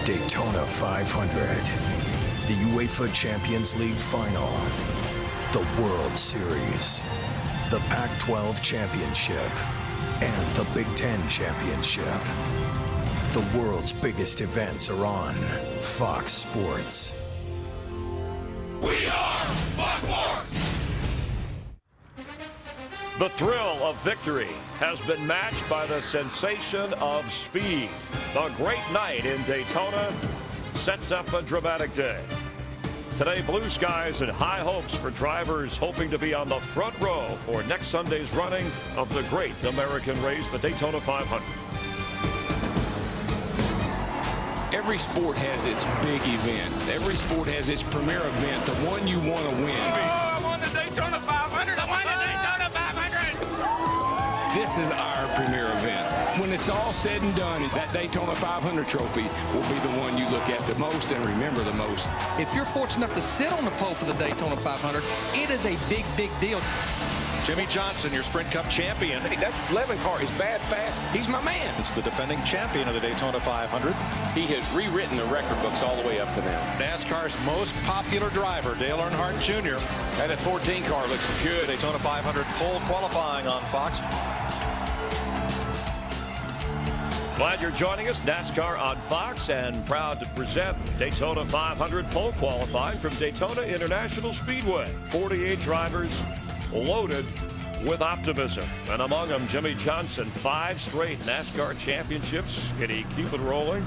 Daytona 500, the UEFA Champions League Final, the World Series, the Pac-12 Championship, and the Big Ten Championship. The world's biggest events are on Fox Sports. We are Fox Sports! The thrill of victory has been matched by the sensation of speed. The great night in Daytona sets up a dramatic day. Today, blue skies and high hopes for drivers hoping to be on the front row for next Sunday's running of the great American race, the Daytona 500. Every sport has its big event. Every sport has its premier event, the one you want to win. I won the Daytona 500! I won the Daytona 500! This is our premier event. When it's all said and done, that Daytona 500 trophy will be the one you look at the most and remember the most. If you're fortunate enough to sit on the pole for the Daytona 500, it is a big, big deal. Jimmy Johnson, your Sprint Cup champion. Hey, that Levin car is bad fast. He's my man. It's the defending champion of the Daytona 500. He has rewritten the record books all the way up to now. NASCAR's most popular driver, Dale Earnhardt Jr. And that 14 car looks good. Daytona 500 pole qualifying on Fox. Glad you're joining us. NASCAR on Fox, and proud to present Daytona 500 pole qualifying from Daytona International Speedway. 48 drivers loaded with optimism, and among them Jimmy Johnson, 5 straight NASCAR championships. Can he keep it rolling?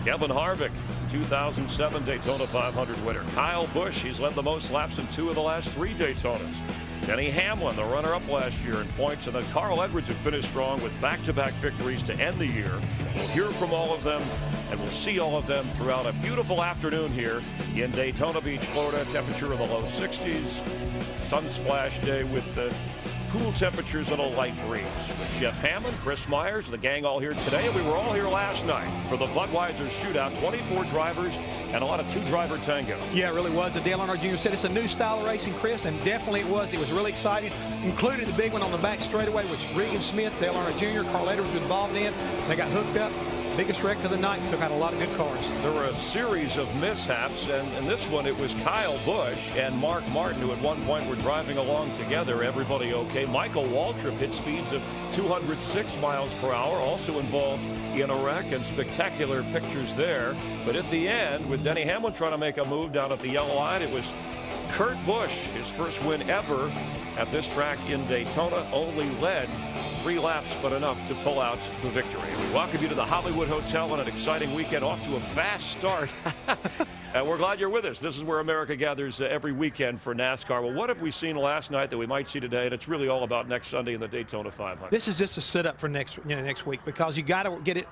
Kevin Harvick, 2007 Daytona 500 winner. Kyle Busch, he's led the most laps in 2 of the last 3 Daytonas. Denny Hamlin, the runner-up last year in points, and then Carl Edwards, who finished strong with back-to-back victories to end the year. We'll hear from all of them, and we'll see all of them throughout a beautiful afternoon here in Daytona Beach, Florida. Temperature in the low 60s. Sunsplash day with the cool temperatures and a light breeze. With Jeff Hammond, Chris Myers, the gang all here today, and we were all here last night for the Budweiser shootout. 24 drivers and a lot of 2-driver tango. Yeah, it really was. Dale Earnhardt Jr. said it's a new style of racing, Chris, and definitely it was. It was really exciting, including the big one on the back straightaway, which Regan Smith, Dale Earnhardt Jr., Carl Edwards was involved in. They got hooked up. Biggest wreck of the night. Took out a lot of good cars. There were a series of mishaps, and in this one it was Kyle Busch and Mark Martin, who at one point were driving along together. Everybody okay. Michael Waltrip hit speeds of 206 miles per hour, also involved in a wreck, and spectacular pictures there. But at the end, with Denny Hamlin trying to make a move down at the yellow line, it was Kurt Busch, his first win ever at this track in Daytona. Only led 3 laps, but enough to pull out the victory. We welcome you to the Hollywood Hotel on an exciting weekend, off to a fast start. And we're glad you're with us. This is where America gathers every weekend for NASCAR. Well, what have we seen last night that we might see today? And it's really all about next Sunday in the Daytona 500. This is just a setup for next week, because you got to get it,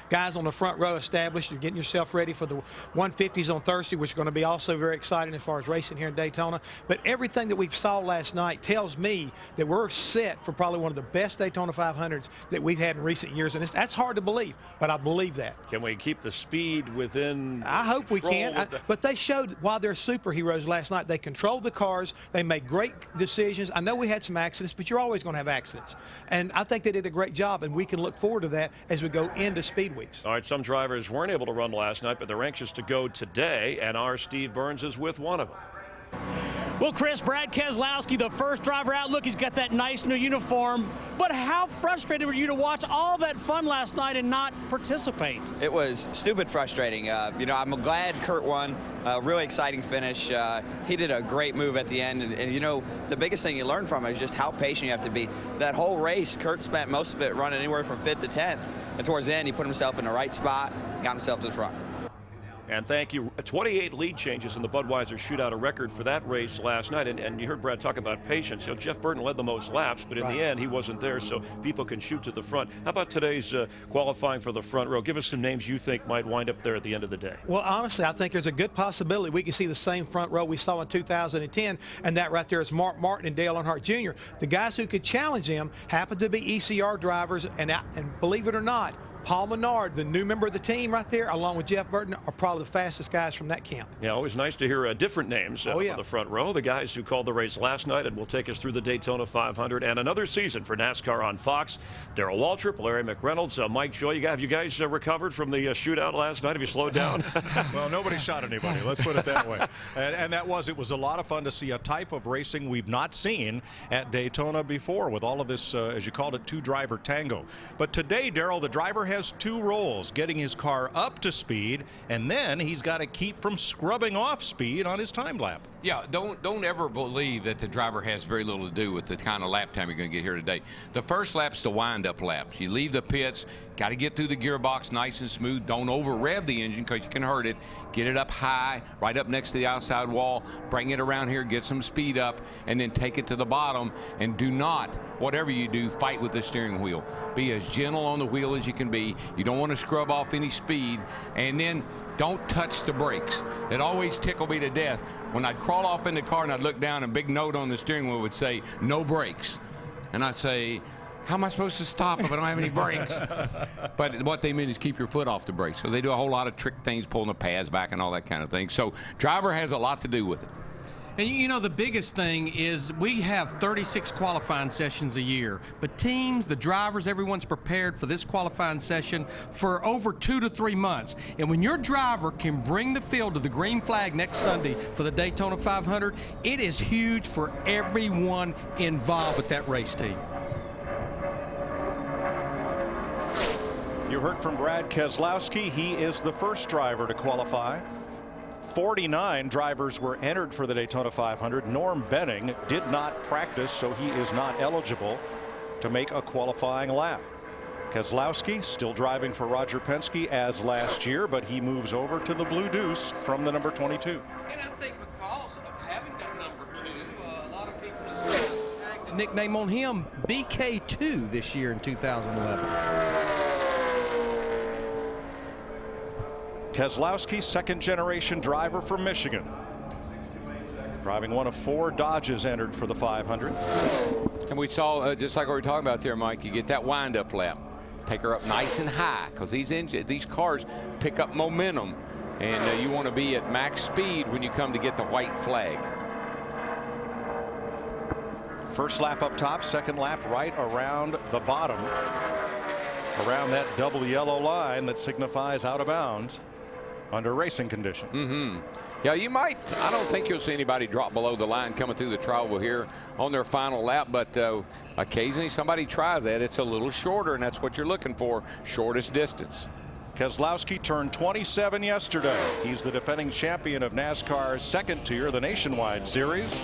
guys on the front row established. You're getting yourself ready for the 150s on Thursday, which is going to be also very exciting as far as racing here in Daytona. But everything that we saw last night tells me that we're set for probably one of the best Daytona 500s that we've had in recent years. And that's hard to believe, but I believe that. Can we keep the speed within? I hope we can. But they showed why they're superheroes last night. They controlled the cars. They made great decisions. I know we had some accidents, but you're always going to have accidents. And I think they did a great job, and we can look forward to that as we go into Speed Weeks. All right, some drivers weren't able to run last night, but they're anxious to go today, and our Steve Burns is with one of them. Well, Chris, Brad Keselowski, the first driver out. Look, he's got that nice new uniform. But how frustrated were you to watch all that fun last night and not participate? It was stupid frustrating. I'm glad Kurt won. Really exciting finish. He did a great move at the end. And, the biggest thing you learn from it is just how patient you have to be. That whole race, Kurt spent most of it running anywhere from 5th to 10th. And towards the end, he put himself in the right spot, got himself to the front. And thank you. 28 lead changes in the Budweiser shootout, a record for that race last night. And you heard Brad talk about patience. Jeff Burton led the most laps, but in the end, he wasn't there, so people can shoot to the front. How about today's qualifying for the front row? Give us some names you think might wind up there at the end of the day. Well, honestly, I think there's a good possibility we can see the same front row we saw in 2010, and that right there is Mark Martin and Dale Earnhardt Jr. The guys who could challenge them happen to be ECR drivers, and believe it or not, Paul Menard, the new member of the team right there, along with Jeff Burton, are probably the fastest guys from that camp. Yeah, always nice to hear different names on the front row. The guys who called the race last night and will take us through the Daytona 500 and another season for NASCAR on Fox. Darrell Waltrip, Larry McReynolds, Mike Joy. Have you guys recovered from the shootout last night? Have you slowed down? Well, nobody shot anybody. Let's put it that way. And it was a lot of fun to see a type of racing we've not seen at Daytona before with all of this, as you called it, two-driver tango. But today, Darrell, the driver has two roles, getting his car up to speed, and then he's got to keep from scrubbing off speed on his time lap. Yeah, don't ever believe that the driver has very little to do with the kind of lap time you're going to get here today. The first lap's the wind-up lap. You leave the pits, got to get through the gearbox nice and smooth. Don't over-rev the engine because you can hurt it. Get it up high, right up next to the outside wall. Bring it around here, get some speed up, and then take it to the bottom. And do not, whatever you do, fight with the steering wheel. Be as gentle on the wheel as you can be. You don't want to scrub off any speed. And then don't touch the brakes. It always tickled me to death when I'd crawl off in the car and I'd look down and a big note on the steering wheel would say, no brakes. And I'd say, how am I supposed to stop if I don't have any brakes? But what they mean is keep your foot off the brakes. So they do a whole lot of trick things, pulling the pads back and all that kind of thing. So driver has a lot to do with it. And you know, the biggest thing is we have 36 qualifying sessions a year, but teams, the drivers, everyone's prepared for this qualifying session for over 2 to 3 months. And when your driver can bring the field to the green flag next Sunday for the Daytona 500, it is huge for everyone involved with that race team. You heard from Brad Keselowski. He is the first driver to qualify. 49 drivers were entered for the Daytona 500. Norm Benning did not practice, so he is not eligible to make a qualifying lap. Keselowski still driving for Roger Penske as last year, but he moves over to the Blue Deuce from the number 22. And I think because of having that number 2, a lot of people have tagged the nickname on him, BK2, this year in 2011. Keselowski, second-generation driver from Michigan. Driving one of 4 Dodges entered for the 500. And we saw, just like we were talking about there, Mike, you get that wind-up lap. Take her up nice and high because these cars pick up momentum, and you want to be at max speed when you come to get the white flag. First lap up top, second lap right around the bottom, around that double yellow line that signifies out of bounds under racing conditions. Yeah, you might. I don't think you'll see anybody drop below the line coming through the trioval here on their final lap, but occasionally somebody tries that. It's a little shorter, and that's what you're looking for, shortest distance. Keselowski turned 27 yesterday. He's the defending champion of NASCAR's second tier, the Nationwide Series,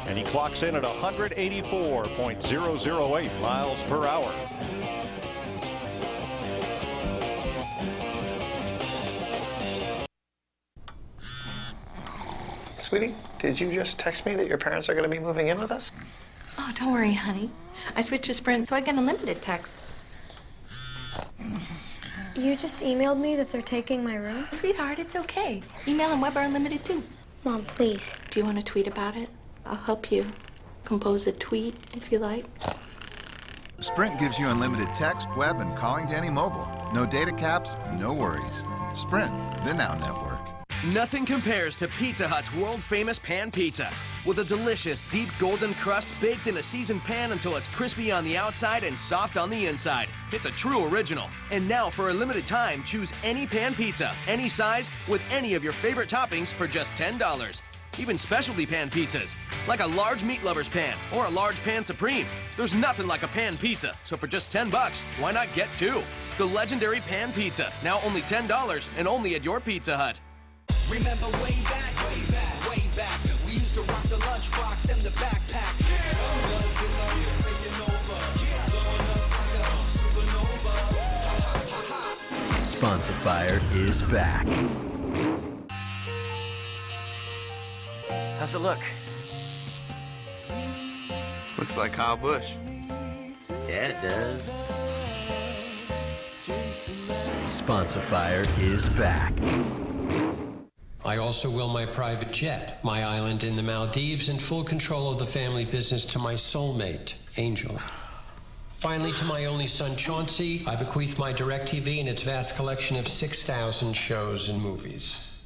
and he clocks in at 184.008 miles per hour. Sweetie, did you just text me that your parents are going to be moving in with us? Oh, don't worry, honey. I switched to Sprint so I get unlimited texts. You just emailed me that they're taking my room? Sweetheart, it's okay. Email and web are unlimited too. Mom, please. Do you want to tweet about it? I'll help you compose a tweet if you like. Sprint gives you unlimited text, web, and calling to any mobile. No data caps, no worries. Sprint, the Now Network. Nothing compares to Pizza Hut's world-famous pan pizza. With a delicious, deep golden crust baked in a seasoned pan until it's crispy on the outside and soft on the inside. It's a true original. And now, for a limited time, choose any pan pizza, any size, with any of your favorite toppings for just $10. Even specialty pan pizzas, like a large meat lover's pan or a large pan supreme. There's nothing like a pan pizza, so for just $10, why not get 2? The legendary pan pizza, now only $10 and only at your Pizza Hut. Remember way back, we used to rock the lunchbox and the backpack. Sponsifier is back. How's it look? Looks like Kyle Busch. Yeah, it does. Sponsifier is back. I also will my private jet, my island in the Maldives, and full control of the family business to my soulmate, Angel. Finally, to my only son, Chauncey, I bequeath my DirecTV and its vast collection of 6,000 shows and movies.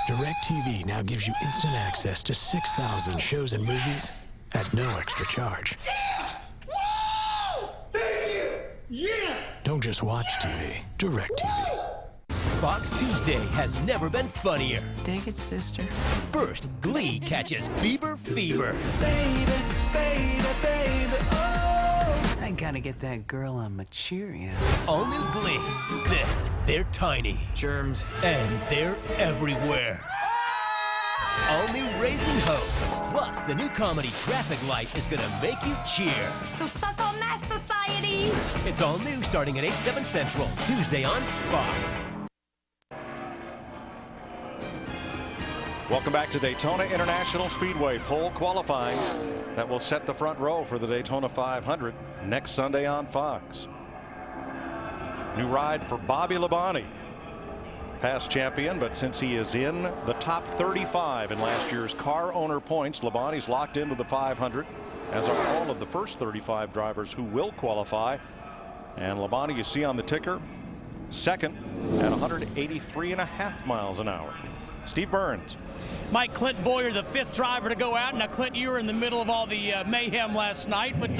DirecTV now gives you instant access to 6,000 shows and movies at no extra charge. Yeah! Whoa! Thank you! Yeah! Don't just watch TV, DirecTV. Fox Tuesday has never been funnier. Dig it, sister. First, Glee catches Bieber fever. Baby, baby, baby, oh! I gotta get that girl on my Cheerios. All new Glee. They're tiny. Germs. And they're everywhere. All new Raising Hope. Plus, the new comedy Traffic Light is gonna make you cheer. So suck on that, society! It's all new starting at 8/7 Central, Tuesday on Fox. Welcome back to Daytona International Speedway pole qualifying that will set the front row for the Daytona 500 next Sunday on Fox. New ride for Bobby Labonte, past champion, but since he is in the top 35 in last year's car owner points, Labonte's locked into the 500, as are all of the first 35 drivers who will qualify. And Labonte, you see on the ticker, second at 183.5 miles an hour. Steve Burns. Mike, Clint Boyer, the fifth driver to go out. Now, Clint, you were in the middle of all the mayhem last night, but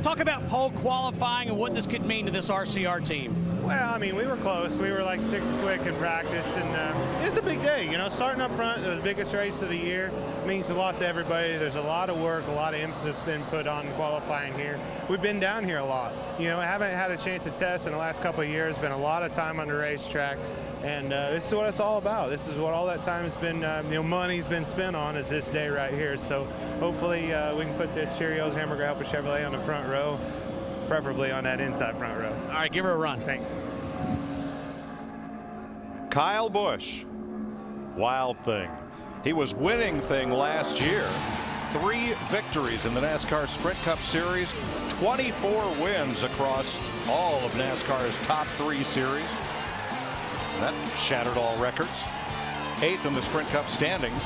talk about pole qualifying and what this could mean to this RCR team. Well, I mean, we were close. We were like 6th quick in practice, and it's a big day. You know, starting up front, the biggest race of the year, means a lot to everybody. There's a lot of work, a lot of emphasis been put on qualifying here. We've been down here a lot. You know, I haven't had a chance to test in the last couple of years. Been a lot of time on the racetrack, and this is what it's all about. This is what all that time's been, you know, money's been spent on, is this day right here. So hopefully we can put this Cheerios Hamburger Helper Chevrolet on the front row, preferably on that inside front row. All right, give her a run. Thanks. Kyle Busch, wild thing. He was winning thing last year. 3 victories in the NASCAR Sprint Cup Series, 24 wins across all of NASCAR's top 3 series. That shattered all records. 8th in the Sprint Cup standings,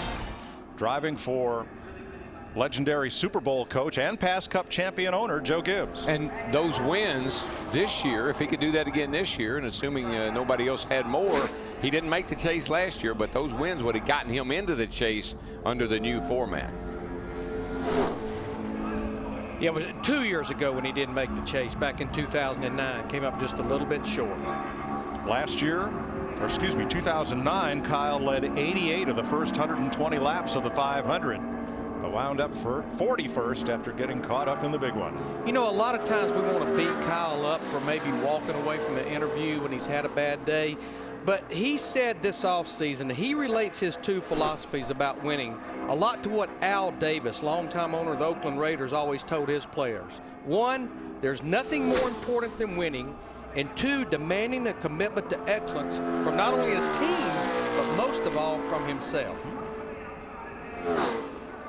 driving for legendary Super Bowl coach and past Cup champion owner Joe Gibbs. And those wins this year, if he could do that again this year, and assuming nobody else had more, he didn't make the chase last year, but those wins would have gotten him into the chase under the new format. Yeah, it was 2 years ago when he didn't make the chase, back in 2009. Came up just a little bit short. Last year, or excuse me, 2009, Kyle led 88 of the first 120 laps of the 500. But wound up for 41st after getting caught up in the big one. You know, a lot of times we want to beat Kyle up for maybe walking away from the interview when he's had a bad day. But he said this offseason, he relates his 2 philosophies about winning a lot to what Al Davis, longtime owner of the Oakland Raiders, always told his players. 1, there's nothing more important than winning. And 2, demanding a commitment to excellence from not only his team, but most of all from himself.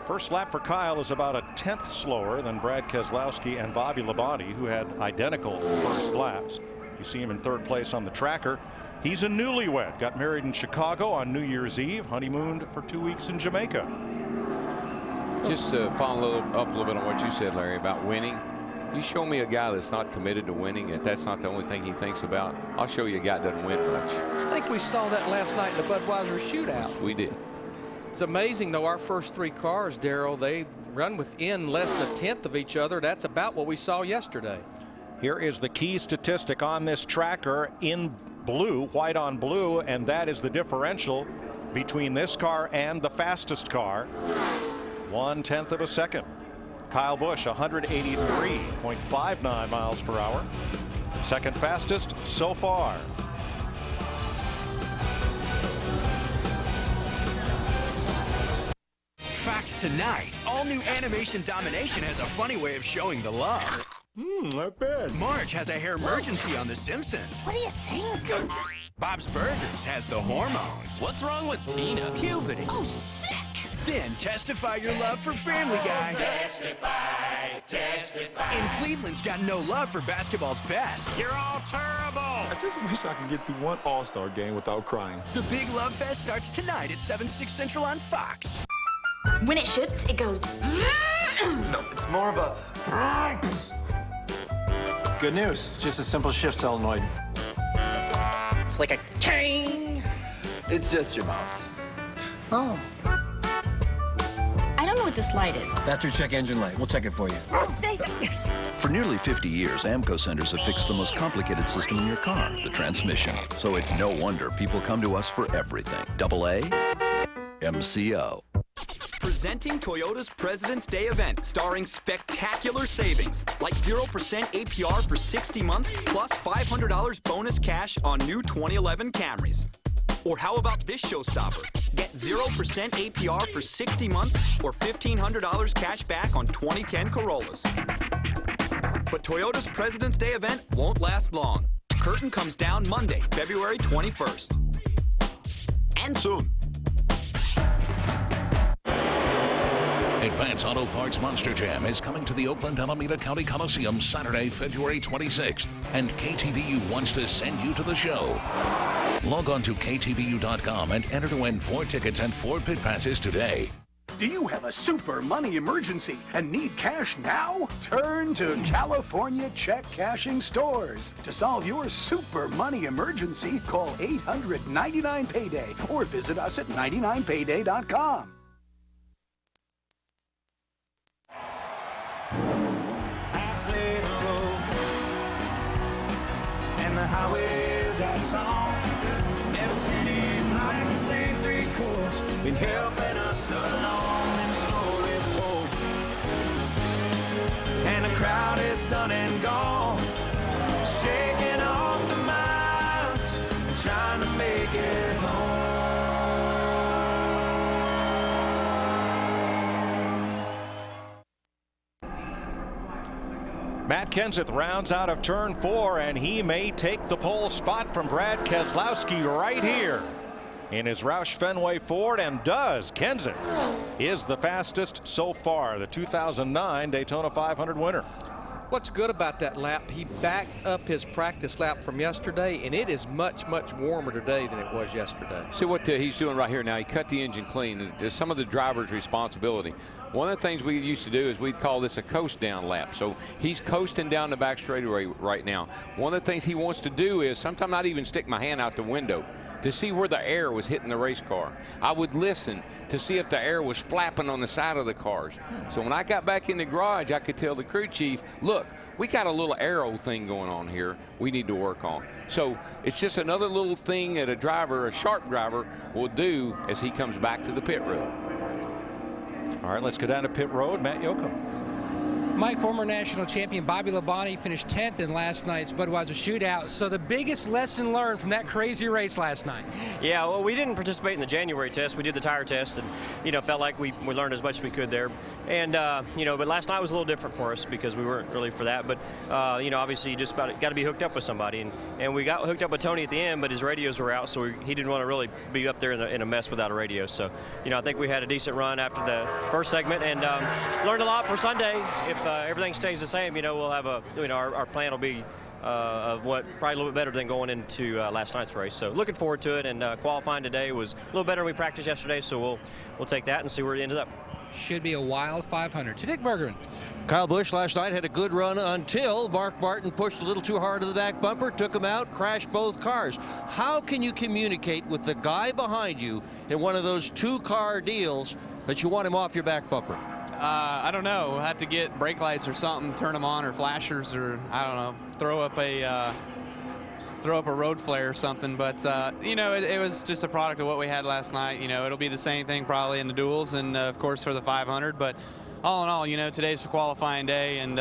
First lap for Kyle is about a 10th slower than Brad Keselowski and Bobby Labonte, who had identical first laps. You see him in 3rd place on the tracker. He's a newlywed, got married in Chicago on New Year's Eve, honeymooned for 2 weeks in Jamaica. Just to follow up a little bit on what you said, Larry, about winning. You show me a guy that's not committed to winning, if that's not the only thing he thinks about, I'll show you a guy that doesn't win much. I think we saw that last night in the Budweiser shootout. Yes, we did. It's amazing, though, our first 3 cars, Darrell, they run within less than a 10th of each other. That's about what we saw yesterday. Here is the key statistic on this tracker in blue, white on blue, and that is the differential between this car and the fastest car. 1/10 of a second. Kyle Busch, 183.59 miles per hour. Second fastest so far. Fox tonight. All new Animation Domination has a funny way of showing the love. Not bad. Marge has a hair emergency on The Simpsons. What do you think? Bob's Burgers has the hormones. What's wrong with Tina? Puberty. Oh, sick! Then testify your love for Family Guy. Testify, testify. And Cleveland's got no love for basketball's best. You're all terrible. I just wish I could get through one All-Star game without crying. The Big Love Fest starts tonight at 7/6 Central on Fox. When it shifts, it goes. No, it's more of a... Good news. Just a simple shift solenoid. It's like a king. It's just your bounce. Oh. I don't know what this light is. That's your check engine light. We'll check it for you. For nearly 50 years, AMCO centers have fixed the most complicated system in your car, the transmission. So it's no wonder people come to us for everything. AA, MCO. Presenting Toyota's President's Day event, starring spectacular savings, like 0% APR for 60 months, plus $500 bonus cash on new 2011 Camrys. Or how about this showstopper? Get 0% APR for 60 months or $1,500 cash back on 2010 Corollas. But Toyota's President's Day event won't last long. Curtain comes down Monday, February 21st. And soon. Advance Auto Parts Monster Jam is coming to the Oakland Alameda County Coliseum Saturday, February 26th, and KTVU wants to send you to the show. Log on to KTVU.com and enter to win 4 tickets and 4 pit passes today. Do you have a super money emergency and need cash now? Turn to California Check Cashing Stores. To solve your super money emergency, call 800-99-PAYDAY or visit us at 99payday.com. The highways are song. Every city's like the same 3 chords. Been helping us along, and the story's told. And the crowd is done and gone, shaking off the miles, trying to make it home. Matt Kenseth rounds out of turn 4, and he may take the pole spot from Brad Keselowski right here in his Roush Fenway Ford, and does. Kenseth is the fastest so far, the 2009 Daytona 500 winner. What's good about that lap, he backed up his practice lap from yesterday, and it is much, much warmer today than it was yesterday. See what he's doing right here now. He cut the engine clean. It's some of the driver's responsibility. One of the things we used to do is we'd call this a coast down lap. So he's coasting down the back straightaway right now. One of the things he wants to do is sometimes I'd even stick my hand out the window to see where the air was hitting the race car. I would listen to see if the air was flapping on the side of the cars. So when I got back in the garage, I could tell the crew chief, look, we got a little aero thing going on here we need to work on. So it's just another little thing that a driver, a sharp driver, will do as he comes back to the pit road. All right, let's go down to pit road. Matt Yoakum. My former national champion Bobby Labonte finished 10th in last night's Budweiser shootout. So the biggest lesson learned from that crazy race last night? Yeah, well, we didn't participate in the January test. We did the tire test, and felt like we learned as much as we could there. And but last night was a little different for us because we weren't really for that. But obviously you just got to be hooked up with somebody, and we got hooked up with Tony at the end, but his radios were out, so he didn't want to really be up there in a mess without a radio. So I think we had a decent run after the first segment, and learned a lot for Sunday. If everything stays the same, we'll have our plan will be of what probably a little bit better than going into last night's race. So looking forward to it, and qualifying today was a little better than we practiced yesterday, so we'll take that and see where it ended up. Should be a wild 500. To Dick Bergeron. Kyle Busch last night had a good run until Mark Martin pushed a little too hard to the back bumper, took him out, crashed both cars. How can you communicate with the guy behind you in one of those 2-car deals that you want him off your back bumper? I don't know. We'll have to get brake lights or something, turn them on, or flashers, or I don't know, throw up a road flare or something. But it was just a product of what we had last night. It'll be the same thing probably in the duels and of course for the 500. But all in all, today's for qualifying day, and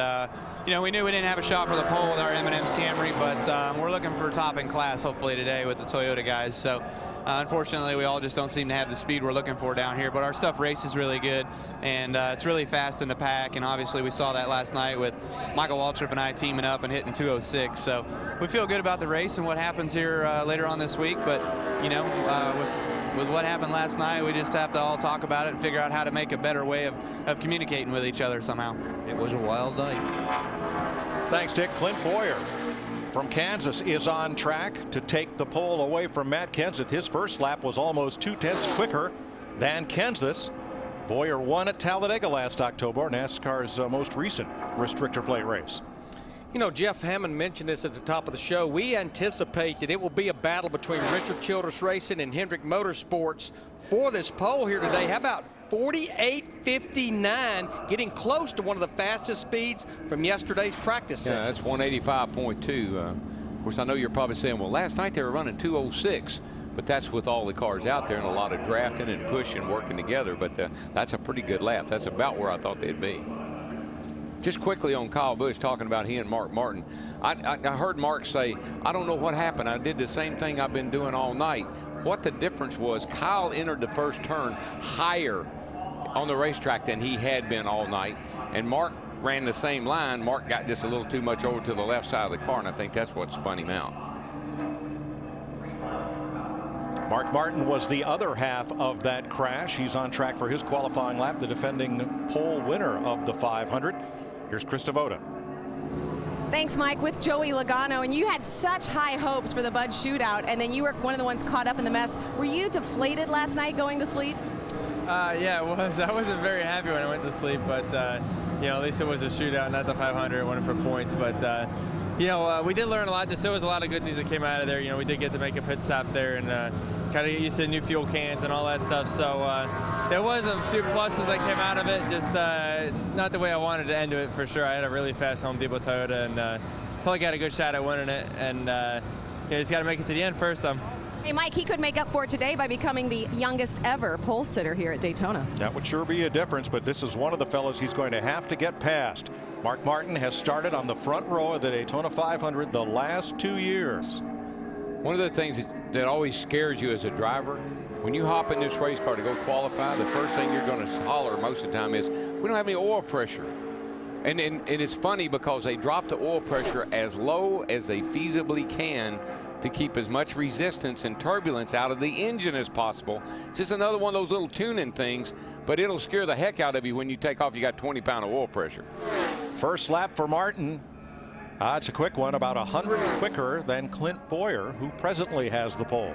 we knew we didn't have a shot for the pole with our M&M's Camry, but we're looking for top in class hopefully today with the Toyota guys. So unfortunately, we all just don't seem to have the speed we're looking for down here, but our stuff races really good, and it's really fast in the pack, and obviously we saw that last night with Michael Waltrip and I teaming up and hitting 206. So we feel good about the race and what happens here later on this week, but with what happened last night, we just have to all talk about it and figure out how to make a better way of communicating with each other somehow. It was a wild night. Thanks, Dick. Clint Boyer from Kansas is on track to take the pole away from Matt Kenseth. His first lap was almost 2/10 quicker than Kenseth's. Boyer won at Talladega last October, NASCAR's most recent restrictor plate race. You know, Jeff Hammond mentioned this at the top of the show. We anticipate that it will be a battle between Richard Childress Racing and Hendrick Motorsports for this pole here today. How about 48.59, getting close to one of the fastest speeds from yesterday's practice session. Yeah, that's 185.2. Of course, I know you're probably saying, well, last night they were running 206. But that's with all the cars out there and a lot of drafting and pushing, working together. But that's a pretty good lap. That's about where I thought they'd be. Just quickly on Kyle Busch, talking about he and Mark Martin. I heard Mark say, I don't know what happened. I did the same thing I've been doing all night. What the difference was, Kyle entered the first turn higher on the racetrack than he had been all night. And Mark ran the same line. Mark got just a little too much over to the left side of the car, and I think that's what spun him out. Mark Martin was the other half of that crash. He's on track for his qualifying lap, the defending pole winner of the 500. Here's Chris Devoda. Thanks, Mike. With Joey Logano, and you had such high hopes for the Bud shootout, and then you were one of the ones caught up in the mess. Were you deflated last night going to sleep? Yeah, it was. I wasn't very happy when I went to sleep, but you know, at least it was a shootout, not the 500. I won it for points, but you know, we did learn a lot. There still was a lot of good things that came out of there. You know, we did get to make a pit stop there and kind of get used to new fuel cans and all that stuff. So there was a few pluses that came out of it, just not the way I wanted to end it for sure. I had a really fast Home Depot Toyota and felt like I had a good shot at winning it. And you know, just got to make it to the end first. Hey, Mike, he could make up for it today by becoming the youngest ever pole sitter here at Daytona. That would sure be a difference, but this is one of the fellas he's going to have to get past. Mark Martin has started on the front row of the Daytona 500 the last 2 years. One of the things that always scares you as a driver, when you hop in this race car to go qualify, the first thing you're going to holler most of the time is, we don't have any oil pressure. And it's funny because they drop the oil pressure as low as they feasibly can to keep as much resistance and turbulence out of the engine as possible. It's just another one of those little tuning things, but it'll scare the heck out of you when you take off. You got 20 pounds of oil pressure. First lap for Martin. It's a quick one, about 100 quicker than Clint Boyer, who presently has the pole.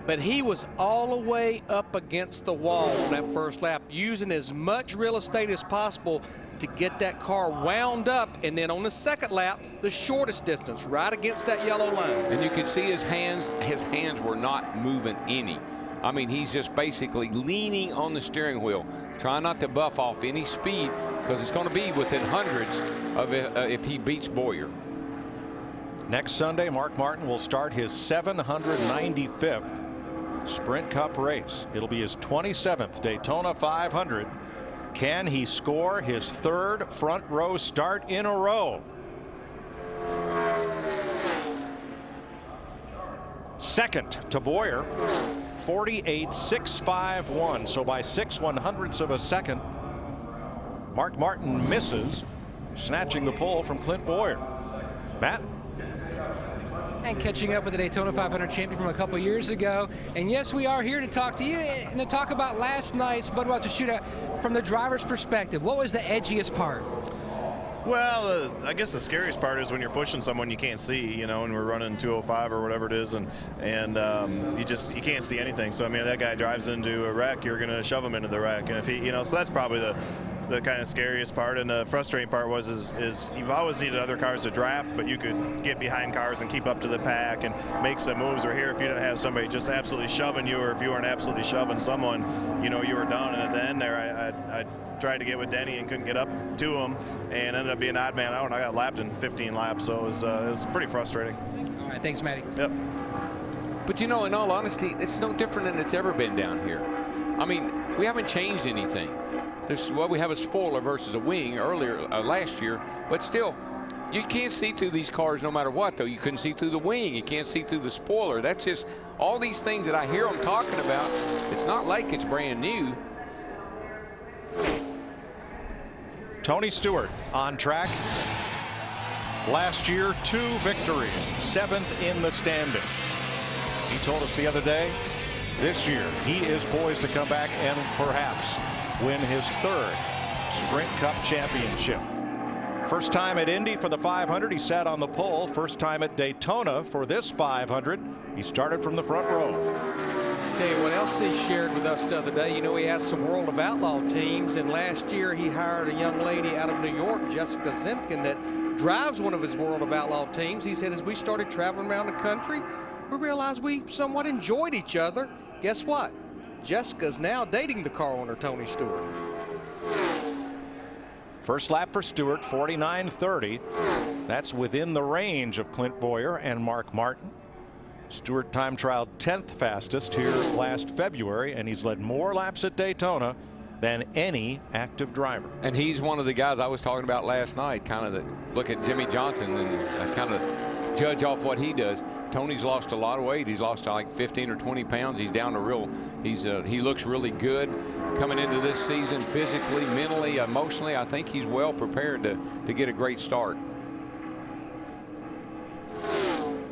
But he was all the way up against the wall on that first lap, using as much real estate as possible to get that car wound up, and then on the second lap, the shortest distance, right against that yellow line. And you could see his hands were not moving any. I mean, he's just basically leaning on the steering wheel, trying not to buff off any speed, because it's going to be within hundreds of if he beats Boyer. Next Sunday, Mark Martin will start his 795th Sprint Cup race. It'll be his 27th Daytona 500. Can he score his third front row start in a row? Second to Boyer, 48.651. So by 6/100ths of a second, Mark Martin misses, snatching the pole from Clint Boyer. Matt? And catching up with the Daytona 500 champion from a couple years ago. And yes, we are here to talk to you and to talk about last night's Budweiser shootout from the driver's perspective. What was the edgiest part? Well, I guess the scariest part is when you're pushing someone you can't see, you know, and we're running 205 or whatever it is, and you can't see anything. So I mean, that guy drives into a wreck, you're going to shove him into the wreck, and if he, you know, so that's probably the kind of scariest part. And the frustrating part is you've always needed other cars to draft, but you could get behind cars and keep up to the pack and make some moves. Or here, if you didn't have somebody just absolutely shoving you, or if you weren't absolutely shoving someone, you know, you were done. And at the end there, I tried to get with Denny and couldn't get up to him, and ended up being odd man out, and I got lapped in 15 laps, so it was pretty frustrating. All right, thanks, Matty. Yep. But you know, in all honesty, it's no different than it's ever been down here. I mean, we haven't changed anything. Well, we have a spoiler versus a wing earlier last year, but still, you can't see through these cars no matter what, though. You couldn't see through the wing. You can't see through the spoiler. That's just all these things that I hear them talking about. It's not like it's brand new. Tony Stewart on track. Last year, 2 victories, 7th in the standings. He told us the other day, this year he is poised to come back and perhaps win his 3rd Sprint Cup championship. First time at Indy for the 500, he sat on the pole. First time at Daytona for this 500, he started from the front row. Tell you what else he shared with us the other day. You know, he has some World of Outlaw teams, and last year he hired a young lady out of New York, Jessica Zemkin, that drives one of his World of Outlaw teams. He said as we started traveling around the country, we realized we somewhat enjoyed each other. Guess what? Jessica's now dating the car owner, Tony Stewart. First lap for Stewart, 49.30. That's within the range of Clint Boyer and Mark Martin. Stewart time trialed 10th fastest here last February, and he's led more laps at Daytona than any active driver. And he's one of the guys I was talking about last night, kind of look at Jimmy Johnson and kind of judge off what he does. Tony's lost a lot of weight. He's lost like 15 or 20 pounds. He's down to he looks really good coming into this season, physically, mentally, emotionally. I think he's well prepared to get a great start.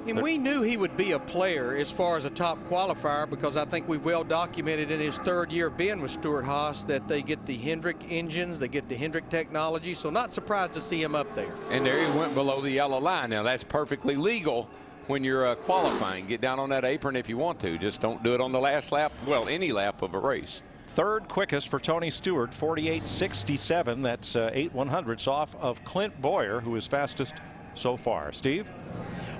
And we knew he would be a player as far as a top qualifier, because I think we've well documented in his third year being with Stewart-Haas that they get the Hendrick engines, they get the Hendrick technology, so not surprised to see him up there. And there he went below the yellow line. Now that's perfectly legal when you're qualifying. Get down on that apron if you want to. Just don't do it on the last lap, well, any lap of a race. Third quickest for Tony Stewart, 48.67. That's 8/100ths off of Clint Boyer, who is fastest so far. Steve?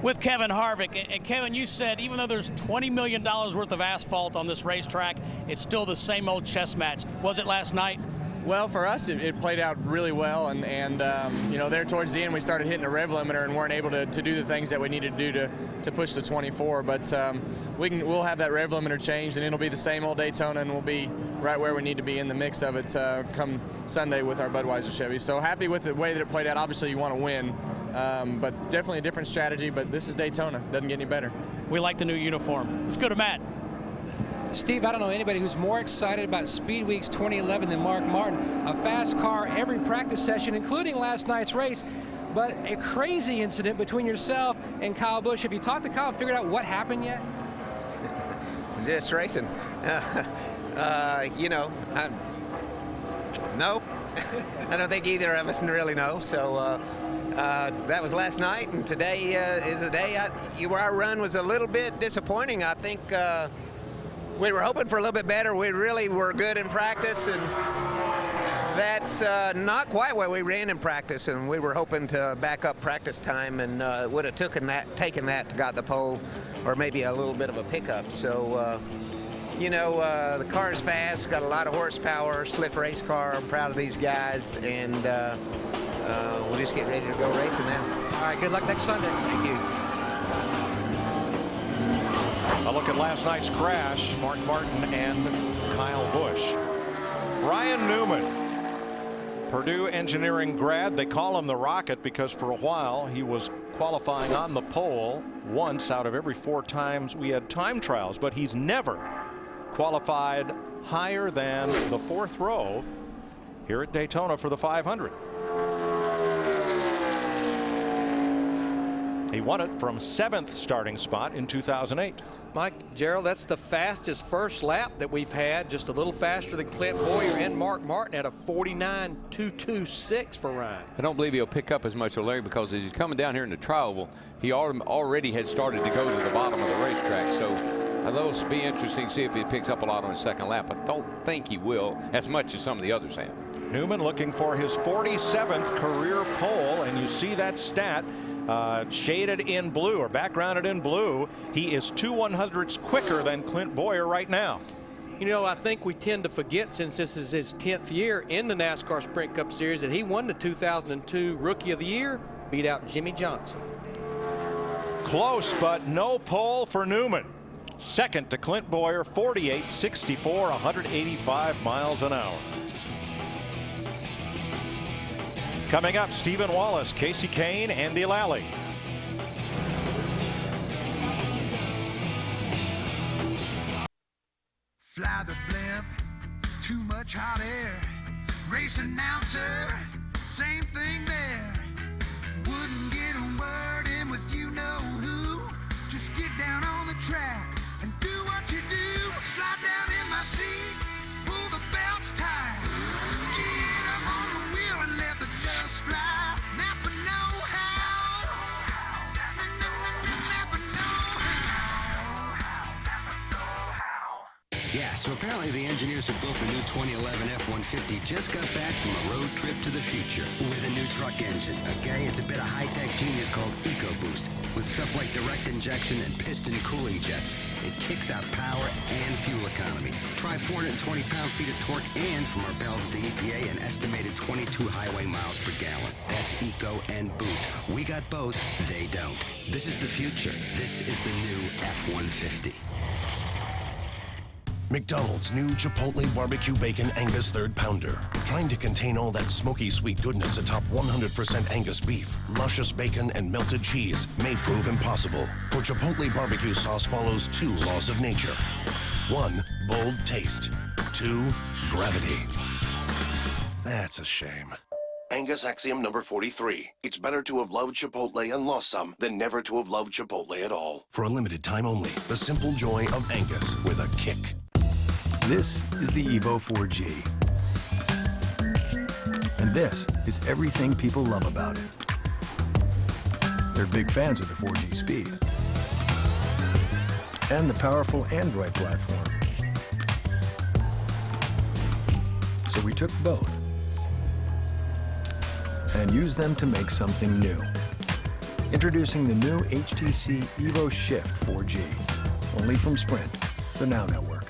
With Kevin Harvick. And Kevin, you said even though there's $20 million worth of asphalt on this racetrack, it's still the same old chess match. Was it last night? Well, for us, it played out really well, and you know, there towards the end we started hitting a rev limiter and weren't able to do the things that we needed to do to push the 24. But we'll have that rev limiter changed, and it'll be the same old Daytona, and we'll be right where we need to be in the mix of it come Sunday with our Budweiser Chevy. So happy with the way that it played out. Obviously, you want to win, but definitely a different strategy. But this is Daytona; doesn't get any better. We like the new uniform. Let's go to Matt. Steve, I don't know anybody who's more excited about Speed Weeks 2011 than Mark Martin. A fast car every practice session, including last night's race. But a crazy incident between yourself and Kyle Busch. Have you talked to Kyle and figured out what happened yet? Just racing. You know, no. I don't think either of us really know. So that was last night, and today is a day where our run was a little bit disappointing. I think we were hoping for a little bit better. We really were good in practice, and that's not quite what we ran in practice, and we were hoping to back up practice time, and would have taken that, got the pole, or maybe a little bit of a pickup. So, you know, the car is fast, got a lot of horsepower, slick race car. I'm proud of these guys, and we'll just get ready to go racing now. All right, good luck next Sunday. Thank you. A look at last night's crash, Mark Martin and Kyle Busch. Ryan Newman, Purdue engineering grad. They call him the Rocket because for a while he was qualifying on the pole once out of every 4 times we had time trials, but he's never qualified higher than the 4th row here at Daytona for the 500. He won it from 7th starting spot in 2008. Mike, Gerald, that's the fastest first lap that we've had, just a little faster than Clint Boyer and Mark Martin at a 49.226 for Ryan. I don't believe he'll pick up as much, Larry, because as he's coming down here in the trial, he already had started to go to the bottom of the racetrack. So it'll be interesting to see if he picks up a lot on his second lap. I don't think he will as much as some of the others have. Newman looking for his 47th career pole, and you see that stat shaded in blue or backgrounded in blue. He is 2/100ths quicker than Clint Boyer right now. You know, I think we tend to forget, since this is his 10th year in the NASCAR Sprint Cup Series, that he won the 2002 Rookie of the Year, beat out Jimmy Johnson. Close, but no pole for Newman. Second to Clint Boyer, 48.64, 185 miles an hour. Coming up, Stephen Wallace, Casey Kane, Andy Lally. Fly the blimp, too much hot air. Race announcer, same thing there. Wouldn't get a word in with you know who. Just get down on the track and do what you do. Slide down in my seat, pull the belts tight. Get up on the wheel and let the dust fly. Now Yeah, so apparently the engineers who built the new 2011 F-150 just got back from a road trip to the future with a new truck engine, okay? It's a bit of high-tech genius called EcoBoost with stuff like direct injection and piston cooling jets. It kicks out power and fuel economy. Try 420 pound-feet of torque and, from our pals at the EPA, an estimated 22 highway miles per gallon. That's Eco and Boost. We got both, they don't. This is the future. This is the new F-150. McDonald's new Chipotle Barbecue Bacon Angus 3rd Pounder. Trying to contain all that smoky sweet goodness atop 100% Angus beef, luscious bacon, and melted cheese may prove impossible. For Chipotle barbecue sauce follows 2 laws of nature. 1, bold taste. 2, gravity. That's a shame. Angus axiom number 43. It's better to have loved Chipotle and lost some than never to have loved Chipotle at all. For a limited time only, the simple joy of Angus with a kick. This is the Evo 4G. And this is everything people love about it. They're big fans of the 4G speed and the powerful Android platform. So we took both and used them to make something new. Introducing the new HTC Evo Shift 4G, only from Sprint, the Now Network.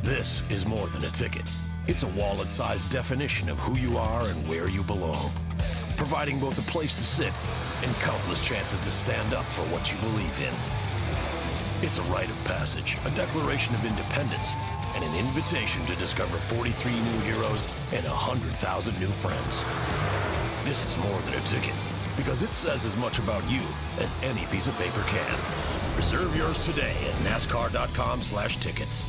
This is more than a ticket. It's a wallet-sized definition of who you are and where you belong, providing both a place to sit and countless chances to stand up for what you believe in. It's a rite of passage, a declaration of independence, and an invitation to discover 43 new heroes and 100,000 new friends. This is more than a ticket, because it says as much about you as any piece of paper can. Reserve yours today at NASCAR.com/tickets.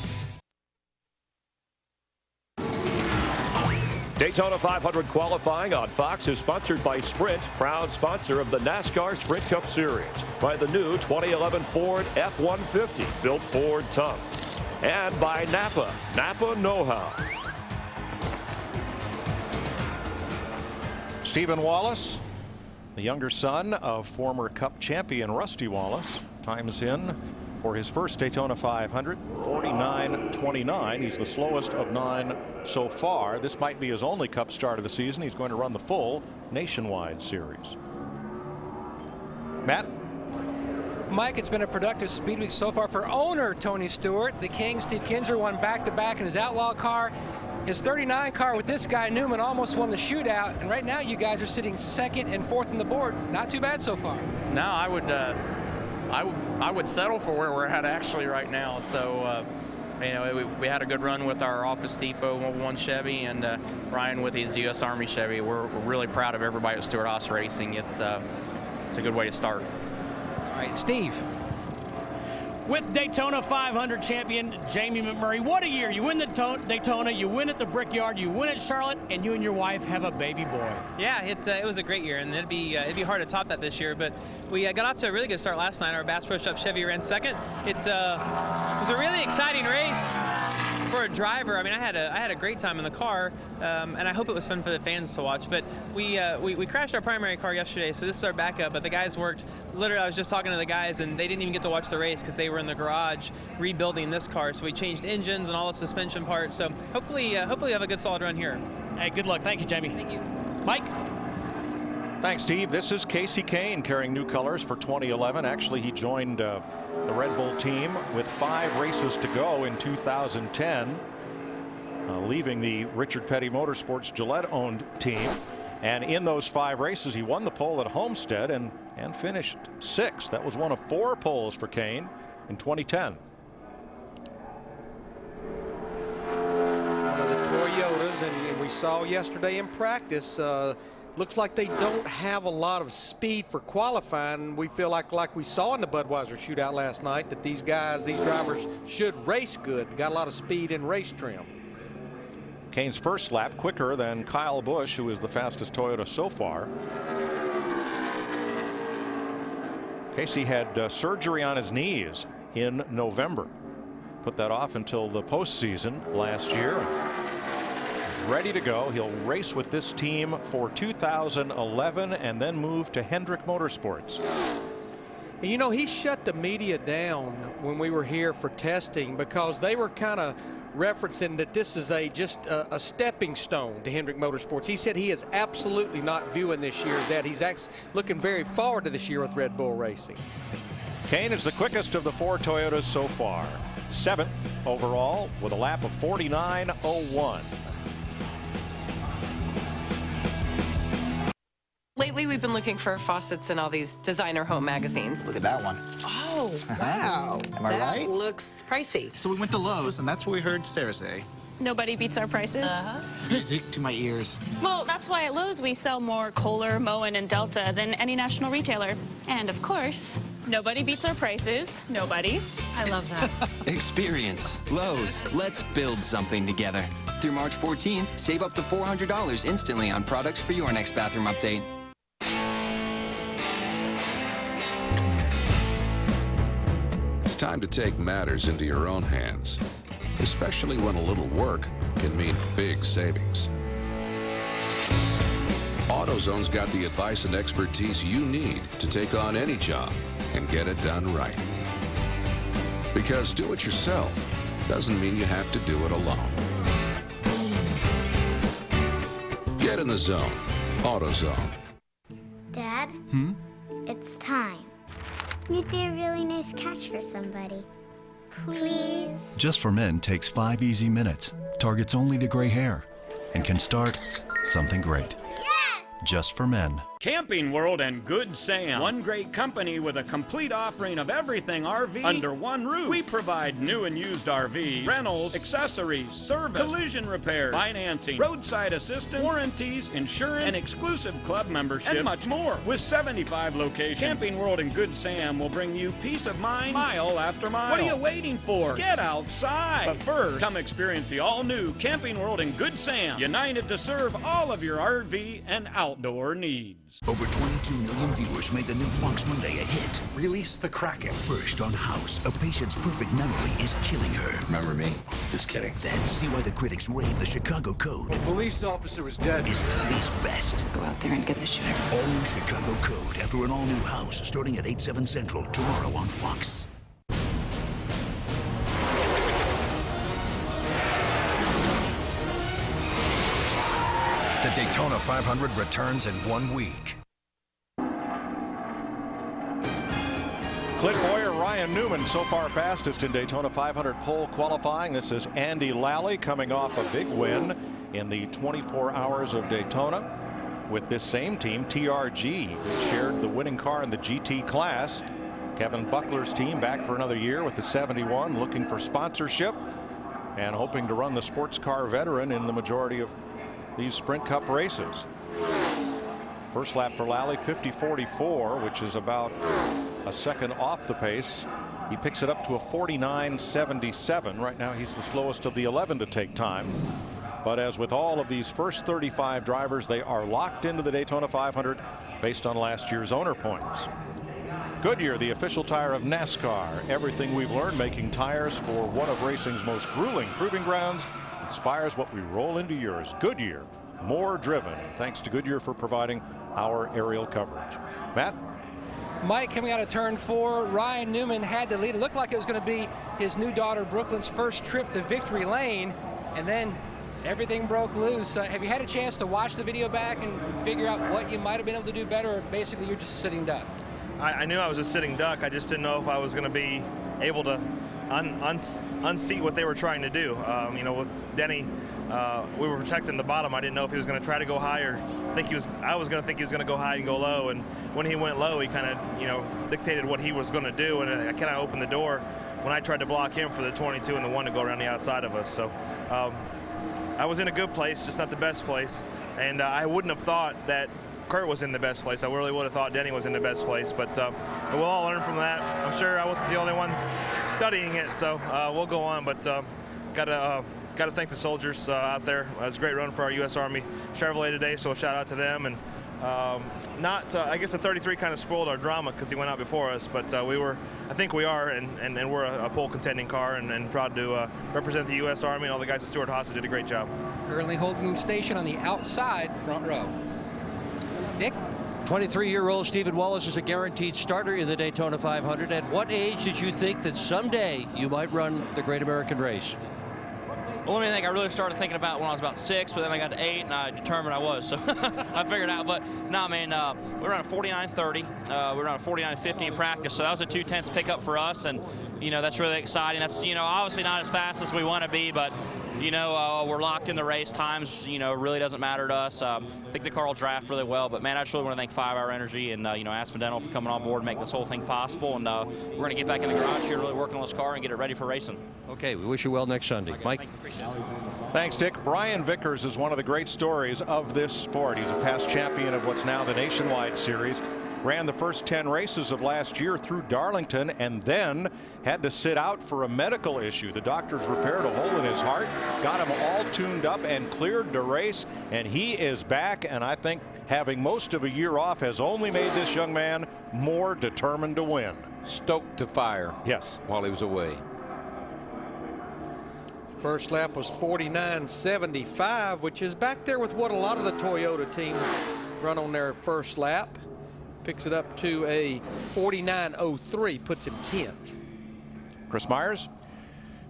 Daytona 500 qualifying on Fox is sponsored by Sprint, proud sponsor of the NASCAR Sprint Cup Series, by the new 2011 Ford F-150, built Ford tough, and by Napa know-how. Stephen Wallace, the younger son of former Cup champion Rusty Wallace, times in for his first Daytona 500, 49.29. He's the slowest of 9 so far. This might be his only Cup start of the season. He's going to run the full Nationwide Series. Matt? Mike, it's been a productive speed week so far for owner Tony Stewart. The King, Steve Kinser, won back-to-back in his Outlaw car. His 39 car with this guy, Newman, almost won the shootout. And right now, you guys are sitting 2nd and 4th on the board. Not too bad so far. No, I would settle for where we're at actually right now. So, you know, we had a good run with our Office Depot 1 Chevy, and Ryan with his U.S. Army Chevy. We're really proud of everybody at Stewart-Haas Racing. It's a good way to start. All right, Steve. With Daytona 500 champion Jamie McMurray, what a year. You win the Daytona, you win at the Brickyard, you win at Charlotte, and you and your wife have a baby boy. Yeah, it was a great year, and it'd be hard to top that this year, but we got off to a really good start last night. Our Bass Pro Shop Chevy ran 2nd. It was a really exciting race for a driver. I mean, I had a great time in the car, and I hope it was fun for the fans to watch. But we crashed our primary car yesterday, so this is our backup. But the guys worked. Literally, I was just talking to the guys, and they didn't even get to watch the race because they were in the garage rebuilding this car. So we changed engines and all the suspension parts. So hopefully you have a good solid run here. Hey, good luck. Thank you, Jamie. Thank you, Mike. Thanks, Steve. This is Casey Kane carrying new colors for 2011. Actually, he joined the Red Bull team with 5 races to go in 2010. Leaving the Richard Petty Motorsports Gillette-owned team. And in those 5 races, he won the pole at Homestead and finished 6th. That was one of 4 poles for Kane in 2010. One of the Toyotas, and we saw yesterday in practice, looks like they don't have a lot of speed for qualifying. We feel like we saw in the Budweiser shootout last night that these drivers should race good. Got a lot of speed in race trim. Kane's first lap quicker than Kyle Busch, who is the fastest Toyota so far. Casey had surgery on his knees in November. Put that off until the postseason last year. He's ready to go. He'll race with this team for 2011 and then move to Hendrick Motorsports. And you know, he shut the media down when we were here for testing because they were kind of referencing that this is just a stepping stone to Hendrick Motorsports. He said he is absolutely not viewing this year as that. He's actually looking very forward to this year with Red Bull Racing. Kane is the quickest of the 4 Toyotas so far. 7th overall with a lap of 49.01. Lately, we've been looking for faucets in all these designer home magazines. Look at that one. Oh, wow. Am I right? That looks pricey. So we went to Lowe's, and that's what we heard Sarah say. Nobody beats our prices. Music to my ears. Well, that's why at Lowe's we sell more Kohler, Moen, and Delta than any national retailer. And of course, nobody beats our prices. Nobody. I love that. Experience. Lowe's. Let's build something together. Through March 14th, save up to $400 instantly on products for your next bathroom update. It's time to take matters into your own hands, especially when a little work can mean big savings. AutoZone's got the advice and expertise you need to take on any job and get it done right. Because do it yourself doesn't mean you have to do it alone. Get in the zone. AutoZone. Dad? It's time. You'd be a really nice catch for somebody. Please? Just for Men takes 5 easy minutes, targets only the gray hair, and can start something great. Just for Men. Camping World and Good Sam. One great company with a complete offering of everything RV under one roof. We provide new and used RVs, rentals, accessories, service, collision repair, financing, roadside assistance, warranties, insurance, and exclusive club membership, and much more. With 75 locations, Camping World and Good Sam will bring you peace of mind mile after mile. What are you waiting for? Get outside. But first, come experience the all-new Camping World and Good Sam, united to serve all of your RV and outdoor needs. Over 22 million viewers made the new Fox Monday a hit. Release the Kraken. First on House, a patient's perfect memory is killing her. Remember me? Just kidding. Then see why the critics rave the Chicago Code. A police officer was dead. Is TV's best. Go out there and get the shooter. All new Chicago Code after an all-new House, starting at 8/7 Central tomorrow on Fox. The Daytona 500 returns in 1 week. Clint Boyer, Ryan Newman, so far fastest in Daytona 500 pole qualifying. This is Andy Lally coming off a big win in the 24 Hours of Daytona with this same team, TRG, which shared the winning car in the GT class. Kevin Buckler's team back for another year with the 71, looking for sponsorship and hoping to run the sports car veteran in the majority of these Sprint Cup races. First lap for Lally, 50:44, which is about a second off the pace. He picks it up to a 49:77. Right now he's the slowest of the 11 to take time. But as with all of these first 35 drivers, they are locked into the Daytona 500 based on last year's owner points. Goodyear, the official tire of NASCAR. Everything we've learned making tires for one of racing's most grueling proving grounds inspires what we roll into yours. Goodyear, more driven. Thanks to Goodyear for providing our aerial coverage. Matt? Mike, coming out of turn 4, Ryan Newman had the lead. It looked like it was going to be his new daughter Brooklyn's first trip to victory lane, and then everything broke loose. Have you had a chance to watch the video back and figure out what you might have been able to do better, or basically you're just sitting duck? I knew I was a sitting duck. I just didn't know if I was going to be able to unseat what they were trying to do. You know, with Denny, we were protecting the bottom. I didn't know if he was going to try to go higher. I was going to think he was going to go high and go low. And when he went low, he kind of, you know, dictated what he was going to do. And I kind of opened the door when I tried to block him for the 22 and the 1 to go around the outside of us. So I was in a good place, just not the best place. And I wouldn't have thought that Kurt was in the best place. I really would have thought Denny was in the best place, but we'll all learn from that. I'm sure I wasn't the only one studying it, so we'll go on. But gotta thank the soldiers out there. It was a great run for our U.S. Army Chevrolet today, so a shout out to them. And I guess the 33 kind of spoiled our drama because he went out before us, but I think we are, and we're a pole contending car, and proud to represent the U.S. Army, and all the guys at Stuart Haas did a great job. Currently holding station on the outside front row. Dick? 23-year-old Stephen Wallace is a guaranteed starter in the Daytona 500. At what age did you think that someday you might run the Great American Race? Well, let me think. I really started thinking about when I was about 6, but then I got to 8, and I determined I was. So I figured out. But no, man, we were on a 49.30. We were on a 49.50 in practice, so that was a 2/10 pickup for us, and that's really exciting. That's obviously not as fast as we want to be, but we're locked in the race. Times really doesn't matter to us. I think the car will draft really well. But man, I just really want to thank 5 Hour Energy and Aspen Dental for coming on board and making this whole thing possible. And we're going to get back in the garage here, really working on this car and get it ready for racing. Okay, we wish you well next Sunday, Mike. Thanks, Dick. Brian Vickers is one of the great stories of this sport. He's a past champion of what's now the Nationwide Series. Ran the first 10 races of last year through Darlington and then had to sit out for a medical issue. The doctors repaired a hole in his heart, got him all tuned up and cleared to race, and he is back. And I think having most of a year off has only made this young man more determined to win. Stoked to fire. Yes. While he was away. First lap was 49.75, which is back there with what a lot of the Toyota teams run on their first lap. Picks it up to a 49.03, puts him 10th. Chris Myers.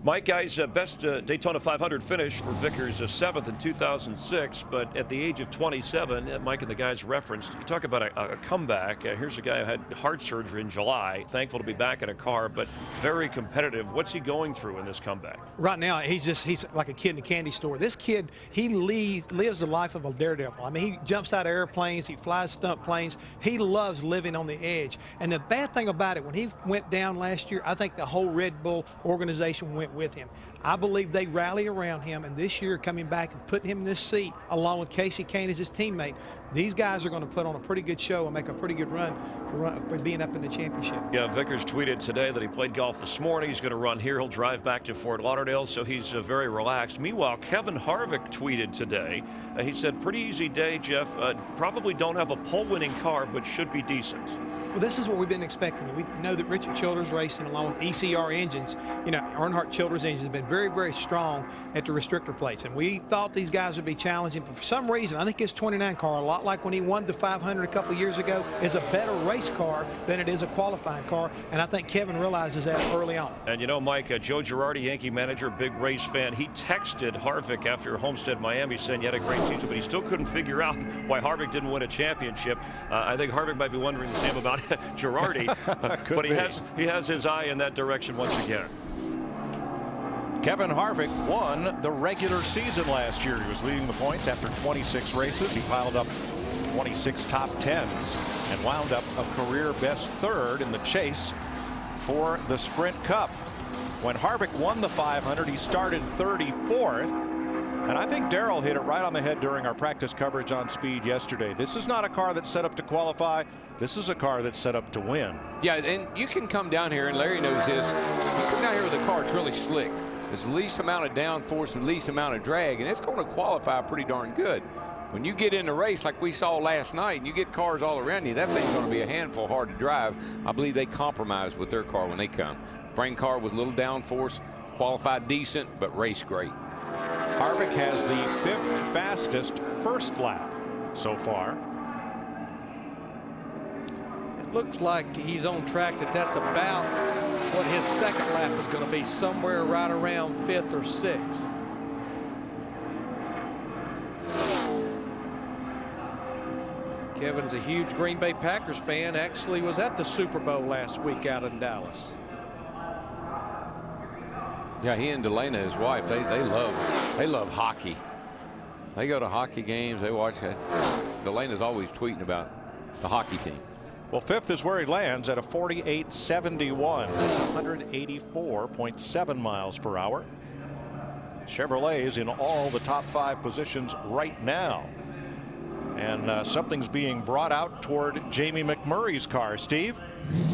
Mike, guys, best Daytona 500 finish for Vickers, 7th in 2006, but at the age of 27, Mike and the guys referenced, you talk about a comeback. Here's a guy who had heart surgery in July, thankful to be back in a car, but very competitive. What's he going through in this comeback? Right now, he's like a kid in a candy store. This kid, he lives the life of a daredevil. I mean, he jumps out of airplanes, he flies stunt planes. He loves living on the edge. And the bad thing about it, when he went down last year, I think the whole Red Bull organization went with him. I believe they rally around him, and this year coming back and putting him in this seat along with Casey Kane as his teammate, these guys are going to put on a pretty good show and make a pretty good run for being up in the championship. Yeah, Vickers tweeted today that he played golf this morning. He's going to run here. He'll drive back to Fort Lauderdale, so he's very relaxed. Meanwhile, Kevin Harvick tweeted today. He said, pretty easy day, Jeff. Probably don't have a pole-winning car, but should be decent. Well, this is what we've been expecting. We know that Richard Childers Racing, along with ECR engines, Earnhardt Childers engines have been very, very strong at the restrictor plates. And we thought these guys would be challenging. But for some reason, I think his 29 car, a lot like when he won the 500 a couple years ago, is a better race car than it is a qualifying car. And I think Kevin realizes that early on. And Mike, Joe Girardi, Yankee manager, big race fan, he texted Harvick after Homestead, Miami, saying he had a great season, but he still couldn't figure out why Harvick didn't win a championship. I think Harvick might be wondering the same about Girardi, but he has his eye in that direction once again. Kevin Harvick won the regular season last year. He was leading the points after 26 races. He piled up 26 top 10s and wound up a career best 3rd in the chase for the Sprint Cup. When Harvick won the 500, he started 34th. And I think Darrell hit it right on the head during our practice coverage on Speed yesterday. This is not a car that's set up to qualify. This is a car that's set up to win. Yeah, and you can come down here, and Larry knows this. You come down here with a car that's really slick. It's the least amount of downforce, the least amount of drag, and it's going to qualify pretty darn good. When you get in a race like we saw last night and you get cars all around you, that thing's going to be a handful hard to drive. I believe they compromise with their car when they come. Bring car with little downforce, qualify decent, but race great. Harvick has the 5th fastest first lap so far. It looks like he's on track that's about what his second lap is going to be, somewhere right around 5th or 6th. Kevin's a huge Green Bay Packers fan. Actually was at the Super Bowl last week out in Dallas. Yeah, he and Delana, his wife, they love hockey. They go to hockey games. They watch it. Delana's always tweeting about the hockey team. Well, 5th is where he lands at a 48.71. That's 184.7 miles per hour. Chevrolet is in all the top 5 positions right now. And something's being brought out toward Jamie McMurray's car. Steve?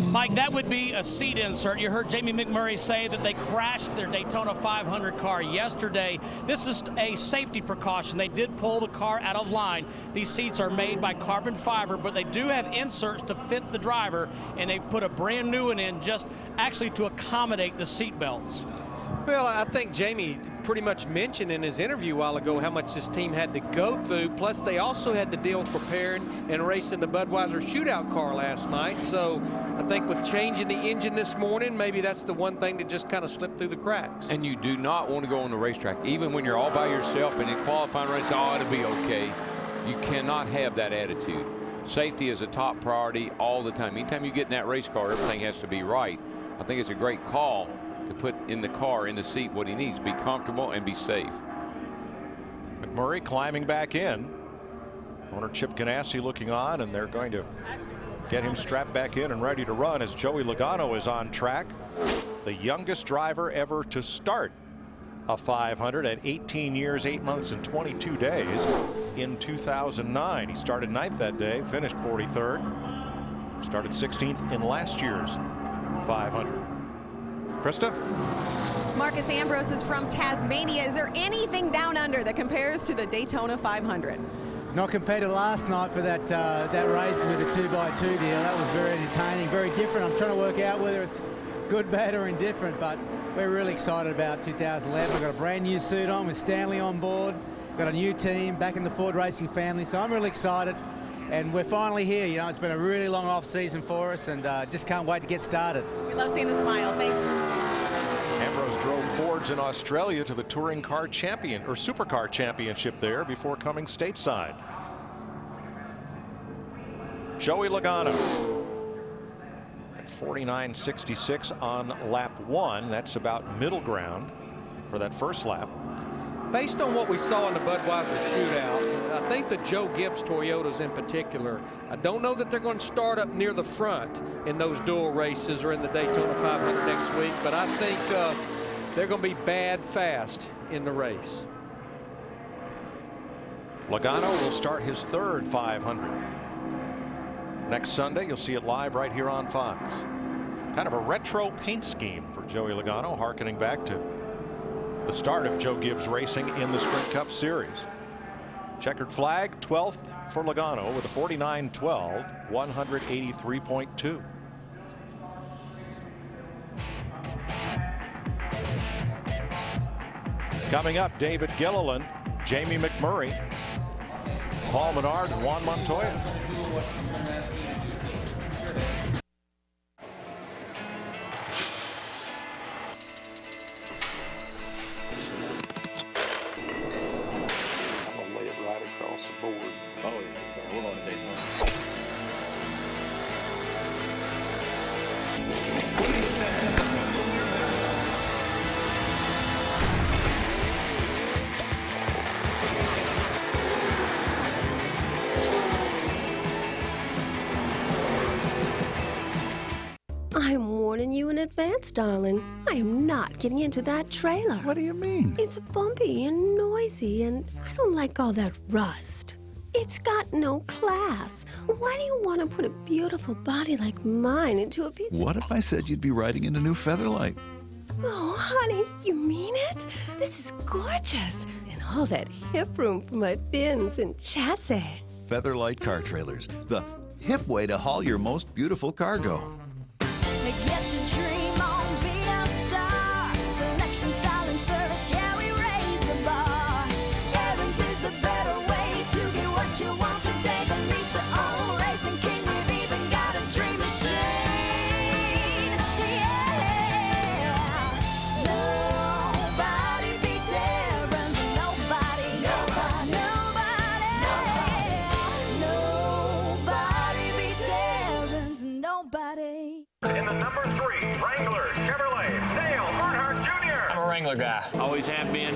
Mike, that would be a seat insert. You heard Jamie McMurray say that they crashed their Daytona 500 car yesterday. This is a safety precaution. They did pull the car out of line. These seats are made by carbon fiber, but they do have inserts to fit the driver, and they put a brand new one in just actually to accommodate the seat belts. Well, I think Jamie pretty much mentioned in his interview a while ago how much this team had to go through. Plus, they also had to deal with preparing and racing the Budweiser shootout car last night. So I think with changing the engine this morning, maybe that's the one thing that just kind of slipped through the cracks. And you do not want to go on the racetrack, even when you're all by yourself and in qualifying race, oh, it'll be okay. You cannot have that attitude. Safety is a top priority all the time. Anytime you get in that race car, everything has to be right. I think it's a great call to put in the car, in the seat, what he needs. Be comfortable and be safe. McMurray climbing back in. Owner Chip Ganassi looking on, and they're going to get him strapped back in and ready to run as Joey Logano is on track. The youngest driver ever to start a 500 at 18 years, 8 months, and 22 days in 2009. He started 9th that day, finished 43rd, started 16th in last year's 500. Krista? Marcus Ambrose is from Tasmania. Is there anything down under that compares to the Daytona 500? Not compared to last night for that race with the 2x2 deal. That was very entertaining, very different. I'm trying to work out whether it's good, bad, or indifferent, but we're really excited about 2011. We've got a brand new suit on with Stanley on board. We've got a new team back in the Ford Racing family, so I'm really excited. And we're finally here. You know, it's been a really long off season for us, and just can't wait to get started. We love seeing the smile. Thanks. Ambrose drove Fords in Australia to the Touring Car Champion or Supercar Championship there before coming stateside. Joey Logano at 49.66 on lap 1. That's about middle ground for that first lap. Based on what we saw in the Budweiser shootout, I think the Joe Gibbs Toyotas in particular, I don't know that they're going to start up near the front in those dual races or in the Daytona 500 next week, but I think they're going to be bad fast in the race. Logano will start his third 500. Next Sunday, you'll see it live right here on Fox. Kind of a retro paint scheme for Joey Logano, harkening back to the start of Joe Gibbs Racing in the Sprint Cup Series. Checkered flag, 12th for Logano with a 49.12, 183.2. Coming up, David Gilliland, Jamie McMurray, Paul Menard, and Juan Montoya. I'm warning you in advance, darling. I am not getting into that trailer. What do you mean? It's bumpy and noisy, and I don't like all that rust. It's got no class. Why do you want to put a beautiful body like mine into a piece What if I said you'd be riding in a new Featherlight? Oh, honey, you mean it? This is gorgeous. And all that hip room for my bins and chassis. Featherlight car trailers, the hip way to haul your most beautiful cargo. Get your dream on, be a star. Selection, style, and service, yeah, we raise the bar. Evans is the better way to get what you want today. The lease to own Racing King, we've even got a dream machine. Yeah, nobody beats Evans. Nobody, nobody beats Evans. Nobody. In the number 3, Wrangler Chevrolet, Dale Earnhardt Jr. I'm a Wrangler guy. Always have been,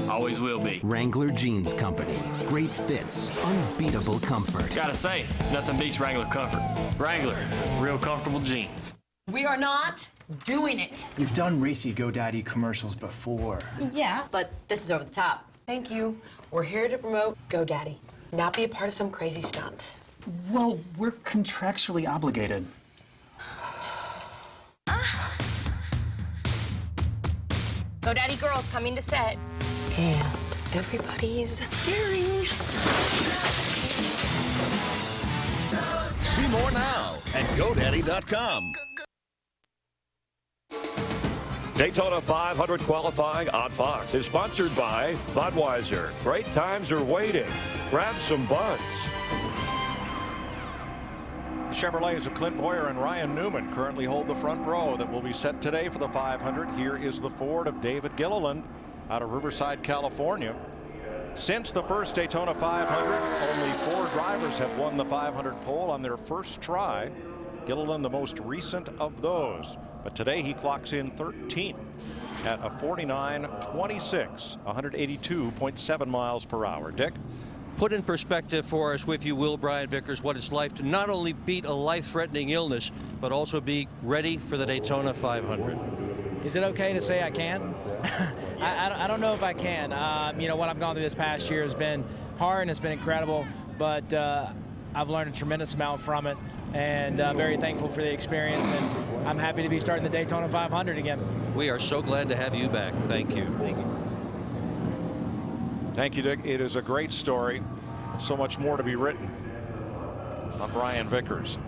always will be. Wrangler Jeans Company. Great fits, unbeatable comfort. Gotta say, nothing beats Wrangler comfort. Wrangler, real comfortable jeans. We are not doing it. You've done racy GoDaddy commercials before. Yeah, but this is over the top. Thank you. We're here to promote GoDaddy, not be a part of some crazy stunt. Well, we're contractually obligated. GoDaddy girls coming to set. And everybody's staring. See more now at GoDaddy.com. Daytona 500 qualifying on Fox is sponsored by Budweiser. Great times are waiting. Grab some buds. The Chevrolets of Clint Boyer and Ryan Newman currently hold the front row that will be set today for the 500. Here is the Ford of David Gilliland out of Riverside, California. Since the first Daytona 500, only 4 drivers have won the 500 pole on their first try. Gilliland the most recent of those. But today he clocks in 13th at a 49.26, 182.7 miles per hour. Dick? Put in perspective for us with you, Will Brian Vickers, what it's like to not only beat a life-threatening illness, but also be ready for the Daytona 500. Is it okay to say I can? I don't know if I can. You know, what I've gone through this past year has been hard and it's been incredible, but I've learned a tremendous amount from it, and very thankful for the experience, and I'm happy to be starting the Daytona 500 again. We are so glad to have you back. Thank you. Thank you. Thank you, Dick. It is a great story. So much more to be written on Brian Vickers.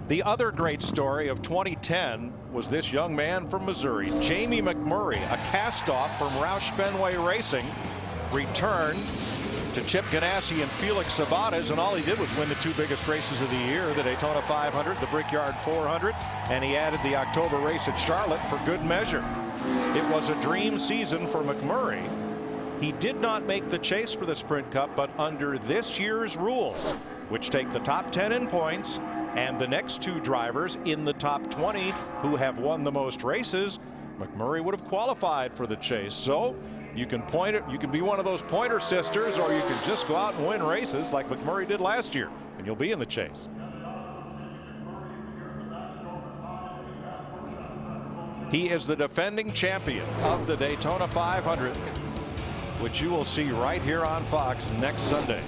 The other great story of 2010 was this young man from Missouri, Jamie McMurray, a cast-off from Roush Fenway Racing, returned to Chip Ganassi and Felix Sabates, and all he did was win the 2 biggest races of the year, the Daytona 500, the Brickyard 400, and he added the October race at Charlotte for good measure. It was a dream season for McMurray. He did not make the chase for the Sprint Cup, but under this year's rules, which take the top 10 in points and the next 2 drivers in the top 20 who have won the most races, McMurray would have qualified for the chase. So you can you can be one of those Pointer sisters, or you can just go out and win races like McMurray did last year, and you'll be in the chase. He is the defending champion of the Daytona 500, which you will see right here on Fox next Sunday.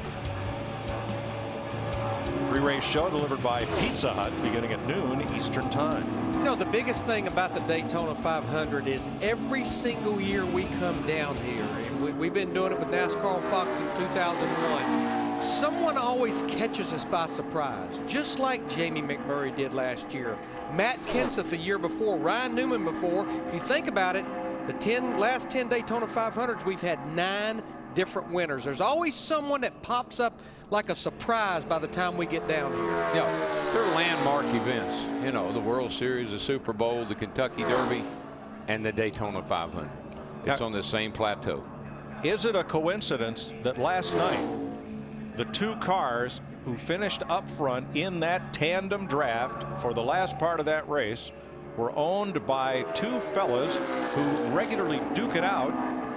Pre-race show delivered by Pizza Hut beginning at noon Eastern Time. You know, the biggest thing about the Daytona 500 is every single year we come down here, and we've been doing it with NASCAR on Fox since 2001. Someone always catches us by surprise, just like Jamie McMurray did last year. Matt Kenseth the year before, Ryan Newman before. If you think about it, the last 10 Daytona 500s, we've had 9 different winners. There's always someone that pops up like a surprise by the time we get down here. Yeah, they're landmark events. You know, the World Series, the Super Bowl, the Kentucky Derby, and the Daytona 500. It's on the same plateau. Is it a coincidence that last night the 2 cars who finished up front in that tandem draft for the last part of that race were owned by 2 fellas who regularly duke it out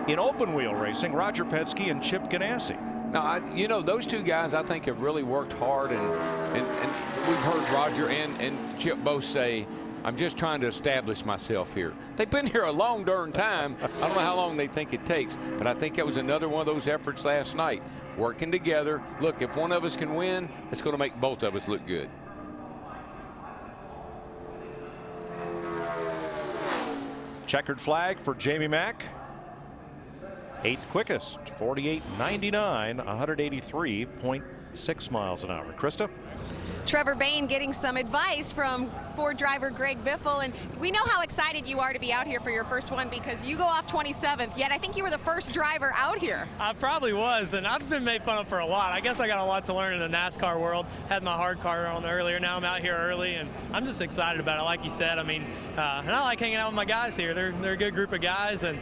in open wheel racing, Roger Penske and Chip Ganassi? Now, you know, those 2 guys I think have really worked hard, and we've heard Roger and Chip both say, I'm just trying to establish myself here. They've been here a long darn time. I don't know how long they think it takes, but I think that was another one of those efforts last night, working together. Look, if one of us can win, it's going to make both of us look good. Checkered flag for Jamie Mack. 8th quickest, 48.99, 183.6 miles an hour. Krista? Trevor Bayne getting some advice from Ford driver Greg Biffle, and we know how excited you are to be out here for your first one because you go off 27th, yet I think you were the first driver out here. I probably was, and I've been made fun of for a lot. I guess I got a lot to learn in the NASCAR world. Had my hard car on earlier, now I'm out here early, and I'm just excited about it. Like you said, I mean, and I like hanging out with my guys here. They're a good group of guys, and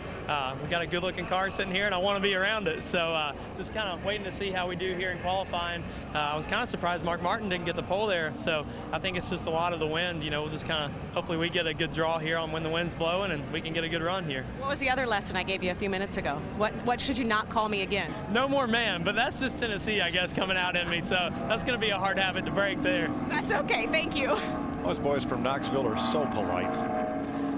we got a good looking car sitting here, and I want to be around it. So just kind of waiting to see how we do here in qualifying. I was kind of surprised Mark Martin didn't get the pole there, so I think it's just a lot of the wind. You know, we'll just kind of, hopefully we get a good draw here on when the wind's blowing and we can get a good run here. What was the other lesson I gave you a few minutes ago? What should you not call me again? No more man, but that's just Tennessee, I guess, coming out in me, so that's going to be a hard habit to break there. That's okay, thank you. Those boys from Knoxville are so polite.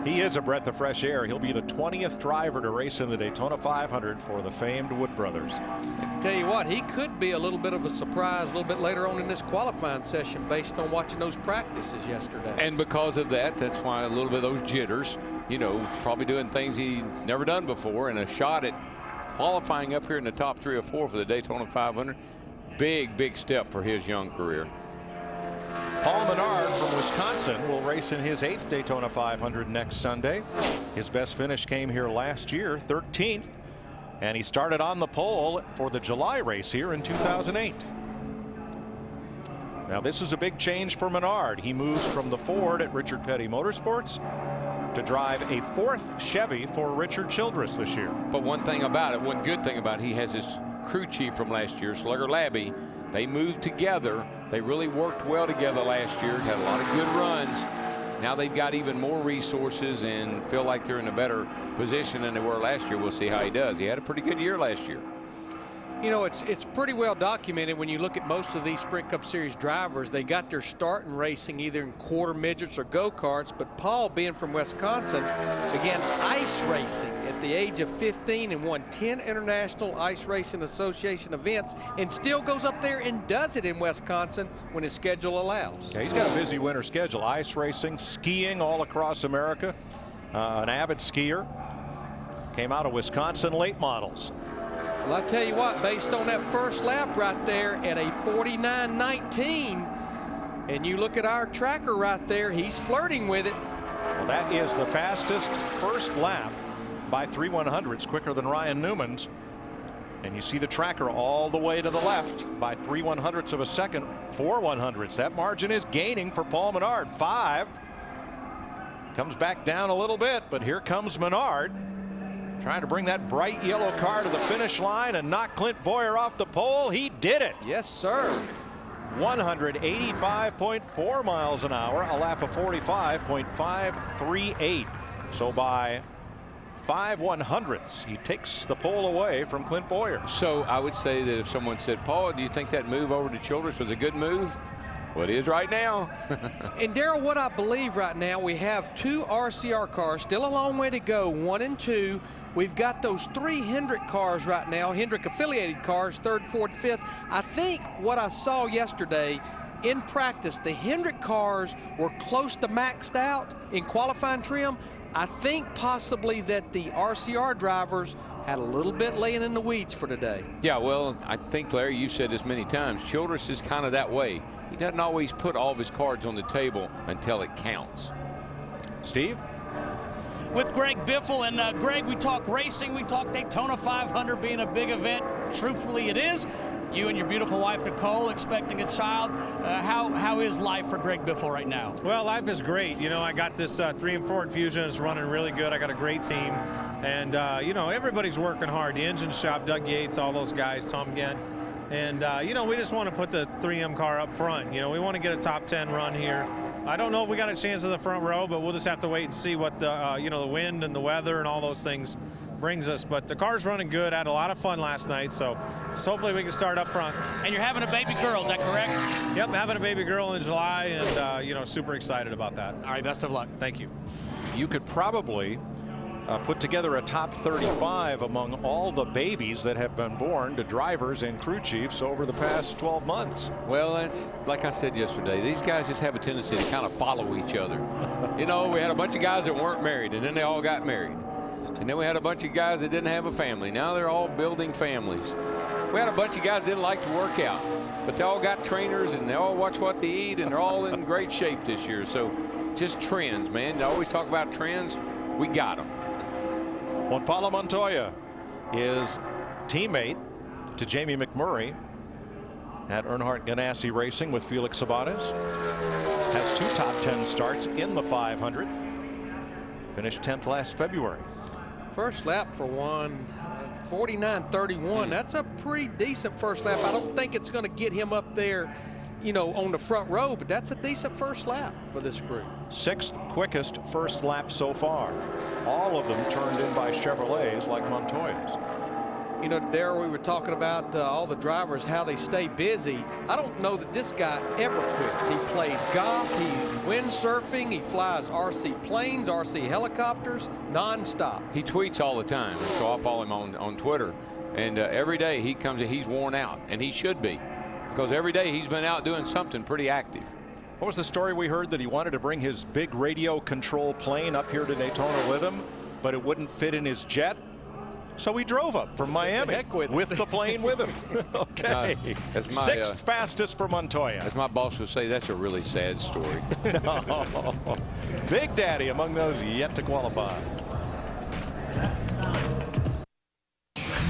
He is a breath of fresh air. He'll be the 20th driver to race in the Daytona 500 for the famed Wood Brothers. I tell you what, he could be a little bit of a surprise a little bit later on in this qualifying session based on watching those practices yesterday. And because of that, that's why a little bit of those jitters, you know, probably doing things he never done before, and a shot at qualifying up here in the top 3 or 4 for the Daytona 500. Big step for his young career. Paul Menard from Wisconsin will race in his 8th Daytona 500 next Sunday. His best finish came here last year, 13th, and he started on the pole for the July race here in 2008. Now this is a big change for Menard. He moves from the Ford at Richard Petty Motorsports to drive a 4th Chevy for Richard Childress this year. But one thing about it, one good thing about it, he has his crew chief from last year, Slugger Labby. They moved together. They really worked well together last year, had a lot of good runs. Now they've got even more resources and feel like they're in a better position than they were last year. We'll see how he does. He had a pretty good year last year. You know, it's pretty well documented when you look at most of these Sprint Cup Series drivers. They got their start in racing either in quarter midgets or go-karts. But Paul, being from Wisconsin, began ice racing at the age of 15 and won 10 International Ice Racing Association events, and still goes up there and does it in Wisconsin when his schedule allows. Yeah, he's got a busy winter schedule. Ice racing, skiing all across America. An avid skier. Came out of Wisconsin late models. Well, I tell you what, based on that first lap right there at a 49.19, and you look at our tracker right there, he's flirting with it. Well, that is the fastest first lap by 3/100ths, quicker than Ryan Newman's. And you see the tracker all the way to the left by 3/100ths of a second, 4/100ths. That margin is gaining for Paul Menard. 5. Comes back down a little bit, but here comes Menard, trying to bring that bright yellow car to the finish line and knock Clint Boyer off the pole. He did it. Yes, sir. 185.4 miles an hour, a lap of 45.538. So by 5/100ths, he takes the pole away from Clint Boyer. So I would say that if someone said, Paul, do you think that move over to Childress was a good move? Well, it is right now. And Darrell, what I believe right now, we have 2 RCR cars, still a long way to go, 1 and 2. We've got those 3 Hendrick cars right now, Hendrick affiliated cars, 3rd, 4th, 5th. I think what I saw yesterday in practice, the Hendrick cars were close to maxed out in qualifying trim. I think possibly that the RCR drivers had a little bit laying in the weeds for today. Yeah, well, I think, Larry, you've said this many times, Childress is kind of that way. He doesn't always put all of his cards on the table until it counts. Steve? With Greg Biffle. And Greg, we talk racing, we talk Daytona 500 being a big event. Truthfully, it is. You and your beautiful wife, Nicole, expecting a child. How is life for Greg Biffle right now? Well, life is great. You know, I got this 3 and Ford Fusion. It's running really good. I got a great team. And, you know, everybody's working hard. The engine shop, Doug Yates, all those guys, Tom Gent. And, you know, we just want to put the 3M car up front. You know, we want to get a top 10 run here. I don't know if we got a chance of the front row, but we'll just have to wait and see what the, you know, the wind and the weather and all those things brings us. But the car's running good. I had a lot of fun last night, so hopefully we can start up front. And you're having a baby girl, is that correct? Yep, having a baby girl in July, and, you know, super excited about that. All right, best of luck. Thank you. You could probably put together a top 35 among all the babies that have been born to drivers and crew chiefs over the past 12 months. Well, it's like I said yesterday, these guys just have a tendency to kind of follow each other. You know, we had a bunch of guys that weren't married, and then they all got married. And then we had a bunch of guys that didn't have a family. Now they're all building families. We had a bunch of guys that didn't like to work out, but they all got trainers and they all watch what they eat, and they're all in great shape this year. So just trends, man. They always talk about trends. We got them. Juan Pablo Montoya is teammate to Jamie McMurray at Earnhardt Ganassi Racing with Felix Sabates. Has 2 top 10 starts in the 500. Finished 10th last February. First lap for one, 49.31. That's a pretty decent first lap. I don't think it's going to get him up there, you know, on the front row, but that's a decent first lap for this group. 6th quickest first lap so far. All of them turned in by Chevrolets like Montoya's. You know, Darrell, we were talking about all the drivers, how they stay busy. I don't know that this guy ever quits. He plays golf, he's windsurfing, he flies RC planes, RC helicopters, nonstop. He tweets all the time, so I follow him on Twitter. And every day he comes in, he's worn out, and he should be, because every day he's been out doing something pretty active. What was the story we heard that he wanted to bring his big radio control plane up here to Daytona with him, but it wouldn't fit in his jet? So we drove up from Miami with the plane with him. Okay. That's my, sixth fastest for Montoya. As my boss would say, that's a really sad story. No. Big Daddy among those yet to qualify.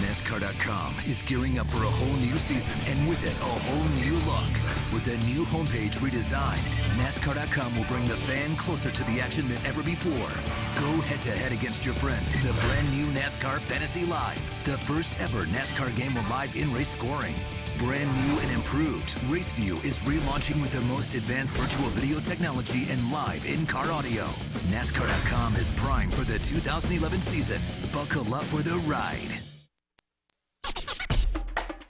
NASCAR.com is gearing up for a whole new season, and with it, a whole new look. With a new homepage redesign, NASCAR.com will bring the fan closer to the action than ever before. Go head-to-head against your friends in the brand new NASCAR Fantasy Live, the first ever NASCAR game with live in-race scoring. Brand new and improved, RaceView is relaunching with the most advanced virtual video technology and live in-car audio. NASCAR.com is primed for the 2011 season. Buckle up for the ride.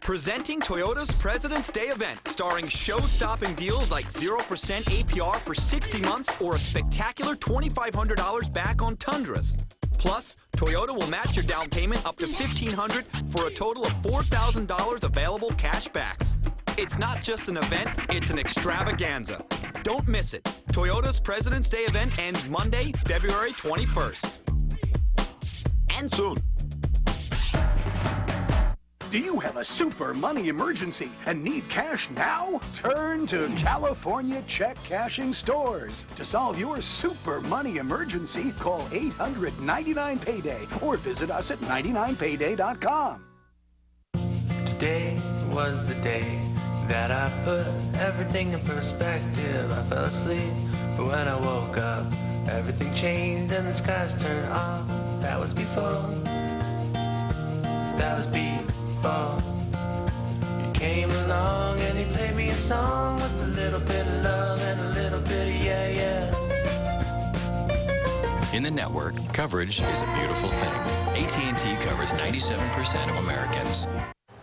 Presenting Toyota's President's Day event, starring show-stopping deals like 0% APR for 60 months or a spectacular $2,500 back on Tundras. Plus, Toyota will match your down payment up to $1,500 for a total of $4,000 available cash back. It's not just an event, it's an extravaganza. Don't miss it. Toyota's President's Day event ends Monday, February 21st. And soon. Do you have a super money emergency and need cash now? Turn to California Check Cashing Stores. To solve your super money emergency, call 800-99-PAYDAY or visit us at 99payday.com. Today was the day that I put everything in perspective. I fell asleep, but when I woke up, everything changed and the skies turned off. That was before. That was before. You came along and you played me a song with a little bit of love and a little bit of yeah, yeah. In the network, coverage is a beautiful thing. AT&T covers 97% of Americans.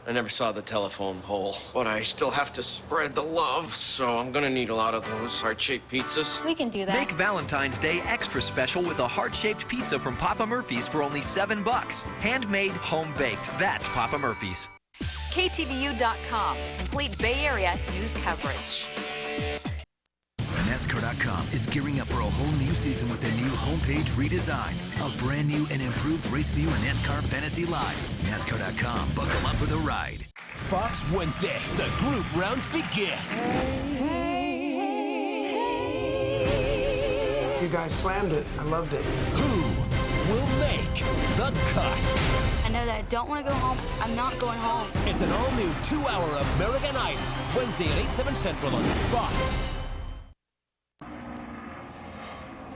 I never saw the telephone pole, but I still have to spread the love, so I'm gonna need a lot of those heart-shaped pizzas. We can do that. Make Valentine's Day extra special with a heart-shaped pizza from Papa Murphy's for only $7. Handmade, home-baked. That's Papa Murphy's. KTVU.com. Complete Bay Area news coverage. NASCAR.com is gearing up for a whole new season with a new homepage redesign. A brand new and improved RaceView and NASCAR Fantasy Live. NASCAR.com, buckle up for the ride. Fox Wednesday, the group rounds begin. You guys slammed it. I loved it. Who will make the cut? I know that I don't want to go home. I'm not going home. It's an all-new 2-hour American Idol. Wednesday at 8/7 Central on Fox.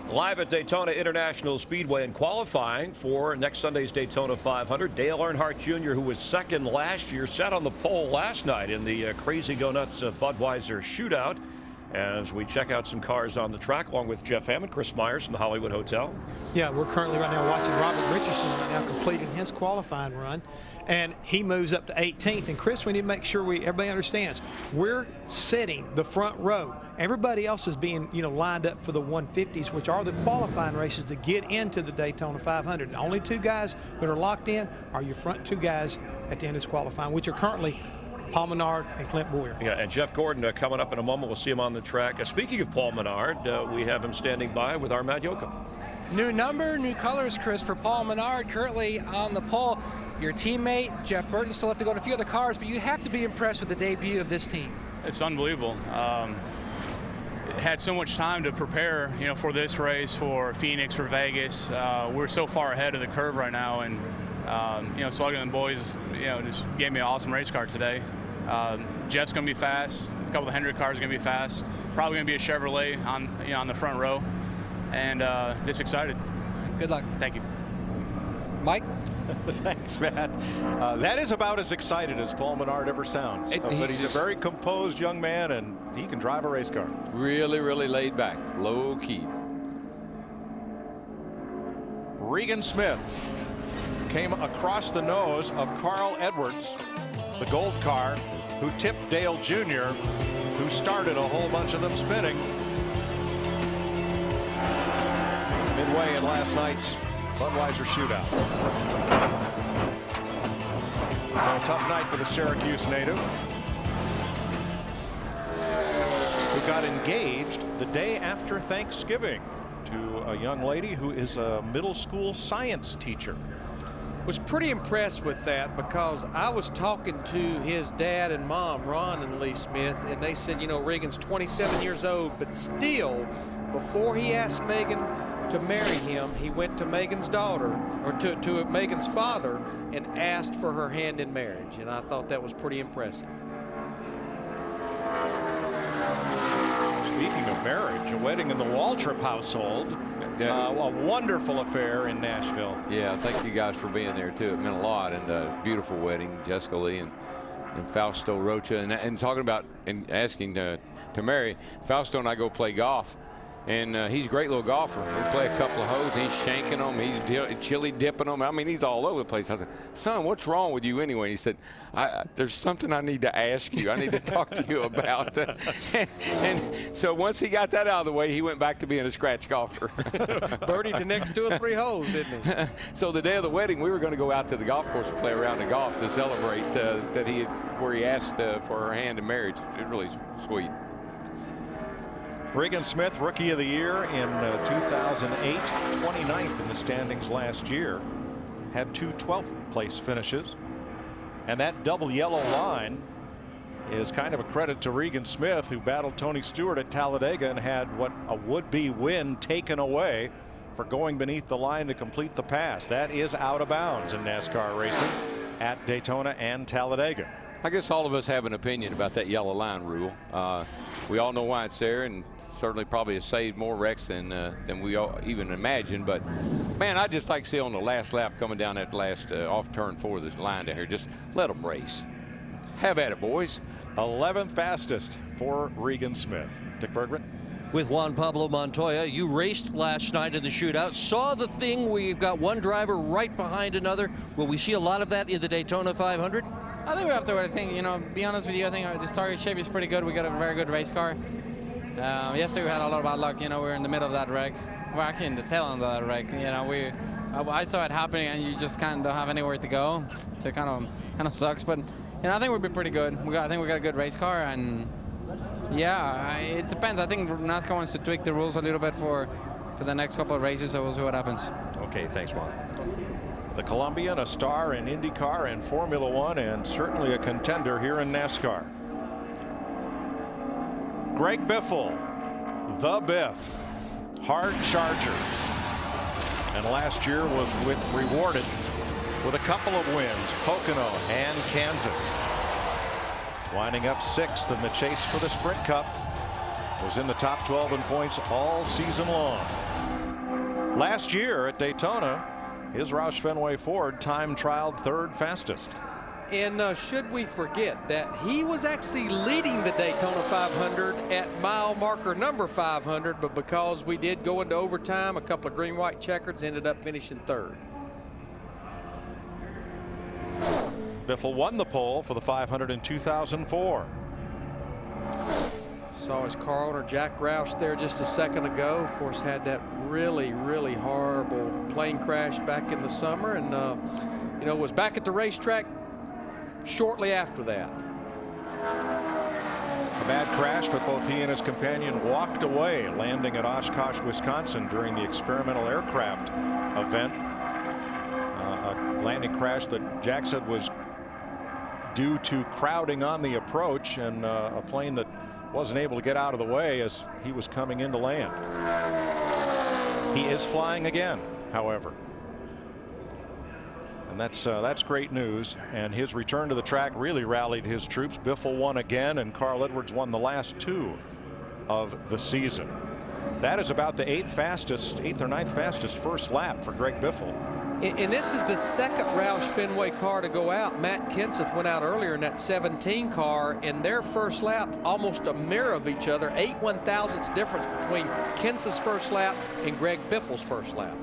Live at Daytona International Speedway and qualifying for next Sunday's Daytona 500, Dale Earnhardt Jr., who was second last year, sat on the pole last night in the Crazy Go Nuts Budweiser shootout. As we check out some cars on the track, along with Jeff Hammond, Chris Myers from the Hollywood Hotel. Yeah, we're currently right now watching Robert Richardson right now completing his qualifying run, and he moves up to 18th. And Chris, we need to make sure everybody understands we're setting the front row. Everybody else is being, lined up for the 150s, which are the qualifying races to get into the Daytona 500. The only two guys that are locked in are your front two guys at the end of this qualifying, which are currently Paul Menard and Clint Boyer. Yeah, and Jeff Gordon coming up in a moment. We'll see him on the track. Speaking of Paul Menard, we have him standing by with our Matt Yoakum. New number, new colors, Chris, for Paul Menard, currently on the pole. Your teammate, Jeff Burton, still have to go in a few other cars, but you have to be impressed with the debut of this team. It's unbelievable. Had so much time to prepare, for this race, for Phoenix, for Vegas. We're so far ahead of the curve right now, and Slugger and the boys, just gave me an awesome race car today. Jeff's going to be fast. A couple of Hendrick cars are going to be fast. Probably going to be a Chevrolet on the front row, and just excited. Good luck. Thank you. Mike? Thanks, Matt. That is about as excited as Paul Menard ever sounds. But he's a very composed young man, and he can drive a race car. Really, really laid back, low key. Regan Smith came across the nose of Carl Edwards, the gold car, who tipped Dale Jr., who started a whole bunch of them spinning. Midway in last night's Budweiser shootout. A tough night for the Syracuse native, who got engaged the day after Thanksgiving to a young lady who is a middle school science teacher. was pretty impressed with that, because I was talking to his dad and mom, Ron and Lee Smith, and they said, you know, Regan's 27 years old, but still, before he asked Megan to marry him, he went to Megan's daughter, or to Megan's father, and asked for her hand in marriage, and I thought that was pretty impressive. Speaking of marriage, a wedding in the Waltrip household. A wonderful affair in Nashville. Yeah, thank you guys for being there too. It meant a lot, and a beautiful wedding. Jessica Lee and Fausto Rocha, and talking about and asking to marry. Fausto and I go play golf, and he's a great little golfer. We play a couple of holes, and he's shanking them, he's chili dipping them. I mean, he's all over the place. I said, son, what's wrong with you anyway? And he said, there's something I need to ask you. I need to talk to you about. And so once he got that out of the way, he went back to being a scratch golfer. Birdied the next 2 or 3 holes, didn't he? So the day of the wedding, we were going to go out to the golf course and play around the golf to celebrate where he asked for her hand in marriage. It was really sweet. Regan Smith, Rookie of the Year in 2008, 29th in the standings last year. Had 2 12th place finishes. And that double yellow line is kind of a credit to Regan Smith, who battled Tony Stewart at Talladega and had what a would-be win taken away for going beneath the line to complete the pass. That is out of bounds in NASCAR racing at Daytona and Talladega. I guess all of us have an opinion about that yellow line rule. We all know why it's there, and certainly probably has saved more wrecks than we all even imagined. But man, I just like to see on the last lap coming down that last off turn 4 this line down here, just let them race. Have at it, boys. 11th fastest for Regan Smith. Dick Bergman. With Juan Pablo Montoya, you raced last night in the shootout. Saw the thing where you've got one driver right behind another. Will we see a lot of that in the Daytona 500? I think we have to. I think, you know, be honest with you, I think the target shape is pretty good. We got a very good race car. Yesterday we had a lot of bad luck. You know, we were in the middle of that wreck. We're actually in the tail end of that wreck. You know, I saw it happening, and you just kind of don't have anywhere to go. So it kind of sucks. But you know, I think we'll be pretty good. I think we got a good race car, and yeah, it depends. I think NASCAR wants to tweak the rules a little bit for the next couple of races, so we'll see what happens. Okay, thanks, Juan. The Colombian, a star in IndyCar and Formula One, and certainly a contender here in NASCAR. Greg Biffle, the Biff, hard charger, and last year was rewarded with a couple of wins, Pocono and Kansas. Winding up 6th in the chase for the Sprint Cup, was in the top 12 in points all season long. Last year at Daytona, his Roush Fenway Ford time trialed 3rd fastest. And should we forget that he was actually leading the Daytona 500 at mile marker number 500, but because we did go into overtime, a couple of green-white checkers, ended up finishing 3rd. Biffle won the pole for the 500 in 2004. Saw his car owner Jack Roush there just a second ago. Of course, had that really, really horrible plane crash back in the summer, and you know, was back at the racetrack shortly after that. A bad crash, but both he and his companion walked away, landing at Oshkosh, Wisconsin during the experimental aircraft event. A landing crash that Jack said was due to crowding on the approach, and a plane that wasn't able to get out of the way as he was coming in to land. He is flying again, however. And that's great news, and his return to the track really rallied his troops. Biffle won again, and Carl Edwards won the last 2 of the season. That is about the 8th or 9th fastest first lap for Greg Biffle. And this is the 2nd Roush Fenway car to go out. Matt Kenseth went out earlier in that 17 car, and their first lap almost a mirror of each other. 8 1/1000ths difference between Kenseth's first lap and Greg Biffle's first lap.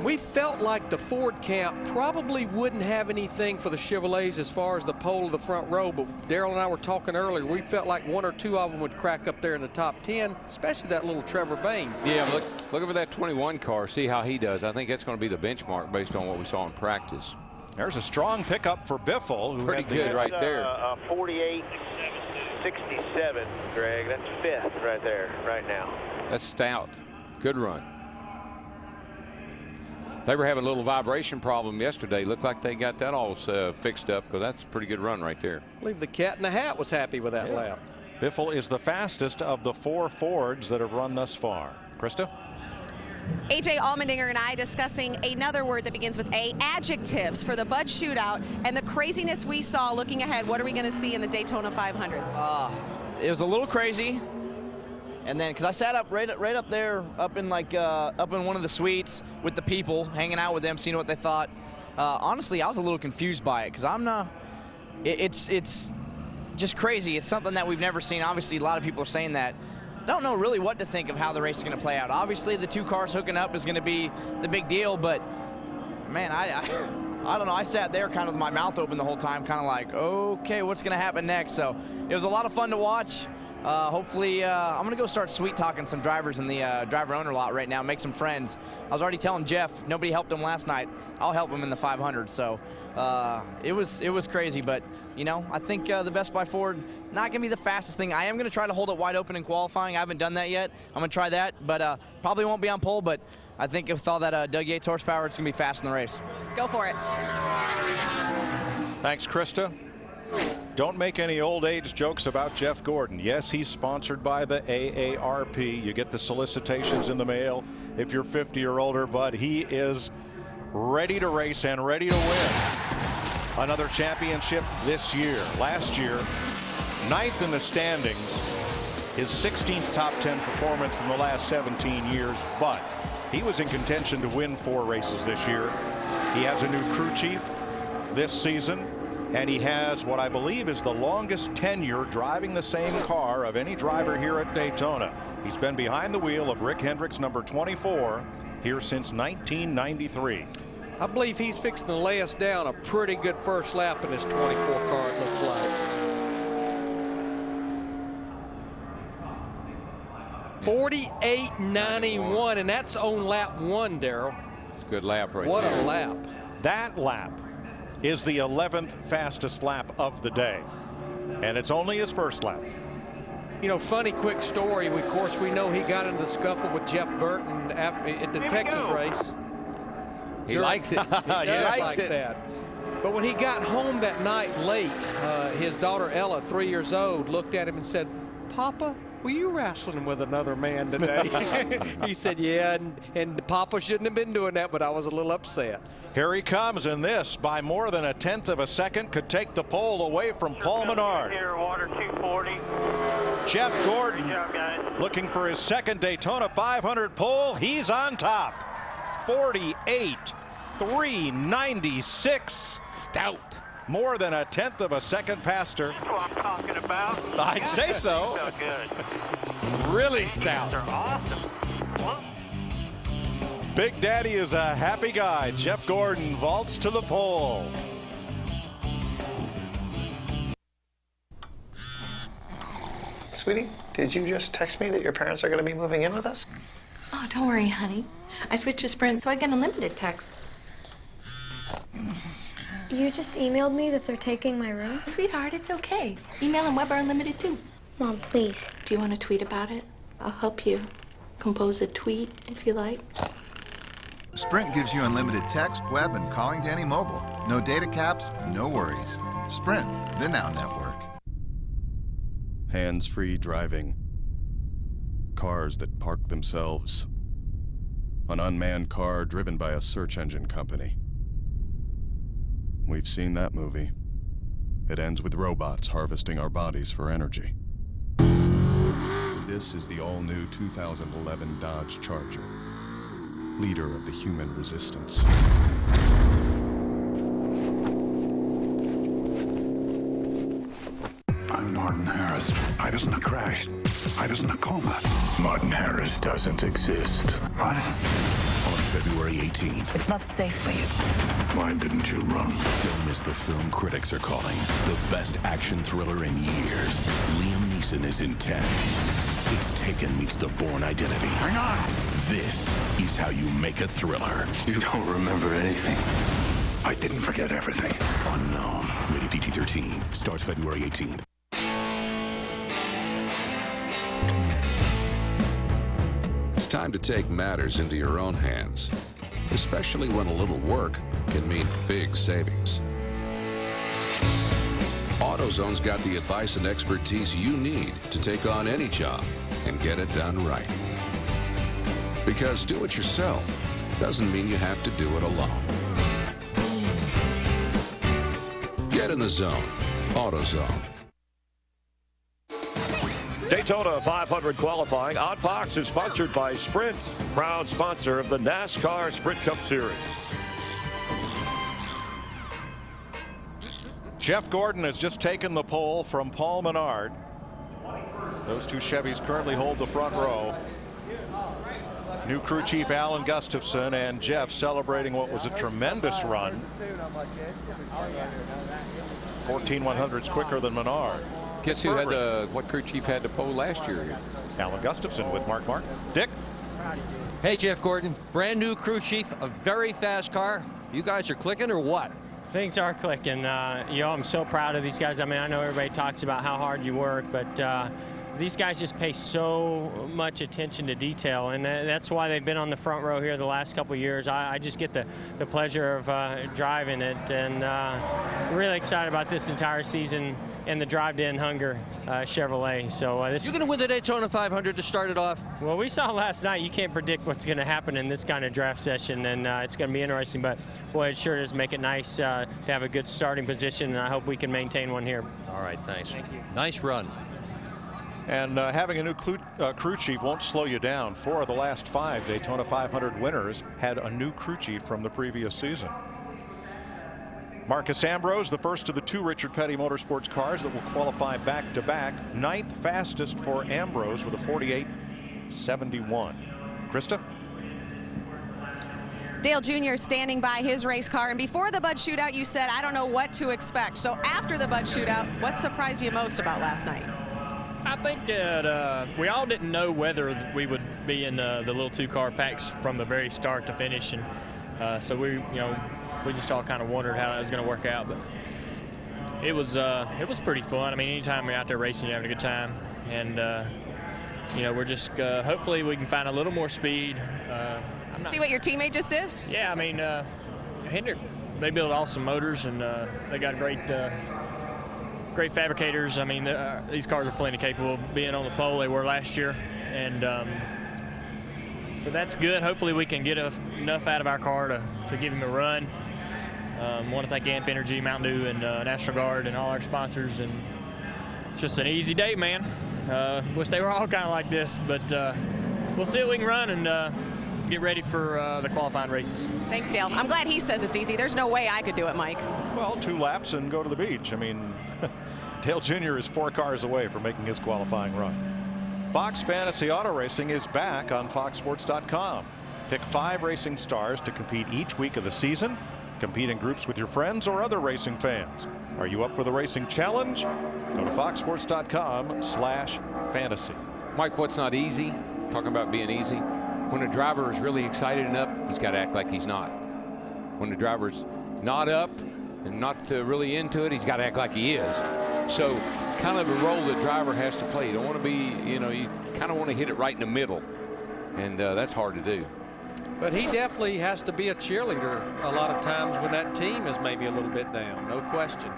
We felt like the Ford camp probably wouldn't have anything for the Chevrolets as far as the pole of the front row, but Darrell and I were talking earlier. We felt like 1 or 2 of them would crack up there in the top 10, especially that little Trevor Bayne. Yeah, look for that 21 car, see how he does. I think that's going to be the benchmark based on what we saw in practice. There's a strong pickup for Biffle. Who pretty good right there. 48.67, Greg. That's 5th right there, right now. That's stout. Good run. They were having a little vibration problem yesterday. Looked like they got that all fixed up, because that's a pretty good run right there. I believe the cat in the hat was happy with that lap. Biffle is the fastest of the 4 Fords that have run thus far. Krista? AJ Allmendinger and I discussing another word that begins with A, adjectives for the Bud Shootout and the craziness we saw looking ahead. What are we going to see in the Daytona 500? It was a little crazy. And then, because I sat up right up there, up in one of the suites with the people, hanging out with them, seeing what they thought. Honestly, I was a little confused by it, because I'm not. It's just crazy. It's something that we've never seen. Obviously, a lot of people are saying that. Don't know really what to think of how the race is going to play out. Obviously, the 2 cars hooking up is going to be the big deal, but man, I don't know. I sat there kind of with my mouth open the whole time, kind of like, okay, what's going to happen next? So it was a lot of fun to watch. Hopefully, I'm going to go start sweet talking some drivers in the driver owner lot right now, make some friends. I was already telling Jeff, nobody helped him last night. I'll help him in the 500. So it was crazy, but you know, I think the Best Buy Ford, not going to be the fastest thing. I am going to try to hold it wide open in qualifying. I haven't done that yet. I'm going to try that, but probably won't be on pole, but I think with all that Doug Yates horsepower, it's going to be fast in the race. Go for it. Thanks, Krista. Don't make any old age jokes about Jeff Gordon. Yes, he's sponsored by the AARP. You get the solicitations in the mail if you're 50 or older, but he is ready to race and ready to win another championship this year. Last year, 9th in the standings, his 16th top 10 performance in the last 17 years, but he was in contention to win 4 races this year. He has a new crew chief this season, and he has what I believe is the longest tenure driving the same car of any driver here at Daytona. He's been behind the wheel of Rick Hendrick's number 24 here since 1993. I believe he's fixing to lay us down a pretty good first lap in his 24 car, it looks like. 48.91, and that's on lap 1, Darrell. It's a good lap right what there. What a lap. That lap is the 11th fastest lap of the day, and it's only his first lap. You know, funny quick story. Of course, we know he got into the scuffle with Jeff Burton at the Texas race. He likes it. He likes that. But when he got home that night late, his daughter Ella, 3 years old, looked at him and said, "Papa, were you wrestling with another man today?" He said, "Yeah, and Papa shouldn't have been doing that, but I was a little upset." Here he comes, and this, by more than 1/10 of a second, could take the pole away from Paul Menard. Here, water 240. Jeff Gordon, Good job, guys. looking for his second Daytona 500 pole. He's on top. 48.396. Stout. More than 1/10 of a second past her. That's what I'm talking about. I'd say so. So good. Really stout. They're awesome. Well, Big Daddy is a happy guy. Jeff Gordon vaults to the pole. Sweetie, did you just text me that your parents are going to be moving in with us? Oh, don't worry, honey. I switched to Sprint, so I get unlimited texts. You just emailed me that they're taking my room? Sweetheart, it's okay. Email and web are unlimited, too. Mom, please. Do you want to tweet about it? I'll help you compose a tweet, if you like. Sprint gives you unlimited text, web, and calling to any mobile. No data caps, no worries. Sprint, the Now Network. Hands-free driving. Cars that park themselves. An unmanned car driven by a search engine company. We've seen that movie. It ends with robots harvesting our bodies for energy. This is the all-new 2011 Dodge Charger, leader of the human resistance. I'm Martin Harris. I was in a crash. I was in a coma. Martin Harris doesn't exist. What? On February 18th. It's not safe for you. Why didn't you run? Don't miss the film critics are calling the best action thriller in years. Liam Neeson is intense. It's Taken meets The Bourne Identity. Hang on! This is how you make a thriller. You don't remember anything. I didn't forget everything. Unknown. Rated PG-13. Starts February 18th. It's time to take matters into your own hands. especially when a little work can mean big savings. AutoZone's got the advice and expertise you need to take on any job and get it done right. Because do it yourself doesn't mean you have to do it alone. Get in the zone. AutoZone. Daytona 500 qualifying on Fox is sponsored by Sprint, proud sponsor of the NASCAR Sprint Cup Series. Jeff Gordon has just taken the pole from Paul Menard. Those two Chevys currently hold the front row. New crew chief Alan Gustafson and Jeff celebrating what was a tremendous run. 14/100s quicker than Menard. Guess who had the, what crew chief had the pole last year here? Alan Gustafson with Mark Martin. Dick? Hey, Jeff Gordon, brand new crew chief, a very fast car. You guys are clicking or what? Things are clicking. I'm so proud of these guys. I mean, I know everybody talks about how hard you work, but these guys just pay so much attention to detail, and that's why they've been on the front row here the last couple of years. I just get the pleasure of driving it, and really excited about this entire season and the drive-in hunger Chevrolet. So you're going to win the Daytona 500 to start it off? Well, we saw last night you can't predict what's going to happen in this kind of draft session, and it's going to be interesting. But boy, it sure does make it nice to have a good starting position, and I hope we can maintain one here. All right, thanks. Thank you. Nice run. And having a new crew chief won't slow you down. 4 of the last 5 Daytona 500 winners had a new crew chief from the previous season. Marcus Ambrose, the first of the 2 Richard Petty Motorsports cars that will qualify back-to-back. 9th fastest for Ambrose with a 48.71. Krista? Dale Jr. standing by his race car, and before the Bud Shootout you said I don't know what to expect. So after the Bud Shootout, what surprised you most about last night? I think that we all didn't know whether we would be in the little 2-car packs from the very start to finish, and so we just all kind of wondered how it was going to work out. But it was pretty fun. I mean, anytime you're out there racing, you're having a good time, and we're just hopefully we can find a little more speed. Did you see what your teammate just did? Yeah, I mean, Hendrick, they build awesome motors, and they got great fabricators. I mean, these cars are plenty capable of being on the pole. They were last year, and so that's good. Hopefully we can get enough out of our car to give him a run. Want to thank Amp Energy, Mountain Dew, and National Guard, and all our sponsors. And it's just an easy day, man. Wish they were all kind of like this, but we'll see what we can run and get ready for the qualifying races. Thanks, Dale. I'm glad he says it's easy. There's no way I could do it, Mike. Well, 2 laps and go to the beach. I mean, Dale Jr. is 4 cars away from making his qualifying run. Fox Fantasy Auto Racing is back on FoxSports.com. Pick 5 racing stars to compete each week of the season. Compete in groups with your friends or other racing fans. Are you up for the racing challenge? Go to FoxSports.com/fantasy. Mike, what's not easy? Talking about being easy. When a driver is really excited and up, he's got to act like he's not. When the driver's not up and not really into it, he's got to act like he is. So it's kind of a role the driver has to play. You don't want to be, you kind of want to hit it right in the middle. And that's hard to do. But he definitely has to be a cheerleader a lot of times when that team is maybe a little bit down, no question.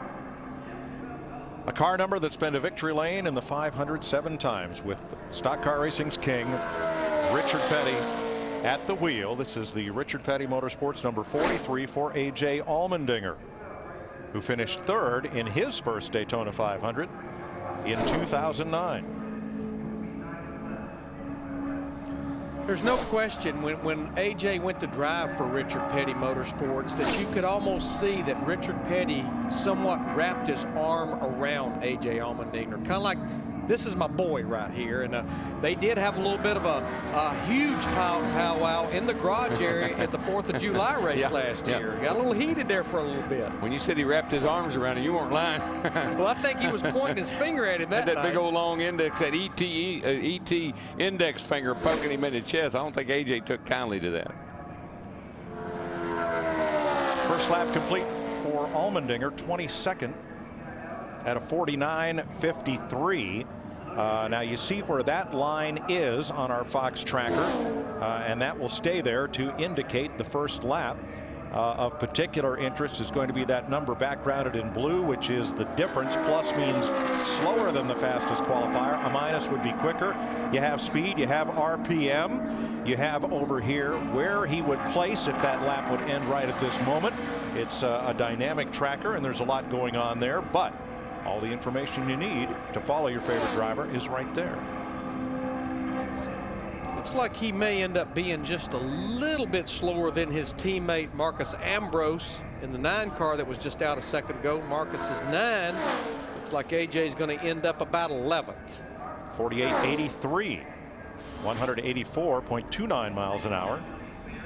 A car number that's been to victory lane in the 500 7 times with Stock Car Racing's king, Richard Petty, at the wheel. This is the Richard Petty Motorsports number 43 for A.J. Allmendinger, who finished 3rd in his first Daytona 500 in 2009. There's no question when AJ went to drive for Richard Petty Motorsports that you could almost see that Richard Petty somewhat wrapped his arm around AJ Allmendinger, kind of like, this is my boy right here. And they did have a little bit of a huge powwow in the garage area at the 4th of July race last year. Got a little heated there for a little bit. When you said he wrapped his arms around him, you weren't lying. Well, I think he was pointing his finger at him that night. Big old long index, that ET index finger poking him in the chest. I don't think AJ took kindly to that. First lap complete for Allmendinger, 22nd at a 49.53. Now you see where that line is on our Fox tracker, and that will stay there to indicate the first lap. Of particular interest is going to be that number backgrounded in blue, which is the difference. Plus means slower than the fastest qualifier. A minus would be quicker. You have speed, you have RPM, you have over here where he would place if that lap would end right at this moment. It's a dynamic tracker, and there's a lot going on there, but all the information you need to follow your favorite driver is right there. Looks like he may end up being just a little bit slower than his teammate Marcus Ambrose in the 9 car that was just out a second ago. Marcus is 9. Looks like AJ is going to end up about 11th. 48.83, 184.29 miles an hour.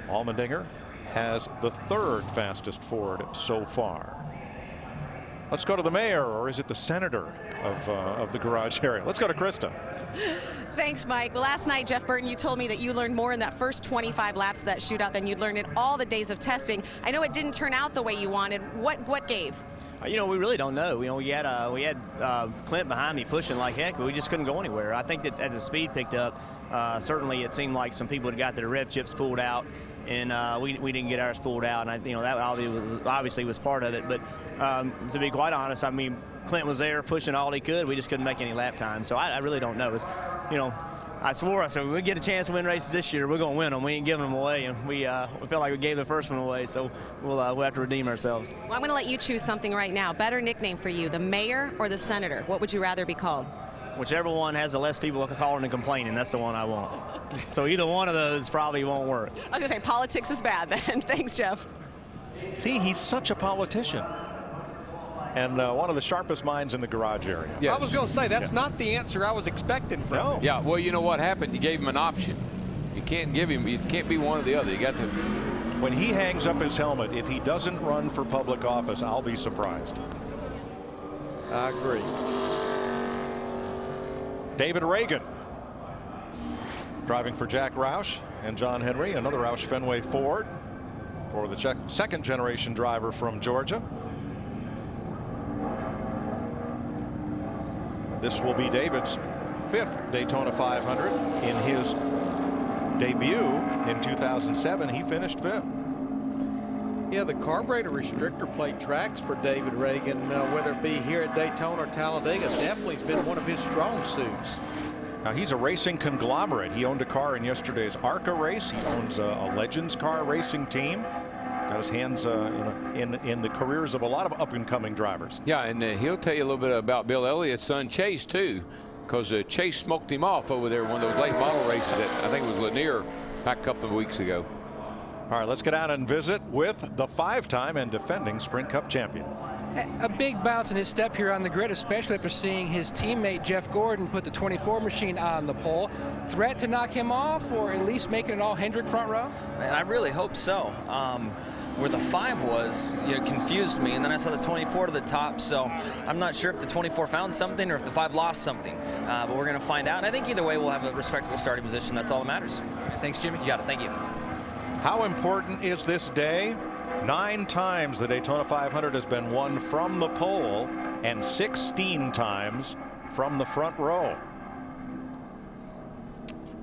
Allmendinger has the 3rd fastest Ford so far. Let's go to the mayor, or is it the senator of the garage area? Let's go to Krista. Thanks, Mike. Well, last night, Jeff Burton, you told me that you learned more in that first 25 laps of that shootout than you'd learned in all the days of testing. I know it didn't turn out the way you wanted. What gave? You know, we really don't know. You know, we had Clint behind me pushing like heck, but we just couldn't go anywhere. I think that as the speed picked up, certainly it seemed like some people had got their rev chips pulled out, and we didn't get ours pulled out. And that obviously was part of it. But to be quite honest, I mean, Clint was there pushing all he could. We just couldn't make any lap time. So I really don't know. I swore, I said, when we get a chance to win races this year, we're going to win them. We ain't giving them away. And we felt like we gave the first one away. So we'll have to redeem ourselves. Well, I'm going to let you choose something right now. Better nickname for you, the mayor or the senator? What would you rather be called? Whichever one has the less people calling and complaining, that's the one I want. So either one of those probably won't work. I was going to say politics is bad then. Thanks, Jeff. See, he's such a politician. And one of the sharpest minds in the garage area. Yes. I was going to say, that's not the answer I was expecting from him. Yeah, well, you know what happened? You gave him an option. You can't be one or the other. You got to. When he hangs up his helmet, if he doesn't run for public office, I'll be surprised. I agree. David Reagan driving for Jack Roush and John Henry, another Roush Fenway Ford for the second generation driver from Georgia. This will be David's 5th Daytona 500. In his debut in 2007, he finished 5th. Yeah, the carburetor restrictor plate tracks for David Reagan, whether it be here at Daytona or Talladega, definitely has been one of his strong suits. Now, he's a racing conglomerate. He owned a car in yesterday's ARCA race. He owns a Legends car racing team. Got his hands in the careers of a lot of up-and-coming drivers. Yeah, and he'll tell you a little bit about Bill Elliott's son Chase too, because Chase smoked him off over there in one of those late model races that I think was Lanier back a couple of weeks ago. All right, let's get out and visit with the 5-time and defending Sprint Cup champion. A big bounce in his step here on the grid, especially after seeing his teammate Jeff Gordon put the 24 machine on the pole. Threat to knock him off, or at least make it an all Hendrick front row? Man, I really hope so. Where the 5 was, confused me, and then I saw the 24 to the top, so I'm not sure if the 24 found something or if the 5 lost something, but we're going to find out. And I think either way we'll have a respectable starting position. That's all that matters. Thanks, Jimmy. You got it. Thank you. How important is this day? 9 times the Daytona 500 has been won from the pole, and 16 times from the front row.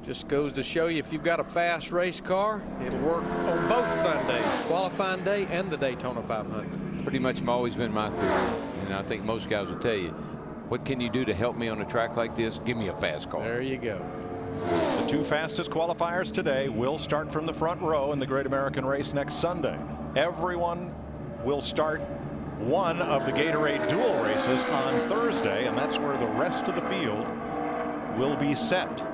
Just goes to show you, if you've got a fast race car, it'll work on both Sundays, qualifying day and the Daytona 500. Pretty much always been my theory, and I think most guys will tell you, what can you do to help me on a track like this? Give me a fast car. There you go. The 2 fastest qualifiers today will start from the front row in the Great American Race next Sunday. Everyone will start one of the Gatorade dual races on Thursday, and that's where the rest of the field will be set.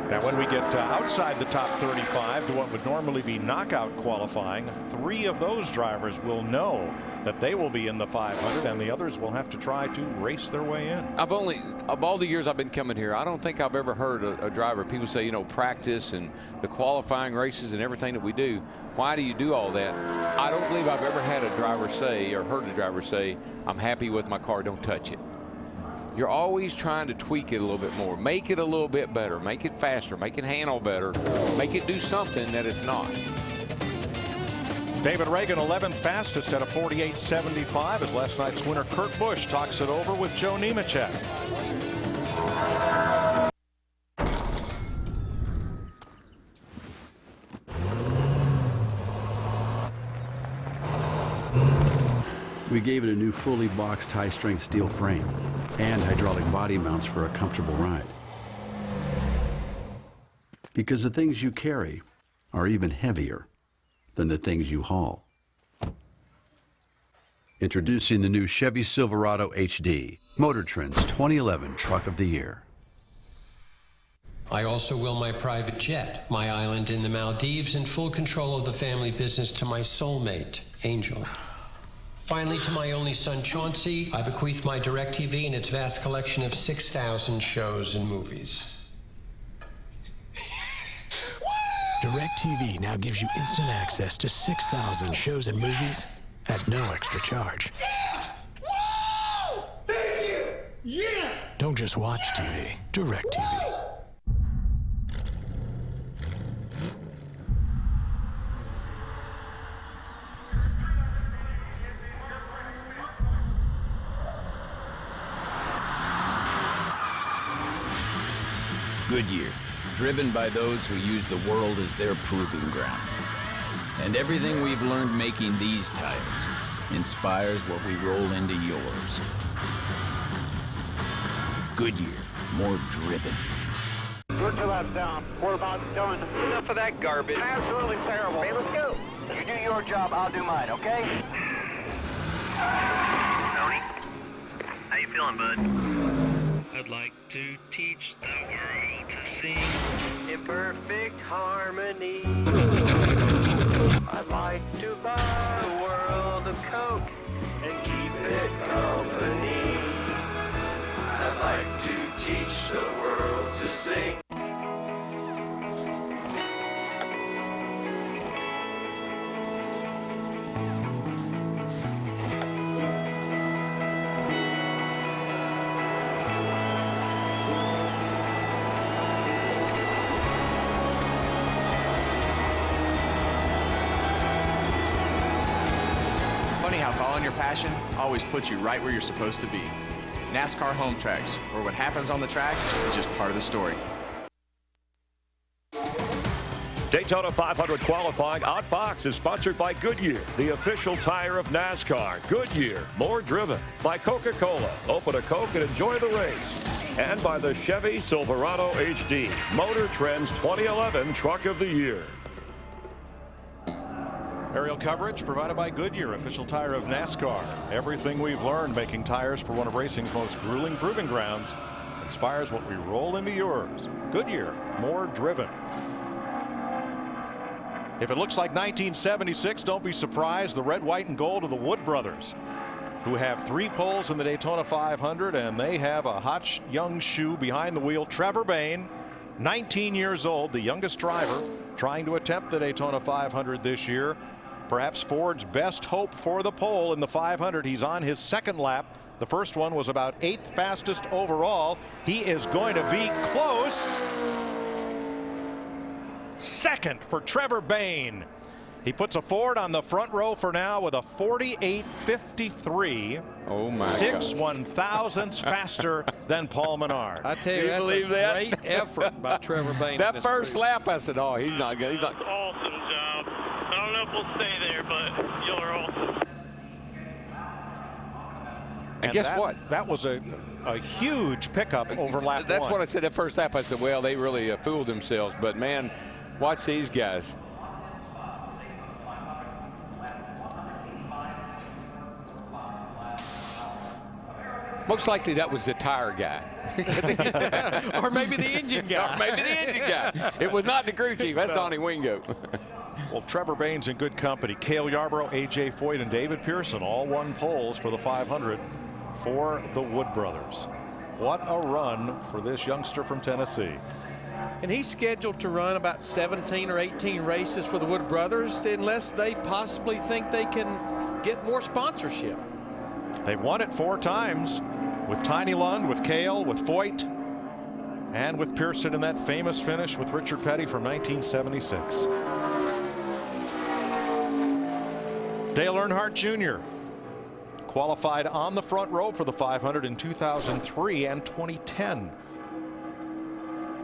Now, when we get outside the top 35 to what would normally be knockout qualifying, 3 of those drivers will know that they will be in the 500, and the others will have to try to race their way in. Of all the years I've been coming here, I don't think I've ever heard a driver, people say, practice and the qualifying races and everything that we do. Why do you do all that? I don't believe I've ever had a driver say, or heard a driver say, I'm happy with my car, don't touch it. You're always trying to tweak it a little bit more, make it a little bit better, make it faster, make it handle better, make it do something that it's not. David Reagan 11th fastest at a 48.75 as last night's winner Kurt Busch talks it over with Joe Nemechek. We gave it a new fully boxed high-strength steel frame and hydraulic body mounts for a comfortable ride. Because the things you carry are even heavier than the things you haul. Introducing the new Chevy Silverado HD, Motor Trend's 2011 Truck of the Year. I also will my private jet, my island in the Maldives, and full control of the family business to my soulmate, Angel. Finally, to my only son, Chauncey, I bequeath my DirecTV and its vast collection of 6,000 shows and movies. DirecTV now gives you instant access to 6,000 shows and movies at no extra charge. Yeah! Whoa! Thank you! Yeah! Don't just watch TV, DirecTV. Goodyear, driven by those who use the world as their proving ground. And everything we've learned making these tires inspires what we roll into yours. Goodyear, more driven. We're 2 laps down. We're about done. Enough of that garbage. Absolutely terrible. Hey, let's go. You do your job, I'll do mine, okay? Tony, how you feeling, bud? I'd like to teach the world to sing in perfect harmony. I'd like to buy the world of Coke and keep it company. I'd like to teach the world to sing. Funny how following your passion always puts you right where you're supposed to be. NASCAR home tracks, where what happens on the track is just part of the story. Daytona 500 qualifying on Fox is sponsored by Goodyear, the official tire of NASCAR. Goodyear, more driven. By Coca-Cola, open a Coke and enjoy the race. And by the Chevy Silverado HD, Motor Trend's 2011 Truck of the Year. Aerial coverage provided by Goodyear, official tire of NASCAR. Everything we've learned making tires for one of racing's most grueling proving grounds inspires what we roll into yours. Goodyear, more driven. If it looks like 1976, don't be surprised. The red, white, and gold of the Wood brothers, who have 3 poles in the Daytona 500, and they have a hot young shoe behind the wheel. Trevor Bayne, 19 years old, the youngest driver trying to attempt the Daytona 500 this year. Perhaps Ford's best hope for the pole in the 500. He's on his second lap. The first one was about 8th fastest overall. He is going to be close. Second for Trevor Bayne. He puts a Ford on the front row for now with a 48.53. Oh my! 6 1/1000ths faster than Paul Menard. I tell you, that's a great effort by Trevor Bayne. That first lap, I said, "Oh, he's not good." He's not. Awesome job. I don't know if we'll stay there, but y'all are awesome. And guess what? That was a huge pickup over lap 1. That's what I said that first lap. I said, well, they really fooled themselves. But, man, watch these guys. Most likely that was the tire guy. Or maybe the engine guy. Or maybe the engine guy. It was not the crew chief. That's Donnie Wingo. Well, Trevor Bayne's in good company. Cale Yarborough, A.J. Foyt, and David Pearson all won poles for the 500 for the Wood brothers. What a run for this youngster from Tennessee. And he's scheduled to run about 17 or 18 races for the Wood brothers unless they possibly think they can get more sponsorship. They've won it 4 times with Tiny Lund, with Cale, with Foyt, and with Pearson in that famous finish with Richard Petty from 1976. Dale Earnhardt Jr. qualified on the front row for the 500 in 2003 and 2010.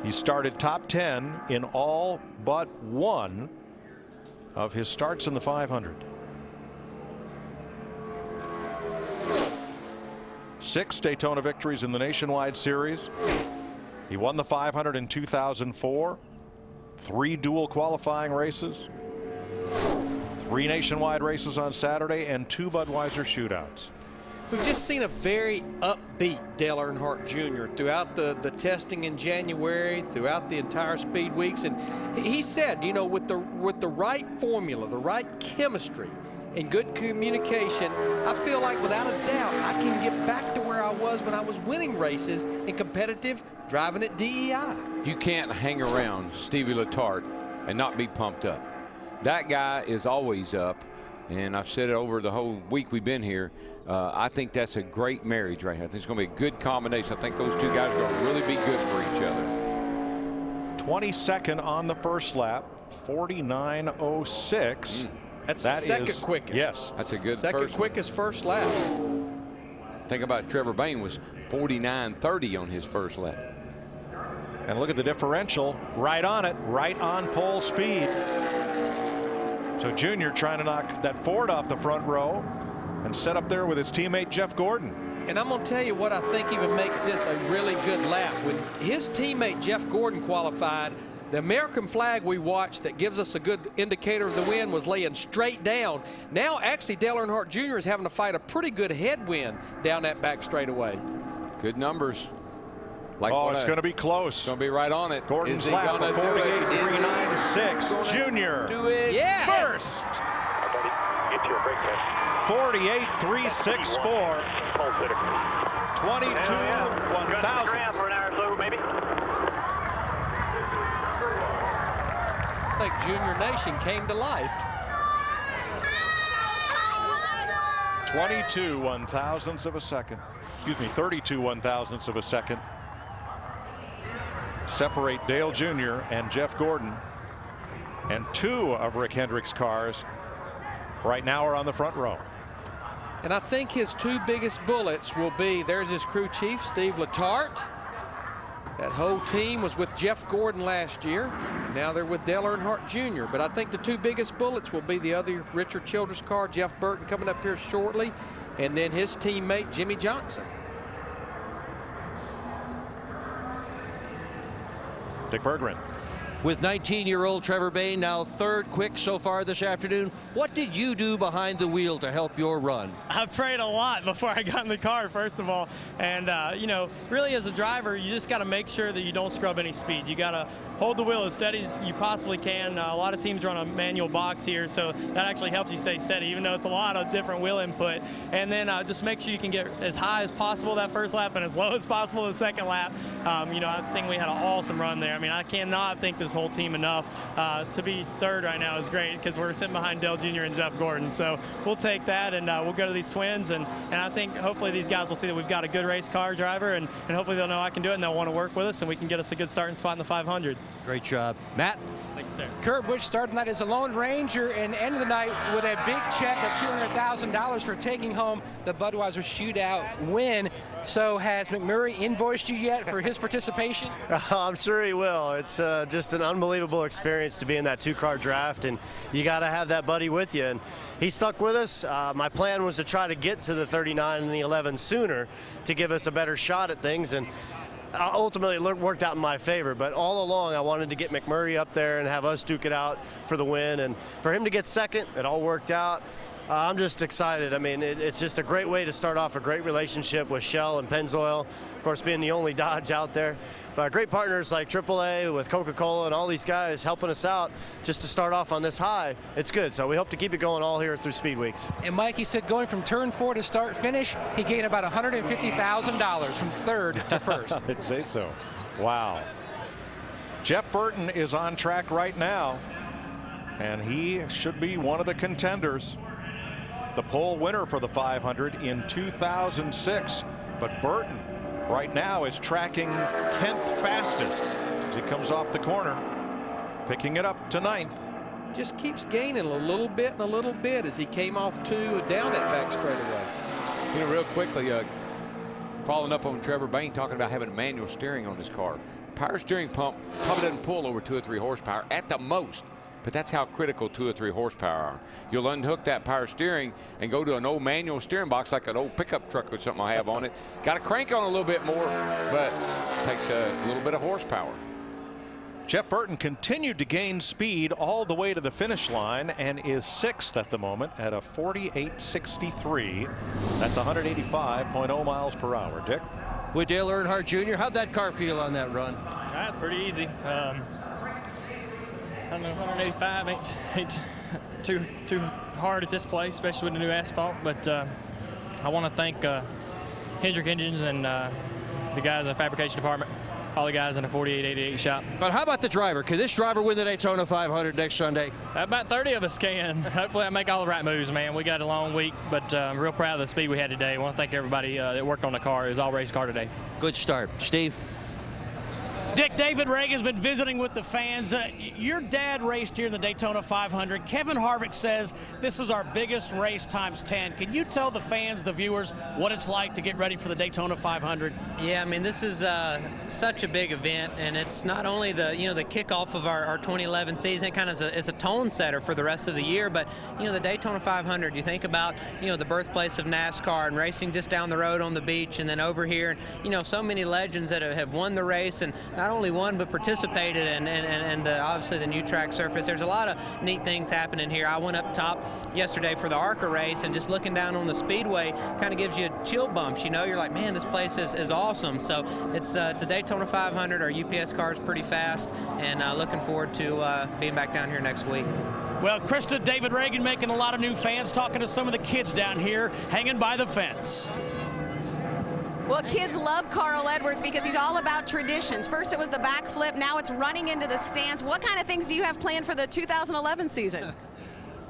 He started top 10 in all but one of his starts in the 500. 6 Daytona victories in the Nationwide Series. He won the 500 in 2004. 3 dual qualifying races. 3 nationwide races on Saturday and 2 Budweiser shootouts. We've just seen a very upbeat Dale Earnhardt Jr. throughout the testing in January, throughout the entire speed weeks. And he said, you know, with the right formula, the right chemistry, and good communication, I feel like without a doubt I can get back to where I was when I was winning races and competitive driving at DEI. You can't hang around Stevie Letarte and not be pumped up. That guy is always up, and I've said it over the whole week we've been here. I think that's a great marriage right here. I think it's going to be a good combination. I think those two guys are going to really be good for each other. 22nd on the first lap, 49.06. That's the second quickest. Yes. That's a good second quickest first lap. Think about Trevor Bayne was 49.30 on his first lap. And look at the differential right on it, right on pole speed. So Junior trying to knock that Ford off the front row and set up there with his teammate Jeff Gordon. And I'm going to tell you what I think even makes this a really good lap. When his teammate Jeff Gordon qualified, the American flag we watched that gives us a good indicator of the wind was laying straight down. Now actually Dale Earnhardt Jr. is having to fight a pretty good headwind down that back straightaway. Good numbers. Like it's going to be close. It's going to be right on it. Gordon's lap of 48.396. Junior. Do it. Yes. First. Get your brake test. 48.364. 22 1,000. For an hour or so, maybe. I think Junior Nation came to life. 22 1,000ths of a second. Excuse me, 32 1,000ths of a second. Separate Dale Jr. and Jeff Gordon. And 2 of Rick Hendrick's cars right now are on the front row. And I think his 2 biggest bullets will be, there's his crew chief, Steve Letarte. That whole team was with Jeff Gordon last year. And now they're with Dale Earnhardt Jr. But I think the 2 biggest bullets will be the other Richard Childress car, Jeff Burton coming up here shortly, and then his teammate, Jimmy Johnson. Dick Berggren. With 19-year-old Trevor Bayne now 3rd quick so far this afternoon, what did you do behind the wheel to help your run? I prayed a lot before I got in the car, first of all. And, you know, really as a driver, you just got to make sure that you don't scrub any speed. You got to hold the wheel as steady as you possibly can. A lot of teams run a manual box here, so that actually helps you stay steady, even though it's a lot of different wheel input. And then just make sure you can get as high as possible that first lap and as low as possible the second lap. You know, I think we had an awesome run there. I mean, I cannot thank this whole team enough. To be 3rd right now is great because we're sitting behind Dale Jr. and Jeff Gordon. So we'll take that and we'll go to these twins. And I think hopefully these guys will see that we've got a good race car driver and hopefully they'll know I can do it and they'll want to work with us and we can get us a good starting spot in the 500. Great job. Matt? Thank you, sir. Kurt Busch started the night as a Lone Ranger and ended the night with a big check of $200,000 for taking home the Budweiser Shootout win. So has McMurray invoiced you yet for his participation? I'm sure he will. It's just an unbelievable experience to be in that 2-car draft, and you got to have that buddy with you. And he stuck with us. My plan was to try to get to the 39 and the 11 sooner to give us a better shot at things, and ultimately it worked out in my favor. But all along I wanted to get McMurray up there and have us duke it out for the win, and for him to get second, it all worked out. I'm just excited. I mean, it's just a great way to start off a great relationship with Shell and Pennzoil, of course, being the only Dodge out there. But great partners like AAA with Coca-Cola and all these guys helping us out just to start off on this high. It's good. So we hope to keep it going all here through Speed Weeks. And Mikey said going from turn 4 to start finish, he gained about $150,000 from 3rd to 1st. I'd say so. Wow. Jeff Burton is on track right now, and he should be one of the contenders. The pole winner for the 500 in 2006. But Burton right now is tracking 10th fastest as he comes off the corner, picking it up to 9th. just keeps gaining a little bit and a little bit as he came off 2 and down that back straightaway. You know, real quickly, following up on Trevor Bain talking about having manual steering on his car. Power steering pump probably doesn't pull over 2 or 3 horsepower at the most, but that's how critical 2 or 3 horsepower are. You'll unhook that power steering and go to an old manual steering box like an old pickup truck or something I have on it. Got to crank on a little bit more, but takes a little bit of horsepower. Jeff Burton continued to gain speed all the way to the finish line and is 6th at the moment at a 48.63. That's 185.0 miles per hour. Dick? With Dale Earnhardt Jr., how'd that car feel on that run? Pretty easy. I don't know, 185 ain't too hard at this place, especially with the new asphalt. But I want to thank Hendrick Engines and the guys in the fabrication department, all the guys in the 4888 shop. But how about the driver? Can this driver win the Daytona 500 next Sunday? About 30 of us can. Hopefully I make all the right moves, man. We got a long week, but I'm real proud of the speed we had today. I want to thank everybody that worked on the car. It was all race car today. Good start. Steve? Dick, David Reagan's been visiting with the fans. Your dad raced here in the Daytona 500. Kevin Harvick says this is our biggest race times 10. Can you tell the fans, the viewers, what it's like to get ready for the Daytona 500? Yeah, I mean, this is such a big event, and it's not only the the kickoff of our 2011 season. It kind of is a tone setter for the rest of the year. But the Daytona 500. You think about the birthplace of NASCAR and racing just down the road on the beach, and then over here, and so many legends that have won the race and not only won but participated, and obviously the new track surface. There's a lot of neat things happening here. I went up top yesterday for the ARCA race, and just looking down on the speedway kind of gives you chill bumps. You're like, man, this place is awesome. So it's a Daytona 500. Our UPS car is pretty fast, and looking forward to being back down here next week. Well, Krista, David Reagan making a lot of new fans, talking to some of the kids down here hanging by the fence. Well, kids love Carl Edwards because he's all about traditions. First it was the backflip, now it's running into the stands. What kind of things do you have planned for the 2011 season?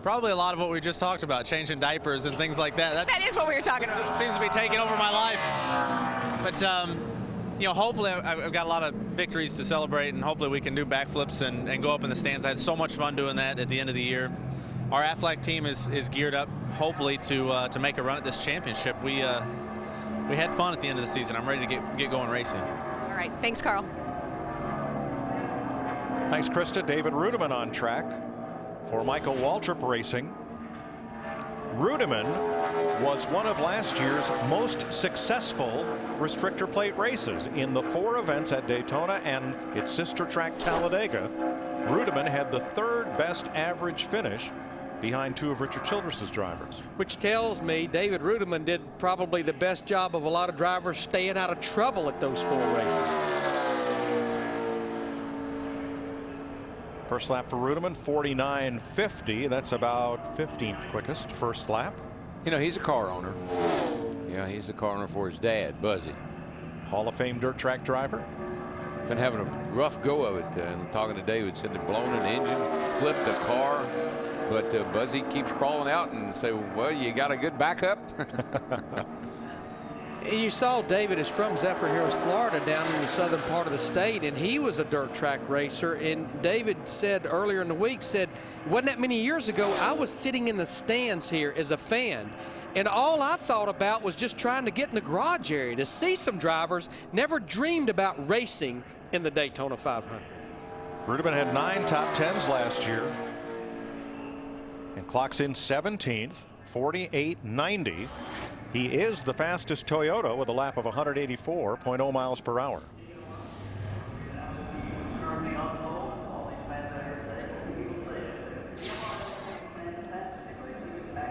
Probably a lot of what we just talked about, changing diapers and things like that. That is what we were talking about. Seems to be taking over my life. But, hopefully I've got a lot of victories to celebrate, and hopefully we can do backflips and go up in the stands. I had so much fun doing that at the end of the year. Our Aflac team is geared up, hopefully, to make a run at this championship. We had fun at the end of the season. I'm ready to get going racing. All right. Thanks, Carl. Thanks, Krista. David Rudiman on track for Michael Waltrip Racing. Rudiman was one of last year's most successful restrictor plate races. In the 4 events at Daytona and its sister track Talladega, Rudiman had the 3rd best average finish behind 2 of Richard Childress's drivers. Which tells me David Rudiman did probably the best job of a lot of drivers staying out of trouble at those 4 races. First lap for Rudiman, 49.50. That's about 15th quickest first lap. He's a car owner. Yeah, he's the car owner for his dad, Buzzy. Hall of Fame dirt track driver. Been having a rough go of it. Talking to David, said they'd blown an engine, flipped a car. But Buzzy keeps crawling out and say, well, you got a good backup. You saw David is from Zephyr Hills, Florida, down in the southern part of the state, and he was a dirt track racer. And David said earlier in the week, wasn't that many years ago, I was sitting in the stands here as a fan, and all I thought about was just trying to get in the garage area to see some drivers. Never dreamed about racing in the Daytona 500. Rudiman had 9 top 10s last year and clocks in 17th, 48.90. He is the fastest Toyota with a lap of 184.0 miles per hour.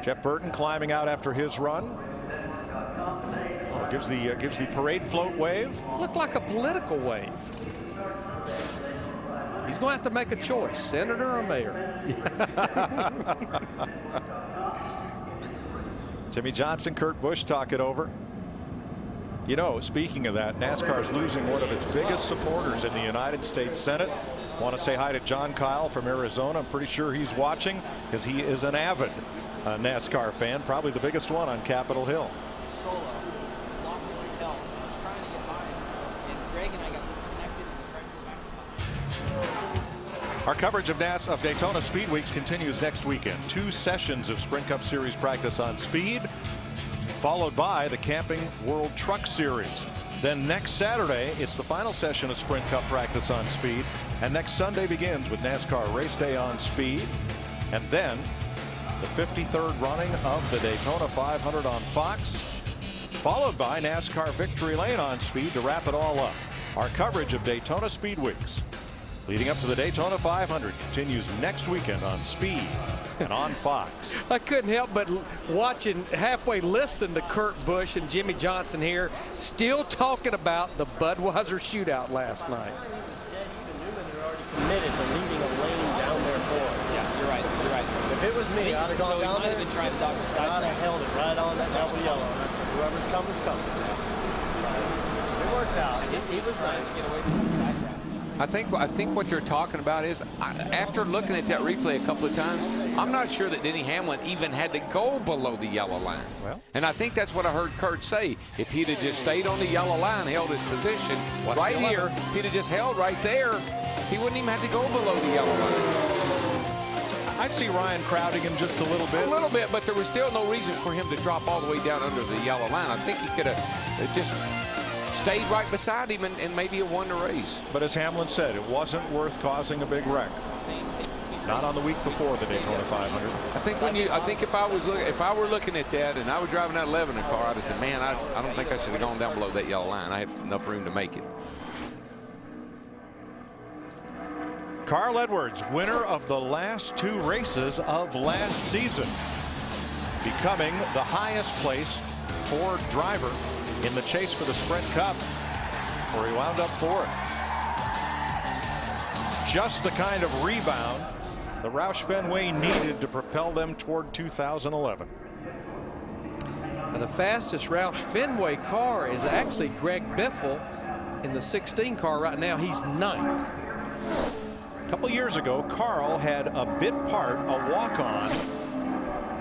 Jeff Burton climbing out after his run. Oh, gives the parade float wave. Looked like a political wave. He's going to have to make a choice, senator or mayor. Jimmy Johnson, Kurt Busch talk it over. Speaking of that, NASCAR's losing one of its biggest supporters in the United States Senate. Want to say hi to John Kyle from Arizona. I'm pretty sure he's watching because he is an avid NASCAR fan, probably the biggest one on Capitol Hill. Solo, locked in the hill. I was trying to get by him, and Greg and I got disconnected and tried to go back to Our coverage of Daytona Speed Weeks continues next weekend. 2 sessions of Sprint Cup Series practice on speed, followed by the Camping World Truck Series. Then next Saturday, it's the final session of Sprint Cup practice on speed. And next Sunday begins with NASCAR Race Day on speed. And then the 53rd running of the Daytona 500 on Fox, followed by NASCAR Victory Lane on speed to wrap it all up. Our coverage of Daytona Speed Weeks leading up to the Daytona 500 continues next weekend on Speed and on Fox. I couldn't help but watch and halfway listen to Kurt Busch and Jimmy Johnson here, still talking about the Budweiser shootout last night. Committed to leaving a lane down there for him. Yeah, you're right. You're right. If it was me, I'd have gone down there. Been trying to dodge the side. I'd have held it right on that double yellow. I said, whoever's coming's coming. It worked out. He was nice. Get away from the side route. I think what they're talking about is, after looking at that replay a couple of times, I'm not sure that Denny Hamlin even had to go below the yellow line. Well, and I think that's what I heard Kurt say. If he'd have just stayed on the yellow line, held his position right here, if he'd have just held right there, he wouldn't even have to go below the yellow line. I'd see Ryan crowding him just a little bit. A little bit, but there was still no reason for him to drop all the way down under the yellow line. I think he could have just stayed right beside him and maybe have won the race. But as Hamlin said, it wasn't worth causing a big wreck. Not on the week before the Daytona 500. I think if I were looking at that and I was driving that 11 car, I'd have said, man, I don't think I should have gone down below that yellow line. I had enough room to make it. Carl Edwards, winner of the last 2 races of last season, becoming the highest placed Ford driver in the chase for the Sprint Cup, where he wound up 4th. Just the kind of rebound the Roush Fenway needed to propel them toward 2011. Now, the fastest Roush Fenway car is actually Greg Biffle in the 16 car right now. He's 9th. A couple years ago, Carl had a bit part, a walk-on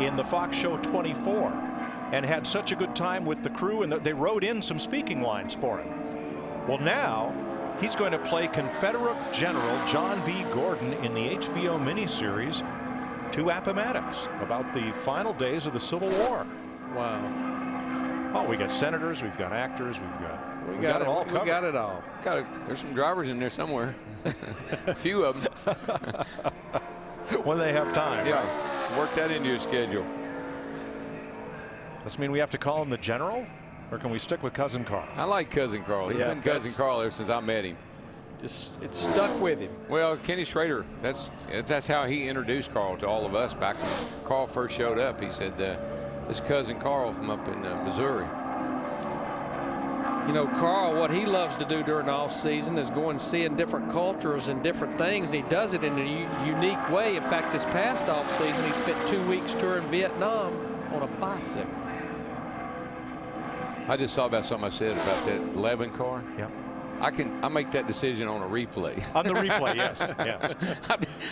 in the Fox Show 24, and had such a good time with the crew, and they wrote in some speaking lines for him. Well, now he's going to play Confederate General John B. Gordon in the HBO miniseries To Appomattox, about the final days of the Civil War. Wow. Oh, we got senators, we've got actors, we got it all covered. We got it all. There's some drivers in there somewhere. A few of them. When they have time. Yeah, right? Work that into your schedule. Does this mean we have to call him the General, or can we stick with Cousin Carl? I like Cousin Carl. He's been Cousin Carl ever since I met him. Just it's stuck with him. Well, Kenny Schrader, that's how he introduced Carl to all of us back when Carl first showed up. He said, this Cousin Carl from up in Missouri. You know, Carl, what he loves to do during the off season is go and see in different cultures and different things. He does it in a unique way. In fact, this past off season, he spent 2 weeks touring Vietnam on a bicycle. I just thought about something I said about that 11 car. Yeah. I make that decision on a replay. On the replay, yes. Yes.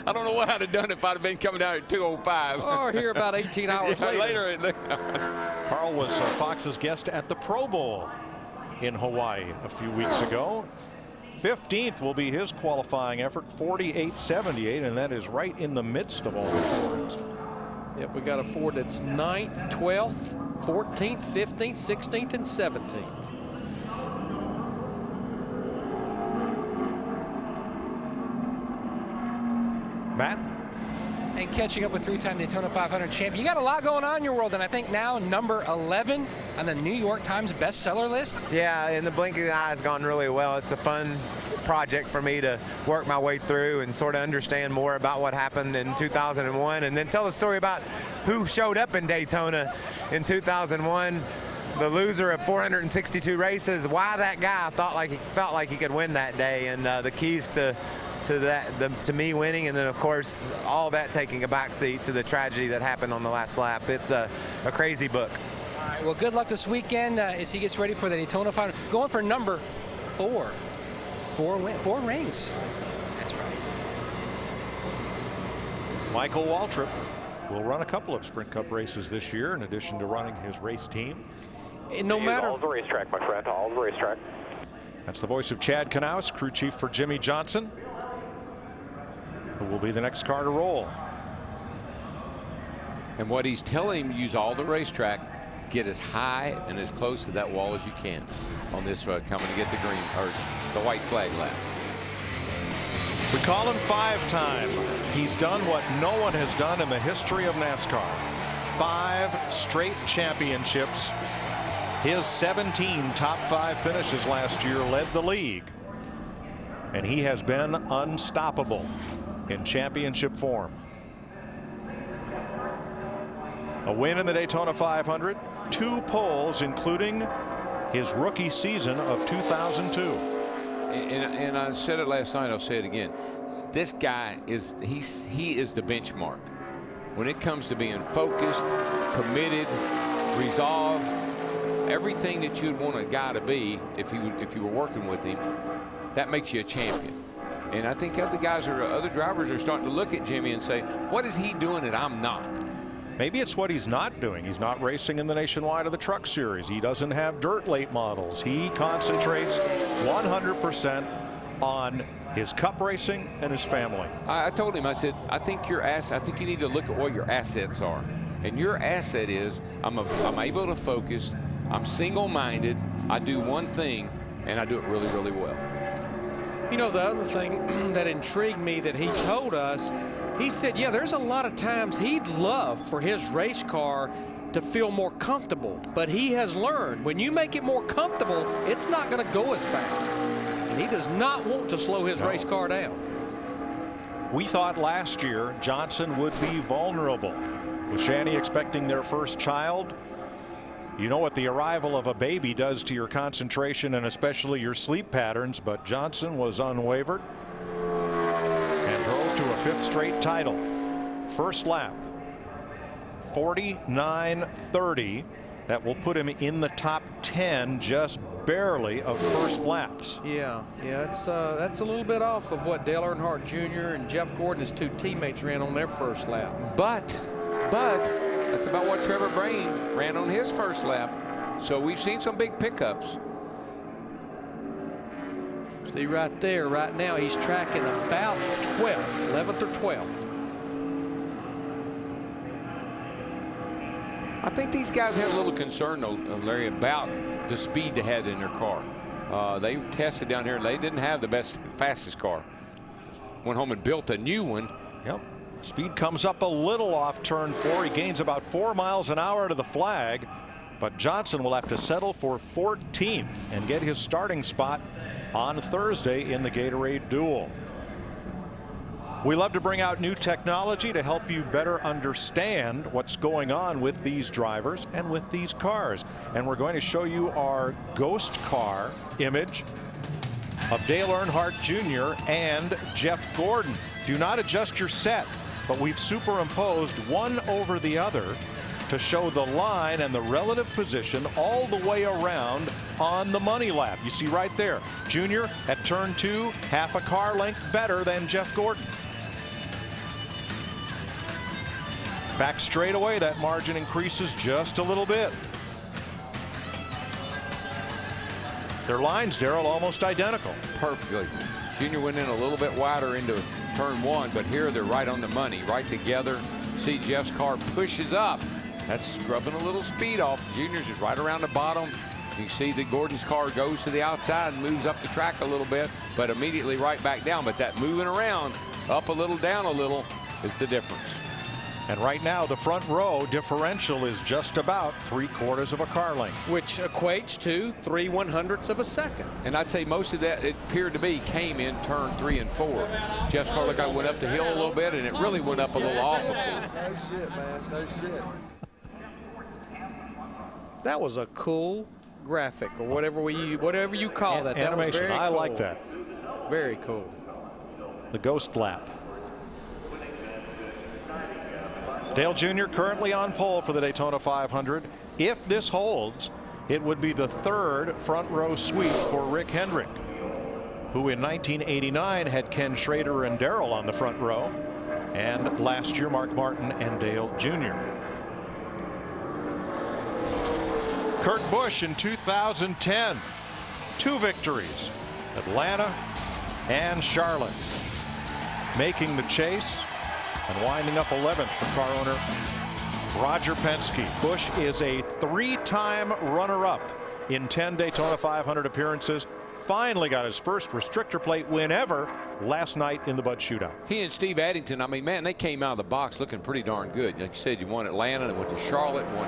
I don't know what I'd have done if I'd have been coming out at 2:05. Or here about 18 hours later. Carl was Fox's guest at the Pro Bowl in Hawaii a few weeks ago. 15th will be his qualifying effort, 48.78, and that is right in the midst of all the Fords. Yep, we got a Ford that's 9th, 12th, 14th, 15th, 16th, and 17th. Matt? And catching up with 3-time Daytona 500 champion. You got a lot going on in your world, and I think now number 11 on the New York Times bestseller list. Yeah, in the blink of the eye has gone really well. It's a fun project for me to work my way through and sort of understand more about what happened in 2001, and then tell the story about who showed up in Daytona in 2001. The loser of 462 races, why that guy felt like he could win that day, and the keys to me winning, and then of course all that taking a backseat to the tragedy that happened on the last lap. It's a crazy book. All right, well, good luck this weekend as he gets ready for the Daytona 500. Going for number 4. 4 rings. That's right. Michael Waltrip will run a couple of Sprint Cup races this year in addition to running his race team. And no matter all the racetrack, my friend, all the racetrack. That's the voice of Chad Knaus, crew chief for Jimmy Johnson. who will be the next car to roll. And what he's telling him, use all the racetrack, get as high and as close to that wall as you can on this coming to get the green or the white flag lap. We call him 5-time. He's done what no one has done in the history of NASCAR. 5 straight championships. His 17 top 5 finishes last year led the league. And he has been unstoppable in championship form. A win in the Daytona 500, 2 poles, including his rookie season of 2002. And I said it last night, I'll say it again. This guy is he is the benchmark when it comes to being focused, committed, resolved, everything that you'd want a guy to be if you were working with him. That makes you a champion. And I think other drivers are starting to look at Jimmy and say, what is he doing that I'm not? Maybe it's what he's not doing. He's not racing in the Nationwide or the Truck Series. He doesn't have dirt late models. He concentrates 100% on his cup racing and his family. I told him, I said, I think you need to look at what your assets are. And your asset is I'm able to focus. I'm single-minded. I do one thing, and I do it really, really well. You know, the other thing that intrigued me that he told us, he said, yeah, there's a lot of times he'd love for his race car to feel more comfortable. But he has learned when you make it more comfortable, it's not going to go as fast. And he does not want to slow his race car down. We thought last year Johnson would be vulnerable. With Shani expecting their first child, you know what the arrival of a baby does to your concentration and especially your sleep patterns, but Johnson was unwavered and drove to a 5th straight title. First lap, 49.30. That will put him in the top 10 just barely of first laps. Yeah, that's a little bit off of what Dale Earnhardt Jr. and Jeff Gordon, his 2 teammates, ran on their first lap. But that's about what Trevor Brain ran on his first lap. So we've seen some big pickups. See right there, right now, he's tracking about 12th, 11th or 12th. I think these guys have a little concern, though, Larry, about the speed they had in their car. They tested down here. They didn't have the fastest car. Went home and built a new one. Yep. Speed comes up a little off turn 4. He gains about 4 miles an hour to the flag, but Johnson will have to settle for 14th and get his starting spot on Thursday in the Gatorade Duel. We love to bring out new technology to help you better understand what's going on with these drivers and with these cars. And we're going to show you our ghost car image of Dale Earnhardt Jr. and Jeff Gordon. Do not adjust your set, but we've superimposed one over the other to show the line and the relative position all the way around on the money lap. You see right there, Jr. at turn 2, half a car length better than Jeff Gordon. Back straight away, that margin increases just a little bit. Their lines, Darrell, almost identical. Perfectly. Junior went in a little bit wider into turn 1, but here they're right on the money, right together. See Jeff's car pushes up. That's scrubbing a little speed off. Junior's is right around the bottom. You see that Gordon's car goes to the outside and moves up the track a little bit, but immediately right back down. But that moving around, up a little, down a little, is the difference. And right now, the front row differential is just about 3/4 of a car length, which equates to 3/100ths of a second. And I'd say most of that, it appeared to be, came in turn 3 and 4. Jeff's car looked like it went up the hill a little bit, and it really went up a little off of 4. No shit, man. No shit. That was a cool graphic, or whatever you call that. Animation. That was very I cool. like that. Very cool. The ghost lap. Dale Jr. currently on pole for the Daytona 500. If this holds, it would be the 3rd front row sweep for Rick Hendrick, who in 1989 had Ken Schrader and Darrell on the front row, and last year Mark Martin and Dale Jr. Kurt Busch in 2010, 2 victories, Atlanta and Charlotte. making the chase and winding up 11th for car owner Roger Penske. Busch is a 3-time runner-up in 10 Daytona 500 appearances. Finally got his first restrictor plate win ever last night in the Bud Shootout. He and Steve Addington, I mean, man, they came out of the box looking pretty darn good. Like you said, you won Atlanta and went to Charlotte, won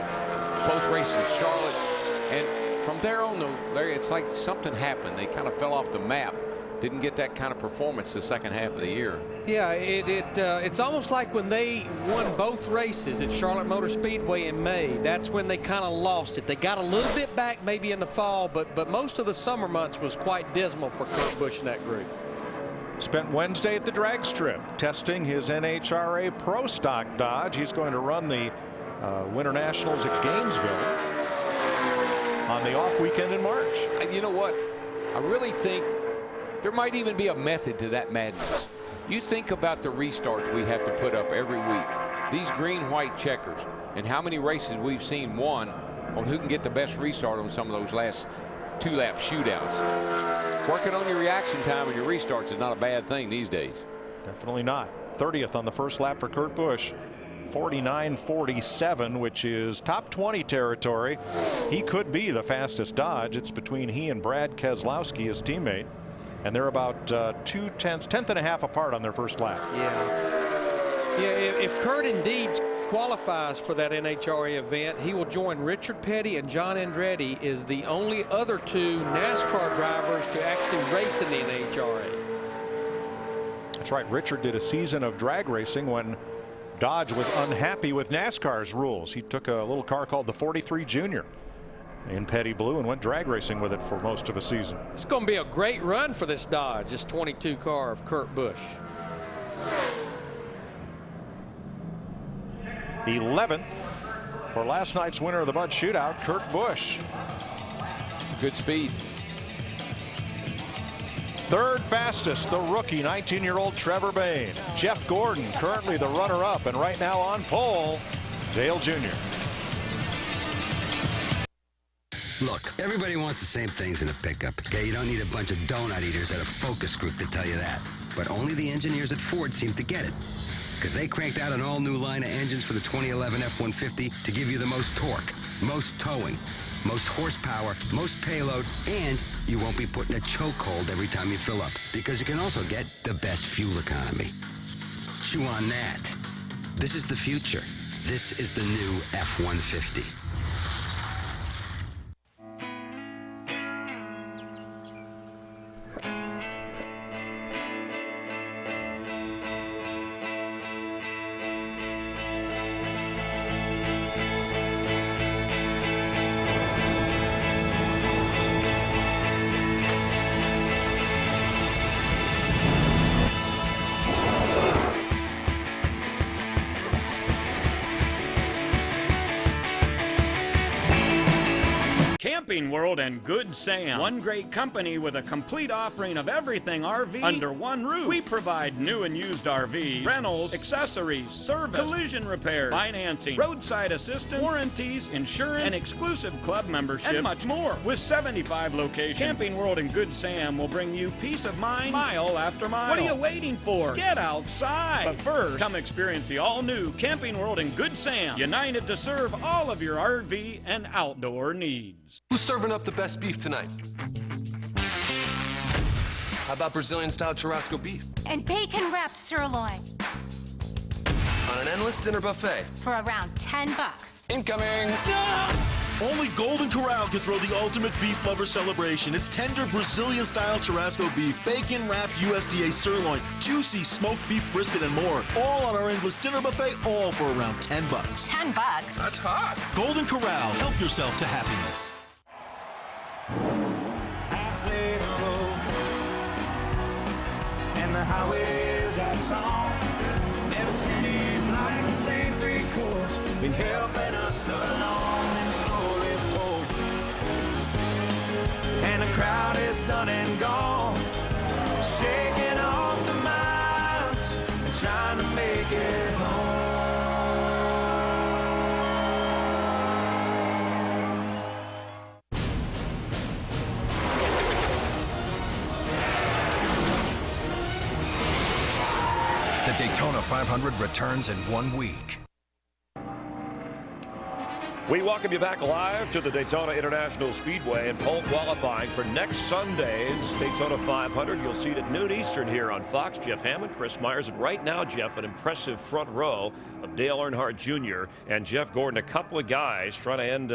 both races in Charlotte. And from there on, though, Larry, it's like something happened. They kind of fell off the map. Didn't get that kind of performance the second half of the year. Yeah, it's almost like when they won both races at Charlotte Motor Speedway in May. That's when they kind of lost it. They got a little bit back maybe in the fall, but most of the summer months was quite dismal for Kurt Busch and that group. Spent Wednesday at the drag strip testing his NHRA Pro Stock Dodge. He's going to run the Winter Nationals at Gainesville on the off weekend in March. You know what? I really think there might even be a method to that madness. You think about the restarts we have to put up every week. These green-white checkers and how many races we've seen won on who can get the best restart on some of those last 2-lap shootouts. Working on your reaction time and your restarts is not a bad thing these days. Definitely not. 30th on the first lap for Kurt Busch. 49.47, which is top 20 territory. He could be the fastest Dodge. It's between he and Brad Keselowski, his teammate. And they're about tenth and a half apart on their first lap. Yeah, if Kurt indeed qualifies for that NHRA event, he will join Richard Petty and John Andretti as the only other 2 NASCAR drivers to actually race in the NHRA. That's right. Richard did a season of drag racing when Dodge was unhappy with NASCAR's rules. He took a little car called the 43 Junior in Petty Blue and went drag racing with it for most of a season. It's going to be a great run for this Dodge, this 22 car of Kurt Busch. 11th for last night's winner of the Bud Shootout, Kurt Busch. Good speed. Third fastest, the rookie 19-year-old Trevor Bayne. Jeff Gordon currently the runner-up, and right now on pole, Dale Jr. Look, everybody wants the same things in a pickup. Okay, you don't need a bunch of donut eaters at a focus group to tell you that. But only the engineers at Ford seem to get it. Because they cranked out an all-new line of engines for the 2011 F-150 to give you the most torque, most towing, most horsepower, most payload, and you won't be put in a chokehold every time you fill up. Because you can also get the best fuel economy. Chew on that. This is the future. This is the new F-150. Camping World and Good Sam. One great company with a complete offering of everything RV under one roof. We provide new and used RVs, rentals, accessories, service, collision repair, financing, roadside assistance, warranties, insurance, and exclusive club membership, and much more. With 75 locations, Camping World and Good Sam will bring you peace of mind mile after mile. What are you waiting for? Get outside. But first, come experience the all-new Camping World and Good Sam, united to serve all of your RV and outdoor needs. Who's serving up the best beef tonight? How about Brazilian-style churrasco beef? And bacon-wrapped sirloin. On an endless dinner buffet. For around $10. Incoming! Only Golden Corral can throw the ultimate beef lover celebration. It's tender Brazilian-style churrasco beef, bacon-wrapped USDA sirloin, juicy smoked beef brisket, and more. All on our endless dinner buffet, all for around $10. $10? That's hot. Golden Corral. Help yourself to happiness. And the highways I saw, never cities like the same 3 chords, been helping us along, and the story is told, and the crowd is done and gone, shaking off the miles and trying to make it home. The Daytona 500 returns in 1 week. We welcome you back live to the Daytona International Speedway and pole qualifying for next Sunday's Daytona 500. You'll see it at noon Eastern here on Fox. Jeff Hammond, Chris Myers, and right now, Jeff, an impressive front row of Dale Earnhardt Jr. and Jeff Gordon, a couple of guys trying to end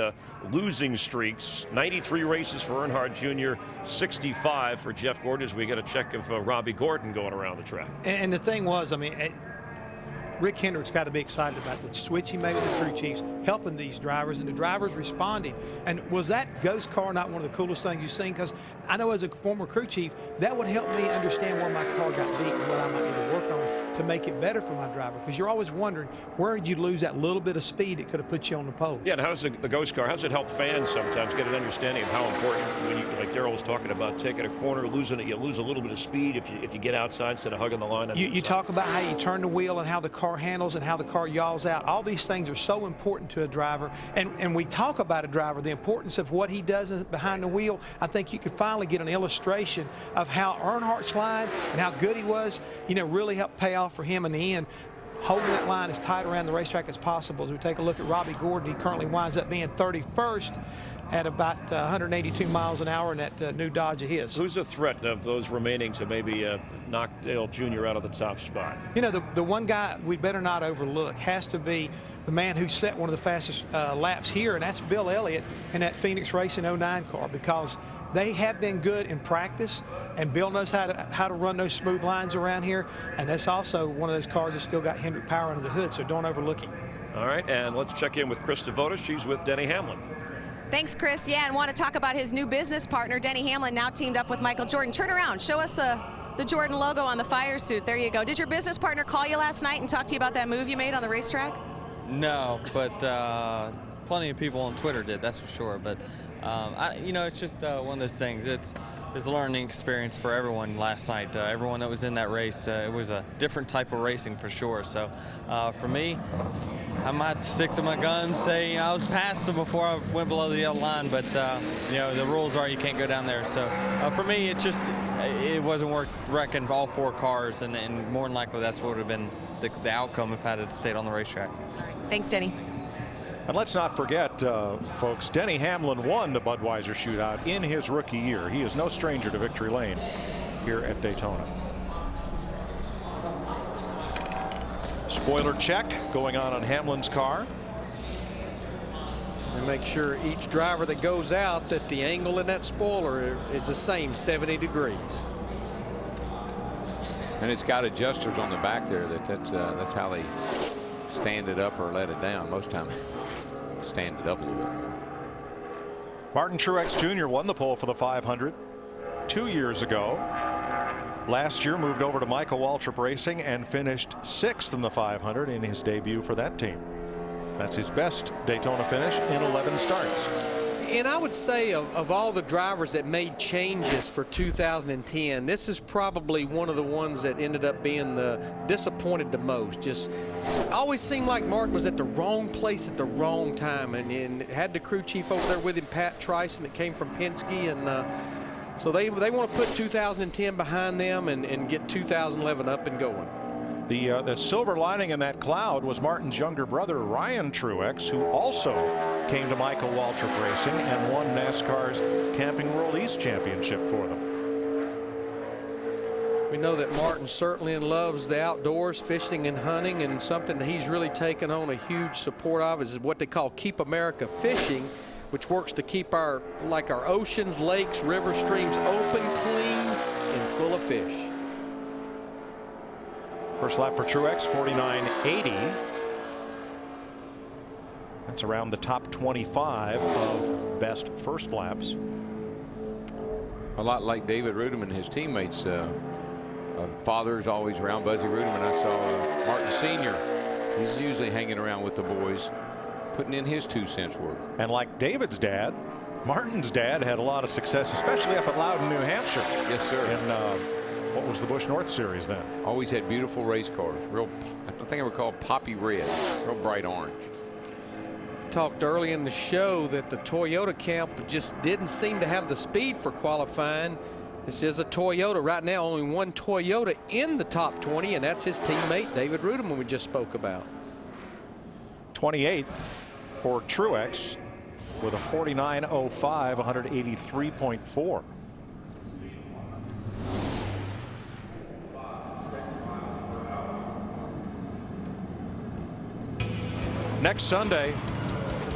losing streaks. 93 races for Earnhardt Jr., 65 for Jeff Gordon, as we get a check of Robbie Gordon going around the track. And the thing was, I mean, Rick Hendrick's got to be excited about the switch he made with the crew chiefs, helping these drivers, and the drivers responding. And was that ghost car not one of the coolest things you've seen? Because I know as a former crew chief, that would help me understand where my car got beat and what I might need to work on to make it better for my driver. Because you're always wondering, where did you lose that little bit of speed that could have put you on the pole? Yeah, and how does the ghost car, how does it help fans sometimes get an understanding of how important, when you, like Darrell was talking about, taking a corner, losing it, you lose a little bit of speed if you get outside instead of hugging the line. You talk about how you turn the wheel and how the car handles and how the car yaws out. All these things are so important to a driver. And we talk about a driver, the importance of what he does behind the wheel. I think you could finally get an illustration of how Earnhardt's line and how good he was, really helped pay off for him in the end. Holding that line as tight around the racetrack as possible. As we take a look at Robbie Gordon, he currently winds up being 31st at about 182 miles an hour in that new Dodge of his. Who's a threat of those remaining to maybe knock Dale Jr. out of the top spot? The one guy we better not overlook has to be the man who set one of the fastest laps here, and that's Bill Elliott in that Phoenix Racing 09 car, because they have been good in practice, and Bill knows how to run those smooth lines around here, and that's also one of those cars that still got Hendrick power under the hood, so don't overlook him. All right, and let's check in with Chris Devotis. She's with Denny Hamlin. Thanks, Chris. Yeah, and want to talk about his new business partner, Denny Hamlin, now teamed up with Michael Jordan. Turn around. Show us the Jordan logo on the fire suit. There you go. Did your business partner call you last night and talk to you about that move you made on the racetrack? No, but plenty of people on Twitter did, that's for sure. But, it's just one of those things. It's a learning experience for everyone last night. Everyone that was in that race, it was a different type of racing for sure. So for me, I might stick to my guns, say I was past them before I went below the yellow line, but the rules are you can't go down there. So for me, it wasn't worth wrecking all four cars, and more than likely that's what would have been the outcome if I had stayed on the racetrack. Thanks, Denny. And let's not forget, folks, Denny Hamlin won the Budweiser Shootout in his rookie year. He is no stranger to victory lane here at Daytona. Spoiler check going on Hamlin's car. And make sure each driver that goes out that the angle in that spoiler is the same 70 degrees. And it's got adjusters on the back there that's how they stand it up or let it down. Most time stand it up a little bit more. Martin Truex Jr. won the pole for the 500 2 years ago. Last year moved over to Michael Waltrip Racing and finished 6th in the 500 in his debut for that team. That's his best Daytona finish in 11 starts. And I would say of all the drivers that made changes for 2010, this is probably one of the ones that ended up being disappointed the most. Just always seemed like Martin was at the wrong place at the wrong time, and had the crew chief over there with him, Pat Tryson, that came from Penske, and so they want to put 2010 behind them and get 2011 up and going. The silver lining in that cloud was Martin's younger brother, Ryan Truex, who also came to Michael Waltrip Racing and won NASCAR's Camping World East Championship for them. We know that Martin certainly loves the outdoors, fishing and hunting, and something that he's really taken on a huge support of is what they call Keep America Fishing, which works to keep our oceans, lakes, rivers, streams open, clean, and full of fish. First lap for Truex, 49.80. That's around the top 25 of best first laps. A lot like David Rudem and his teammates. Father's always around. Buzzy Rudem, and I saw Martin Sr. He's usually hanging around with the boys, putting in his 2 cents worth. And like David's dad, Martin's dad had a lot of success, especially up at Loudon, New Hampshire. Yes, sir. And what was the Busch North Series then? Always had beautiful race cars. Real, I think I would call poppy red, real bright orange. Talked early in the show that the Toyota camp just didn't seem to have the speed for qualifying, This is a Toyota. Right now, only one Toyota in the top 20, and that's his teammate, David Rudeman, we just spoke about. 28 for Truex with a 49.05, 183.4. Next Sunday,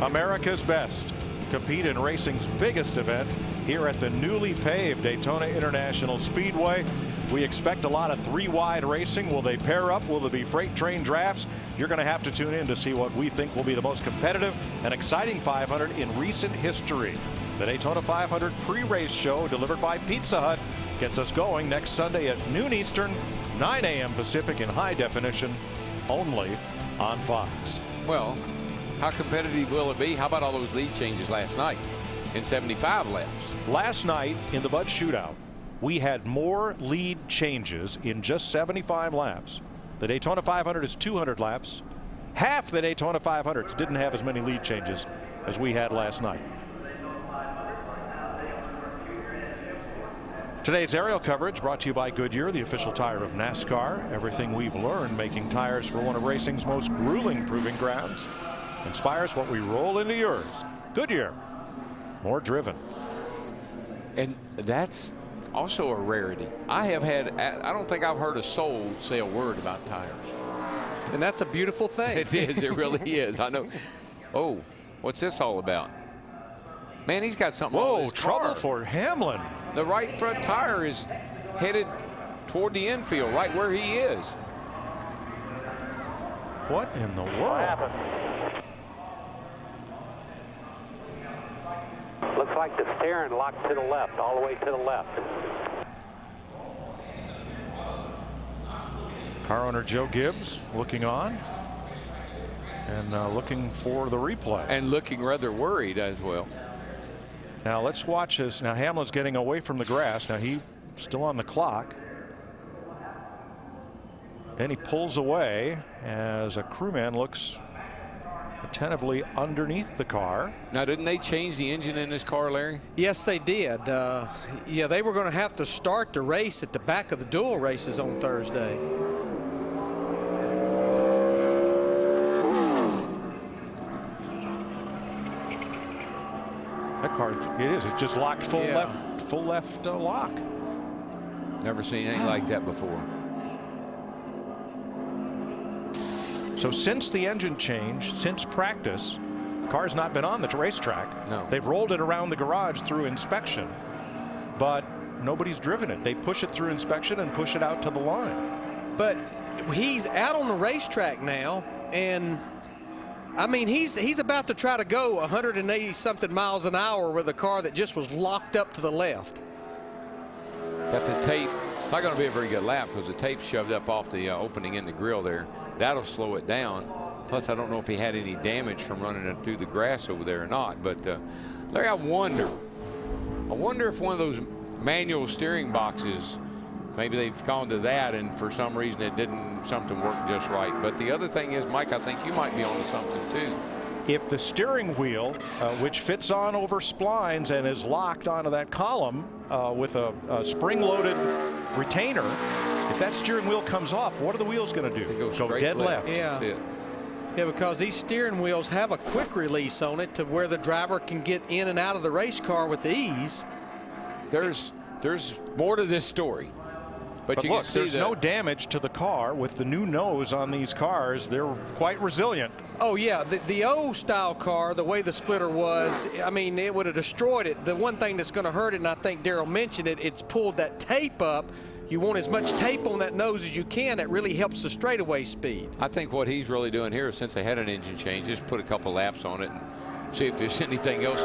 America's Best. Compete in racing's biggest event here at the newly paved Daytona International Speedway. We expect a lot of 3-wide racing. Will they pair up? Will there be freight train drafts? You're going to have to tune in to see what we think will be the most competitive and exciting 500 in recent history. The Daytona 500 pre-race show delivered by Pizza Hut gets us going next Sunday at noon Eastern, 9 a.m. Pacific in high definition, only on Fox. Well, how competitive will it be? How about all those lead changes last night in 75 laps? Last night in the Bud Shootout, we had more lead changes in just 75 laps. The Daytona 500 is 200 laps. Half the Daytona 500s didn't have as many lead changes as we had last night. Today's aerial coverage brought to you by Goodyear, the official tire of NASCAR. Everything we've learned making tires for one of racing's most grueling proving grounds inspires what we roll into yours. Goodyear, more driven. And that's also a rarity. I don't think I've heard a soul say a word about tires. And that's a beautiful thing. It is. It really is. I know. Oh, what's this all about? Man, he's got something on his car. Trouble for Hamlin. The right front tire is headed toward the infield, right where he is. What in the world? Looks like the steering locked to the left, all the way to the left. Car owner Joe Gibbs looking on and looking for the replay. And looking rather worried as well. Now let's watch this. Now Hamlin's getting away from the grass. Now he's still on the clock. And he pulls away as a crewman looks attentively underneath the car. Now, didn't they change the engine in this car, Larry? Yes, they did. Yeah, they were going to have to start the race at the back of the dual races on Thursday. That car, it is. It's just locked full left lock. Never seen anything like that before. So since the engine change, since practice, the car's not been on the racetrack. No. They've rolled it around the garage through inspection, but nobody's driven it. They push it through inspection and push it out to the line. But he's out on the racetrack now, and I mean, he's about to try to go 180 something miles an hour with a car that just was locked up to the left. Got the tape. Not going to be a very good lap because the tape's shoved up off the opening in the grill there. That'll slow it down. Plus, I don't know if he had any damage from running it through the grass over there or not. But Larry, I wonder if one of those manual steering boxes, maybe they've gone to that and for some reason something worked just right. But the other thing is, Mike, I think you might be onto something too. If the steering wheel, which fits on over splines and is locked onto that column with a spring-loaded retainer, if that steering wheel comes off, what are the wheels going to do? Go dead left. Yeah. Yeah, because these steering wheels have a quick release on it to where the driver can get in and out of the race car with ease. There's more to this story. But you look, can see there's no damage to the car with the new nose on these cars. They're quite resilient. Oh, yeah. The old style car, the way the splitter was, I mean, it would have destroyed it. The one thing that's going to hurt it, and I think Darrell mentioned it, it's pulled that tape up. You want as much tape on that nose as you can. That really helps the straightaway speed. I think what he's really doing here, since they had an engine change, just put a couple laps on it and see if there's anything else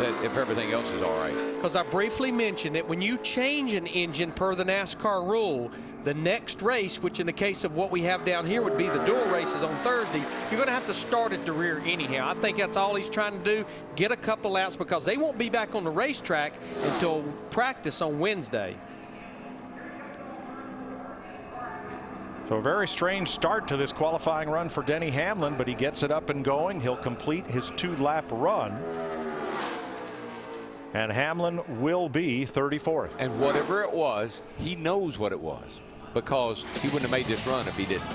if everything else is all right. Because I briefly mentioned that when you change an engine per the NASCAR rule, the next race, which in the case of what we have down here would be the dual races on Thursday, you're going to have to start at the rear anyhow. I think that's all he's trying to do, get a couple laps, because they won't be back on the racetrack until practice on Wednesday. So a very strange start to this qualifying run for Denny Hamlin, but he gets it up and going. He'll complete his 2-lap run. And Hamlin will be 34th. And whatever it was, he knows what it was, because he wouldn't have made this run if he didn't.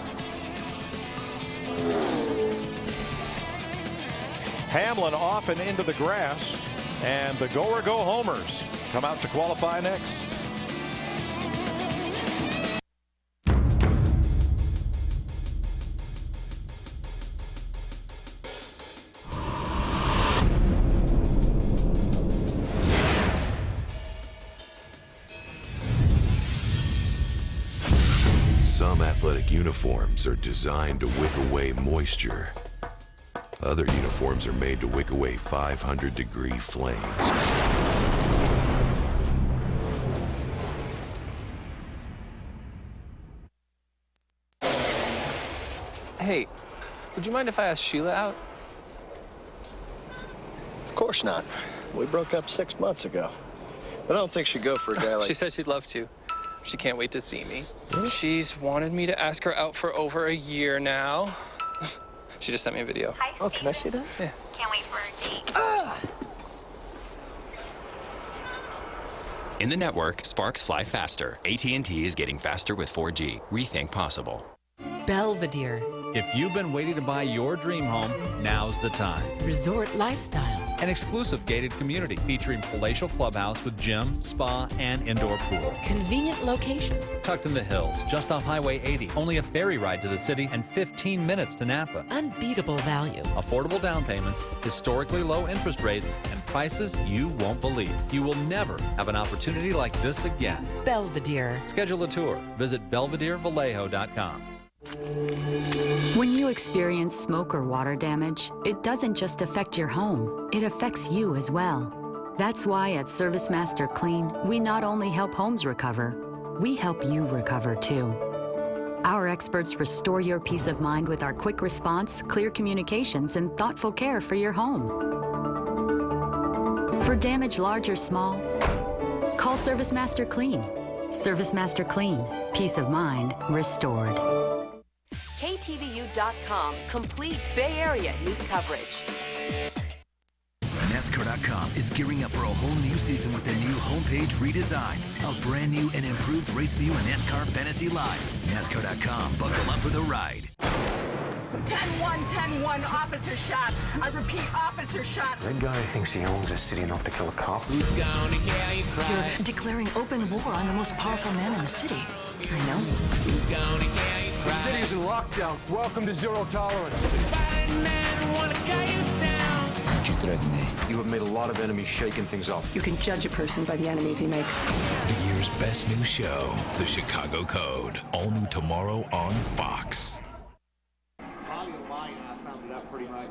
Hamlin off and into the grass, and the go or go homers come out to qualify next. Some athletic uniforms are designed to wick away moisture. Other uniforms are made to wick away 500-degree flames. Hey, would you mind if I asked Sheila out? Of course not. We broke up 6 months ago. But I don't think she'd go for a guy like... She said she'd love to. She can't wait to see me. She's wanted me to ask her out for over a year now. She just sent me a video. Hi, oh, can I see that? Yeah. Can't wait for a date. In the network, sparks fly faster. AT&T is getting faster with 4G. Rethink possible. Belvedere. If you've been waiting to buy your dream home, now's the time. Resort lifestyle. An exclusive gated community featuring palatial clubhouse with gym, spa, and indoor pool. Convenient location. Tucked in the hills, just off Highway 80. Only a ferry ride to the city and 15 minutes to Napa. Unbeatable value. Affordable down payments, historically low interest rates, and prices you won't believe. You will never have an opportunity like this again. Belvedere. Schedule a tour. Visit belvederevallejo.com. When you experience smoke or water damage, it doesn't just affect your home, it affects you as well. That's why at ServiceMaster Clean, we not only help homes recover, we help you recover too. Our experts restore your peace of mind with our quick response, clear communications, and thoughtful care for your home. For damage large or small, call ServiceMaster Clean. ServiceMaster Clean, peace of mind restored. KTVU.com, complete Bay Area news coverage. NASCAR.com is gearing up for a whole new season with their new homepage redesign. A brand new and improved race view and NASCAR Fantasy Live. NASCAR.com, buckle up for the ride. 10-1, 10-1, officer shot. I repeat, officer shot. That guy thinks he owns a city enough to kill a cop. Who's gonna hear you cry? You're declaring open war on the most powerful man in the city. I know. Who's gonna hear you cry? The city's in lockdown. Welcome to zero tolerance. Fighting man, wanna cut you down. Why'd you threaten me? You have made a lot of enemies shaking things up. You can judge a person by the enemies he makes. The year's best new show, The Chicago Code. All new tomorrow on Fox.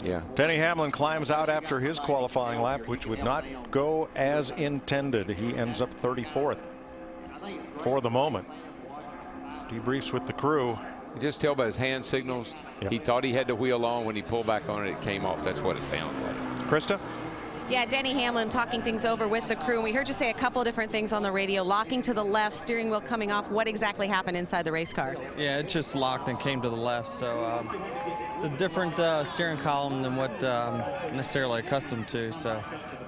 Yeah. Denny Hamlin climbs out after his qualifying lap, which would not go as intended. He ends up 34th for the moment. Debriefs with the crew. You just tell by his hand signals. Yep. He thought he had the wheel on. When he pulled back on it, it came off. That's what it sounds like. Krista? Yeah, Denny Hamlin talking things over with the crew. And we heard you say a couple of different things on the radio. Locking to the left, steering wheel coming off. What exactly happened inside the race car? Yeah, it just locked and came to the left. So it's a different steering column than what I'm necessarily accustomed to. So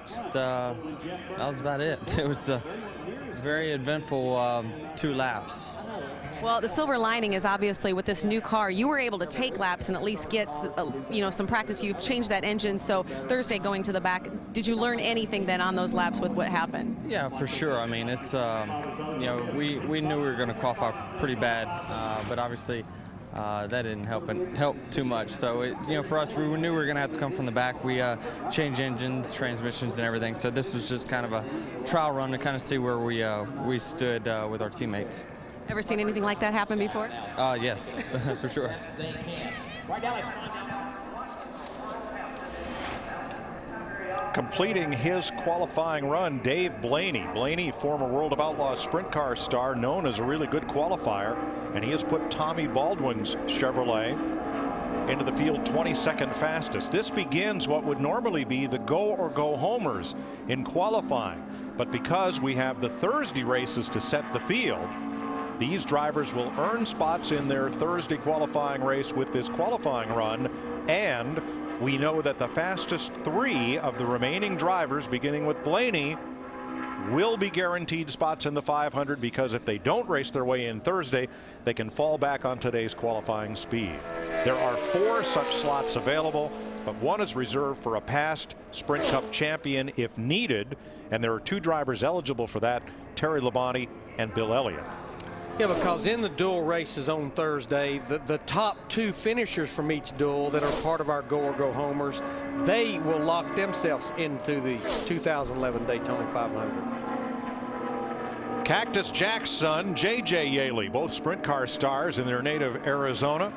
just that was about it. It was a very eventful 2 laps. Well, the silver lining is obviously with this new car, you were able to take laps and at least get some practice. You've changed that engine, so Thursday going to the back, did you learn anything then on those laps with what happened? Yeah, for sure. I mean, it's we knew we were going to qualify pretty bad, but obviously that didn't help too much. So for us, we knew we were going to have to come from the back. We changed engines, transmissions, and everything. So this was just kind of a trial run to kind of see where we stood with our teammates. Ever seen anything like that happen before? Yes, for sure. Completing his qualifying run, Dave Blaney. Blaney, former World of Outlaws sprint car star, known as a really good qualifier, and he has put Tommy Baldwin's Chevrolet into the field 22nd fastest. This begins what would normally be the go or go homers in qualifying, but because we have the Thursday races to set the field, These drivers will earn spots in their Thursday qualifying race with this qualifying run, and we know that the fastest 3 of the remaining drivers, beginning with Blaney, will be guaranteed spots in the 500, because if they don't race their way in Thursday, they can fall back on today's qualifying speed. There are 4 such slots available, but one is reserved for a past Sprint Cup champion if needed, and there are 2 drivers eligible for that, Terry Labonte and Bill Elliott. Yeah, because in the dual races on Thursday, the top 2 finishers from each duel that are part of our Go or Go Homers, they will lock themselves into the 2011 Daytona 500. Cactus Jack's son, J.J. Yaley, both sprint car stars in their native Arizona.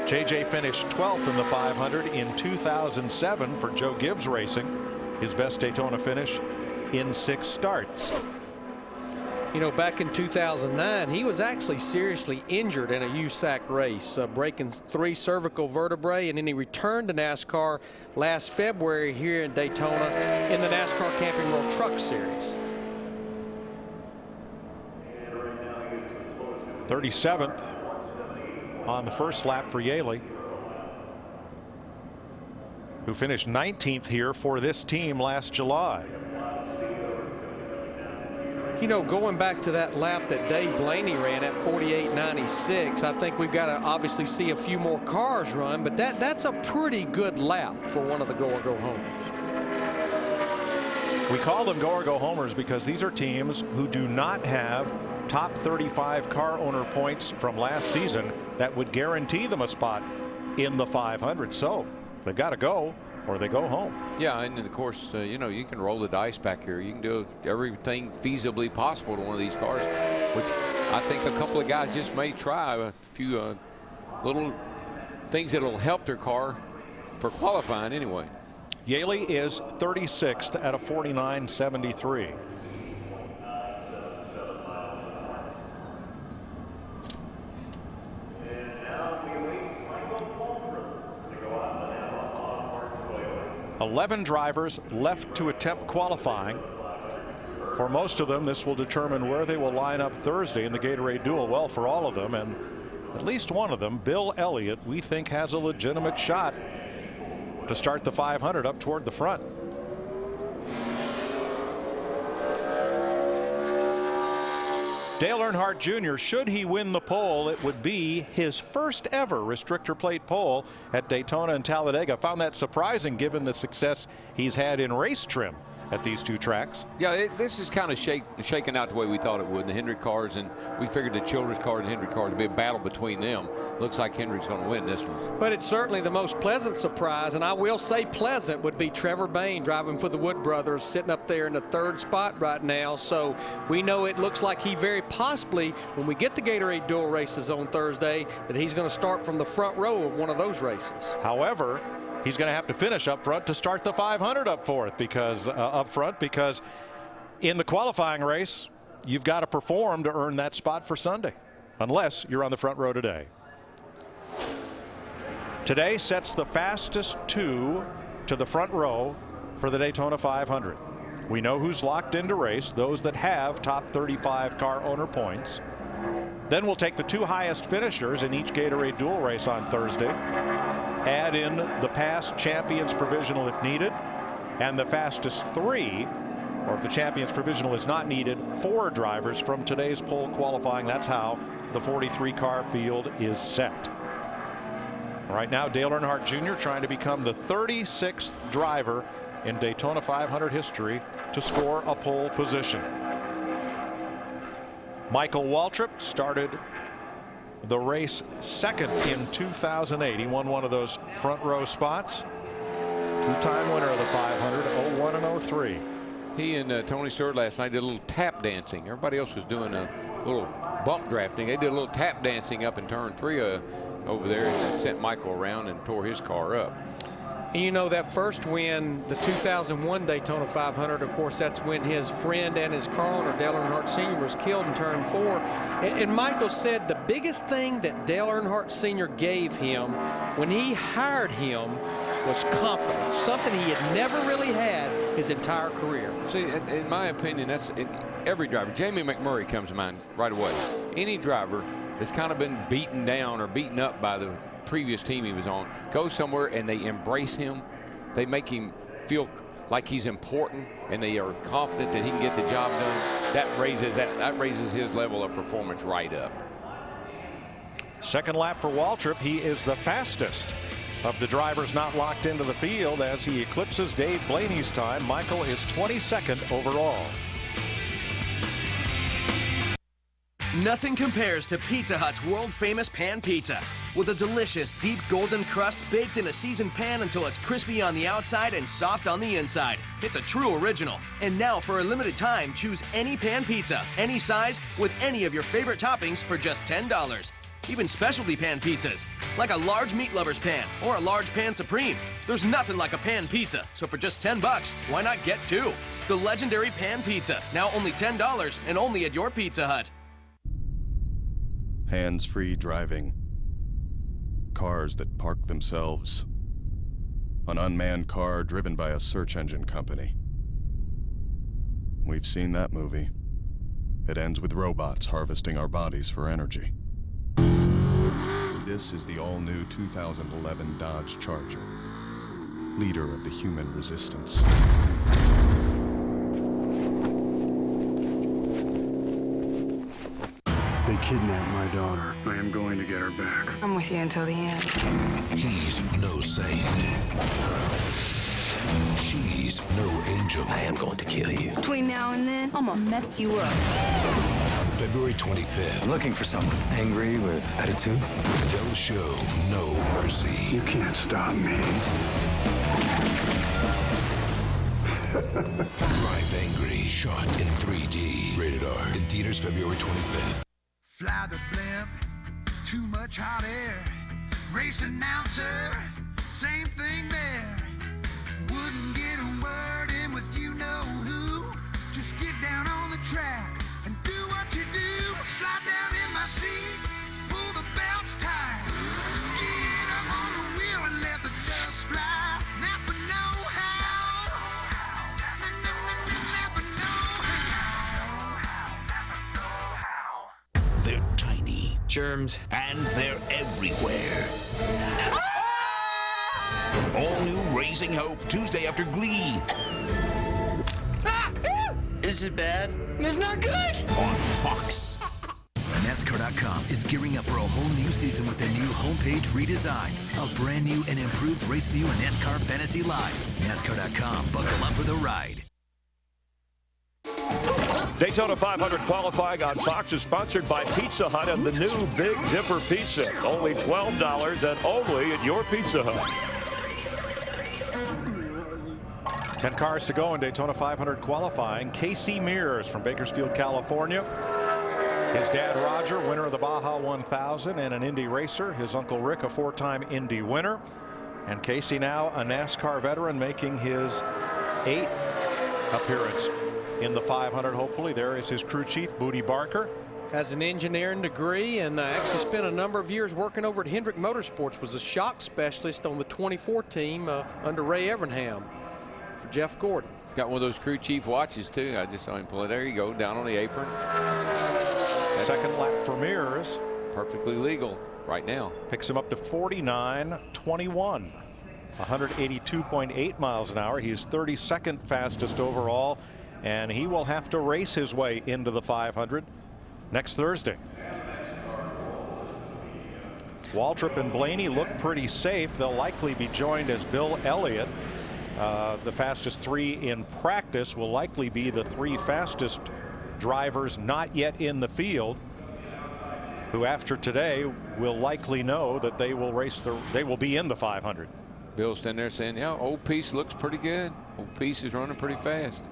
J.J. finished 12th in the 500 in 2007 for Joe Gibbs Racing, his best Daytona finish in 6 starts. You know, back in 2009, he was actually seriously injured in a USAC race, breaking 3 cervical vertebrae, and then he returned to NASCAR last February here in Daytona in the NASCAR Camping World Truck Series. 37th on the first lap for Yaley, who finished 19th here for this team last July. You know, going back to that lap that Dave Blaney ran at 48.96, I think we've got to obviously see a few more cars run, but that's a pretty good lap for one of the Go or Go Homers. We call them Go or Go Homers because these are teams who do not have top 35 car owner points from last season that would guarantee them a spot in the 500. So they've got to go or they go home. Yeah, and of course, you know, you can roll the dice back here. You can do everything feasibly possible to one of these cars, which I think a couple of guys just may try a few little things that will help their car for qualifying anyway. Yaley is 36th at a 49.73. Eleven drivers left to attempt qualifying. For most of them, this will determine where they will line up Thursday in the Gatorade Duel. Well, for all of them, and at least one of them, Bill Elliott, we think has a legitimate shot to start the 500 up toward the front. Dale Earnhardt Jr., should he win the pole, it would be his first ever restrictor plate pole at Daytona and Talladega. Found that surprising given the success he's had in race trim at these 2 tracks. Yeah, this is kind of shaking out the way we thought it would. The Hendrick cars, and we figured the Childress car and the Hendrick cars would be a battle between them. Looks like Hendrick's going to win this one. But it's certainly the most pleasant surprise, and I will say pleasant, would be Trevor Bayne driving for the Wood brothers, sitting up there in the 3rd spot right now. So we know it looks like he very possibly, when we get the Gatorade Duel races on Thursday, that he's going to start from the front row of one of those races. However, he's going to have to finish up front to start the 500 up front because in the qualifying race, you've got to perform to earn that spot for Sunday, unless you're on the front row today. Today sets the fastest 2 to the front row for the Daytona 500. We know who's locked into race, those that have top 35 car owner points. Then we'll take the 2 highest finishers in each Gatorade Duel race on Thursday, add in the past champions provisional if needed, and the fastest 3, or if the champions provisional is not needed, 4 drivers from today's pole qualifying. That's how the 43 car field is set. Right now, Dale Earnhardt Jr. trying to become the 36th driver in Daytona 500 history to score a pole position. Michael Waltrip started the race 2nd in 2008. He won one of those front row spots. 2-time winner of the 500, 01 and 03. He and Tony Stewart last night did a little tap dancing. Everybody else was doing a little bump drafting. They did a little tap dancing up in turn 3 over there, and sent Michael around and tore his car up. And you know, that first win, the 2001 Daytona 500, of course, that's when his friend and his car owner, Dale Earnhardt Sr., was killed in turn 4. And Michael said the biggest thing that Dale Earnhardt Sr. gave him when he hired him was confidence, something he had never really had his entire career. See, in my opinion, that's every driver. Jamie McMurray comes to mind right away. Any driver that's kind of been beaten down or beaten up by the previous team he was on goes somewhere and they embrace him. They make him feel like he's important, and they are confident that he can get the job done. That raises his level of performance right up. Second lap for Waltrip. He is the fastest of the drivers not locked into the field as he eclipses Dave Blaney's time. Michael is 22nd overall. Nothing compares to Pizza Hut's world-famous pan pizza. With a delicious, deep golden crust baked in a seasoned pan until it's crispy on the outside and soft on the inside. It's a true original. And now, for a limited time, choose any pan pizza, any size, with any of your favorite toppings for just $10. Even specialty pan pizzas, like a large meat lover's pan or a large pan supreme. There's nothing like a pan pizza, so for just $10, why not get two? The legendary pan pizza, now only $10 and only at your Pizza Hut. Hands-free driving. Cars that park themselves. An unmanned car driven by a search engine company. We've seen that movie. It ends with robots harvesting our bodies for energy. This is the all-new 2011 Dodge Charger, leader of the human resistance. They kidnapped my daughter. I am going to get her back. I'm with you until the end. He's no saint. She's no angel. I am going to kill you. Between now and then, I'm gonna mess you up. On February 25th. I'm looking for someone angry with attitude. They'll show no mercy. You can't stop me. Drive Angry. Shot in 3D. Rated R. In theaters February 25th. Fly the blimp, too much hot air. Race announcer, same thing there. Wouldn't get a word in with you know who. Just get down on the track and do what you do. Slide down in my seat, pull the belts tight. Get up on the wheel and let the dust fly. Never know how. Never know how. They're tiny. Germs. And they're everywhere. All new Raising Hope, Tuesday after Glee. Is it bad? It's not good. On Fox. NASCAR.com is gearing up for a whole new season with their new homepage redesign. A brand new and improved race view and NASCAR Fantasy Live. NASCAR.com. Buckle up for the ride. Daytona 500 qualifying on Fox is sponsored by Pizza Hut and the new Big Dipper Pizza. Only $12 and only at your Pizza Hut. 10 cars to go in Daytona 500 qualifying. Casey Mears from Bakersfield, California. His dad, Roger, winner of the Baja 1000 and an Indy racer. His uncle Rick, a four-time Indy winner. And Casey now a NASCAR veteran, making his 8th appearance in the 500. Hopefully, there is his crew chief, Booty Barker. Has an engineering degree and actually spent a number of years working over at Hendrick Motorsports. Was a shock specialist on the 24 team under Ray Evernham for Jeff Gordon. He's got one of those crew chief watches too. I just saw him pull it. There you go, down on the apron. Second lap for Mears. Perfectly legal right now. Picks him up to 49.21. 182.8 miles an hour. He is 32nd fastest overall, and he will have to race his way into the 500 next Thursday. Waltrip and Blaney look pretty safe. They'll likely be joined as Bill Elliott. The fastest 3 in practice will likely be the 3 fastest drivers not yet in the field, who after today will likely know that they will be in the 500. Bill's standing there saying, yeah, old piece looks pretty good. Old piece is running pretty fast.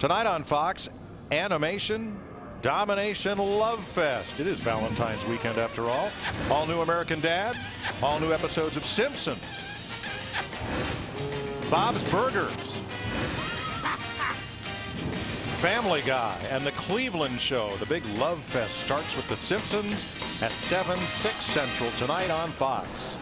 Tonight on Fox, animation, Domination Love Fest. It is Valentine's weekend after all. All new American Dad, all new episodes of Simpsons, Bob's Burgers, Family Guy, and The Cleveland Show. The big Love Fest starts with The Simpsons at 7, 6 Central tonight on Fox.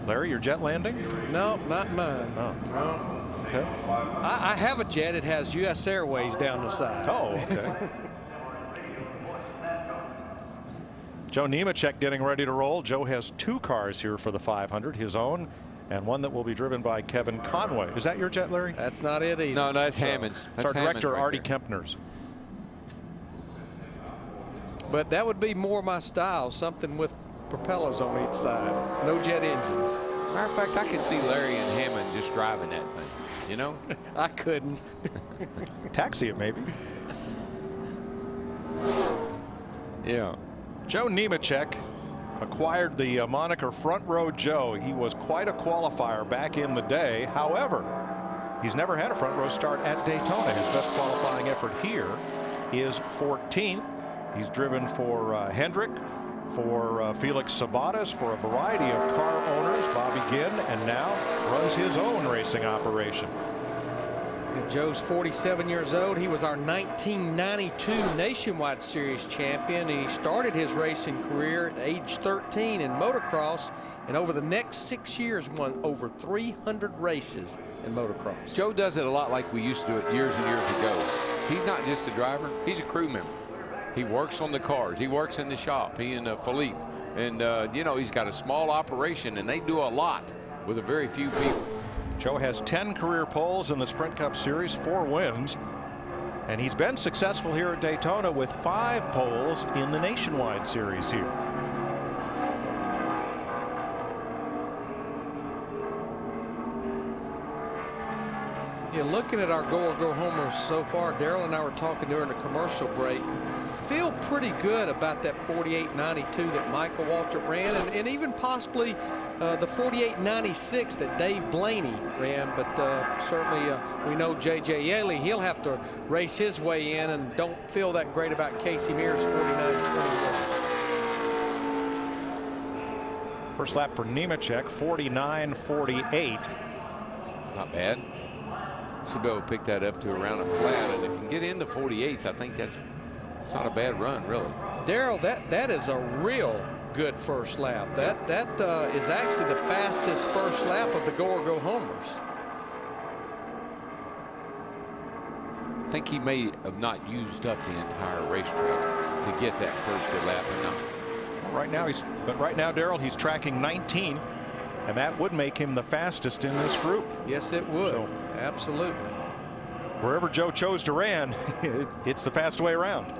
Larry, your jet landing? No, not mine. Oh. No. Okay. I have a jet. It has U.S. Airways down the side. Oh, okay. Joe Nemechek getting ready to roll. Joe has 2 cars here for the 500, his own and one that will be driven by Kevin Conway. Is that your jet, Larry? That's not it either. No, that's Hammond's. It's our director, Artie Kempner's. But that would be more my style, something with propellers on each side. No jet engines. Matter of fact, I could see Larry and Hammond just driving that thing, you know? I couldn't. Taxi it, maybe. Yeah. Joe Nemechek acquired the moniker Front Row Joe. He was quite a qualifier back in the day. However, he's never had a front row start at Daytona. His best qualifying effort here is 14th. He's driven for Hendrick, for Felix Sabates, for a variety of car owners, Bobby Ginn, and now runs his own racing operation. And Joe's 47 years old. He was our 1992 Nationwide Series champion. He started his racing career at age 13 in motocross, and over the next 6 years won over 300 races in motocross. Joe does it a lot like we used to do it years and years ago. He's not just a driver, he's a crew member. He works on the cars. He works in the shop. He and Philippe. And, you know, he's got a small operation, and they do a lot with a very few people. Joe has 10 career poles in the Sprint Cup Series, 4 wins. And he's been successful here at Daytona with 5 poles in the Nationwide Series here. Yeah, looking at our go or go homers so far, Daryl and I were talking during the commercial break. Feel pretty good about that 48.92 that Michael Waltrip ran, and even possibly the 48.96 that Dave Blaney ran. But certainly we know J.J. Yaley, he'll have to race his way in, and don't feel that great about Casey Mears' 49.21. First lap for Nemechek, 49.48. Not bad. Should be able to pick that up to around a flat, and if you can get into 48s, I think that's not a bad run, really. Daryl, that is a real good first lap. That is actually the fastest first lap of the go or go homers. I think he may have not used up the entire racetrack to get that first good lap. Right now Daryl, he's tracking 19th. And that would make him the fastest in this group. Yes, it would. So, absolutely. Wherever Joe chose to ran, it's the fast way around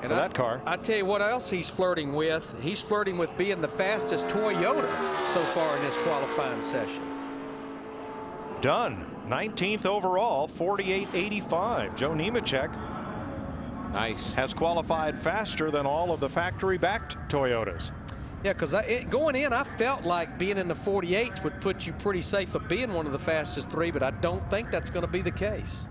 for that car. I tell you what else he's flirting with. He's flirting with being the fastest Toyota so far in this qualifying session. Done. 19th overall, 48.85. Joe Nemechek has qualified faster than all of the factory-backed Toyotas. Yeah, because going in, I felt like being in the 48s would put you pretty safe of being one of the fastest 3, but I don't think that's going to be the case.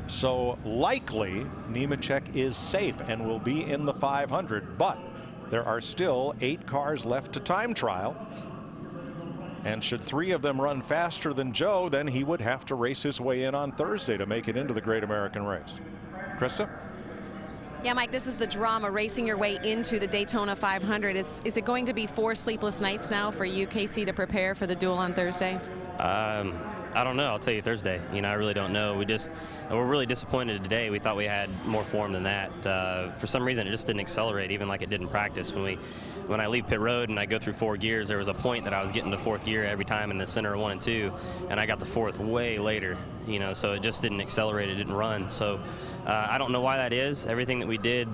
So likely Nemechek is safe and will be in the 500, but there are still 8 cars left to time trial. And should 3 of them run faster than Joe, then he would have to race his way in on Thursday to make it into the Great American Race. Krista? Yeah, Mike, this is the drama, racing your way into the Daytona 500. Is it going to be 4 sleepless nights now for you, Casey, to prepare for the duel on Thursday? I don't know. I'll tell you Thursday. You know, I really don't know. We're really disappointed today. We thought we had more form than that. For some reason, it just didn't accelerate, even like it did in practice. When I leave pit road and I go through 4 gears, there was a point that I was getting to 4th gear every time in the center of 1 and 2, and I got the 4th way later. You know, so it just didn't accelerate. It didn't run. So I don't know why that is. Everything that we did,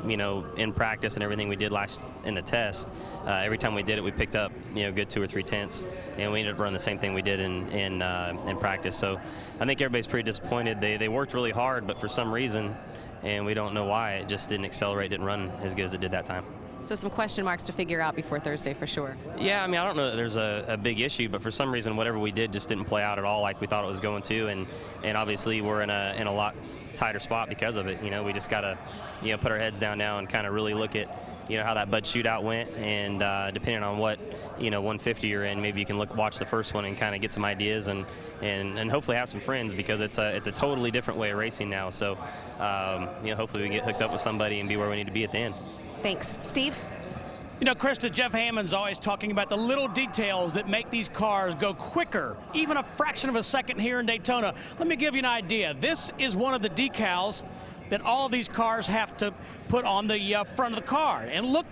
you know, in practice and everything we did last in the test, every time we did it, we picked up, you know, good 2 or 3 tenths, and we ended up running the same thing we did in practice. So I think everybody's pretty disappointed. They worked really hard, but for some reason, and we don't know why, it just didn't accelerate, didn't run as good as it did that time. So some question marks to figure out before Thursday for sure. Yeah, I mean, I don't know that there's a big issue, but for some reason, whatever we did just didn't play out at all like we thought it was going to, and obviously we're in a lot tighter spot because of it. You know, we just got to, you know, put our heads down now and kind of really look at, you know, how that Bud shootout went, and depending on what, you know, 150 you're in, maybe you can watch the first one and kind of get some ideas and hopefully have some friends, because it's a totally different way of racing now. So, you know, hopefully we can get hooked up with somebody and be where we need to be at the end. Thanks. Steve? You know, Krista, Jeff Hammond's always talking about the little details that make these cars go quicker, even a fraction of a second here in Daytona. Let me give you an idea. This is one of the decals that all these cars have to put on the front of the car. And look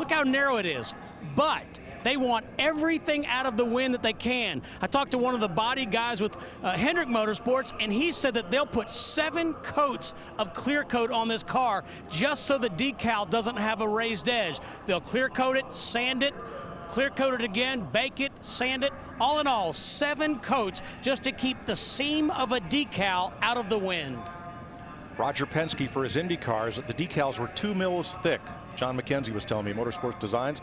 how narrow it is. But they want everything out of the wind that they can. I talked to one of the body guys with Hendrick Motorsports, and he said that they'll put 7 coats of clear coat on this car just so the decal doesn't have a raised edge. They'll clear coat it, sand it, clear coat it again, bake it, sand it. All in all, 7 coats just to keep the seam of a decal out of the wind. Roger Penske, for his Indy cars, the decals were 2 mils thick. John McKenzie was telling me, Motorsports Designs.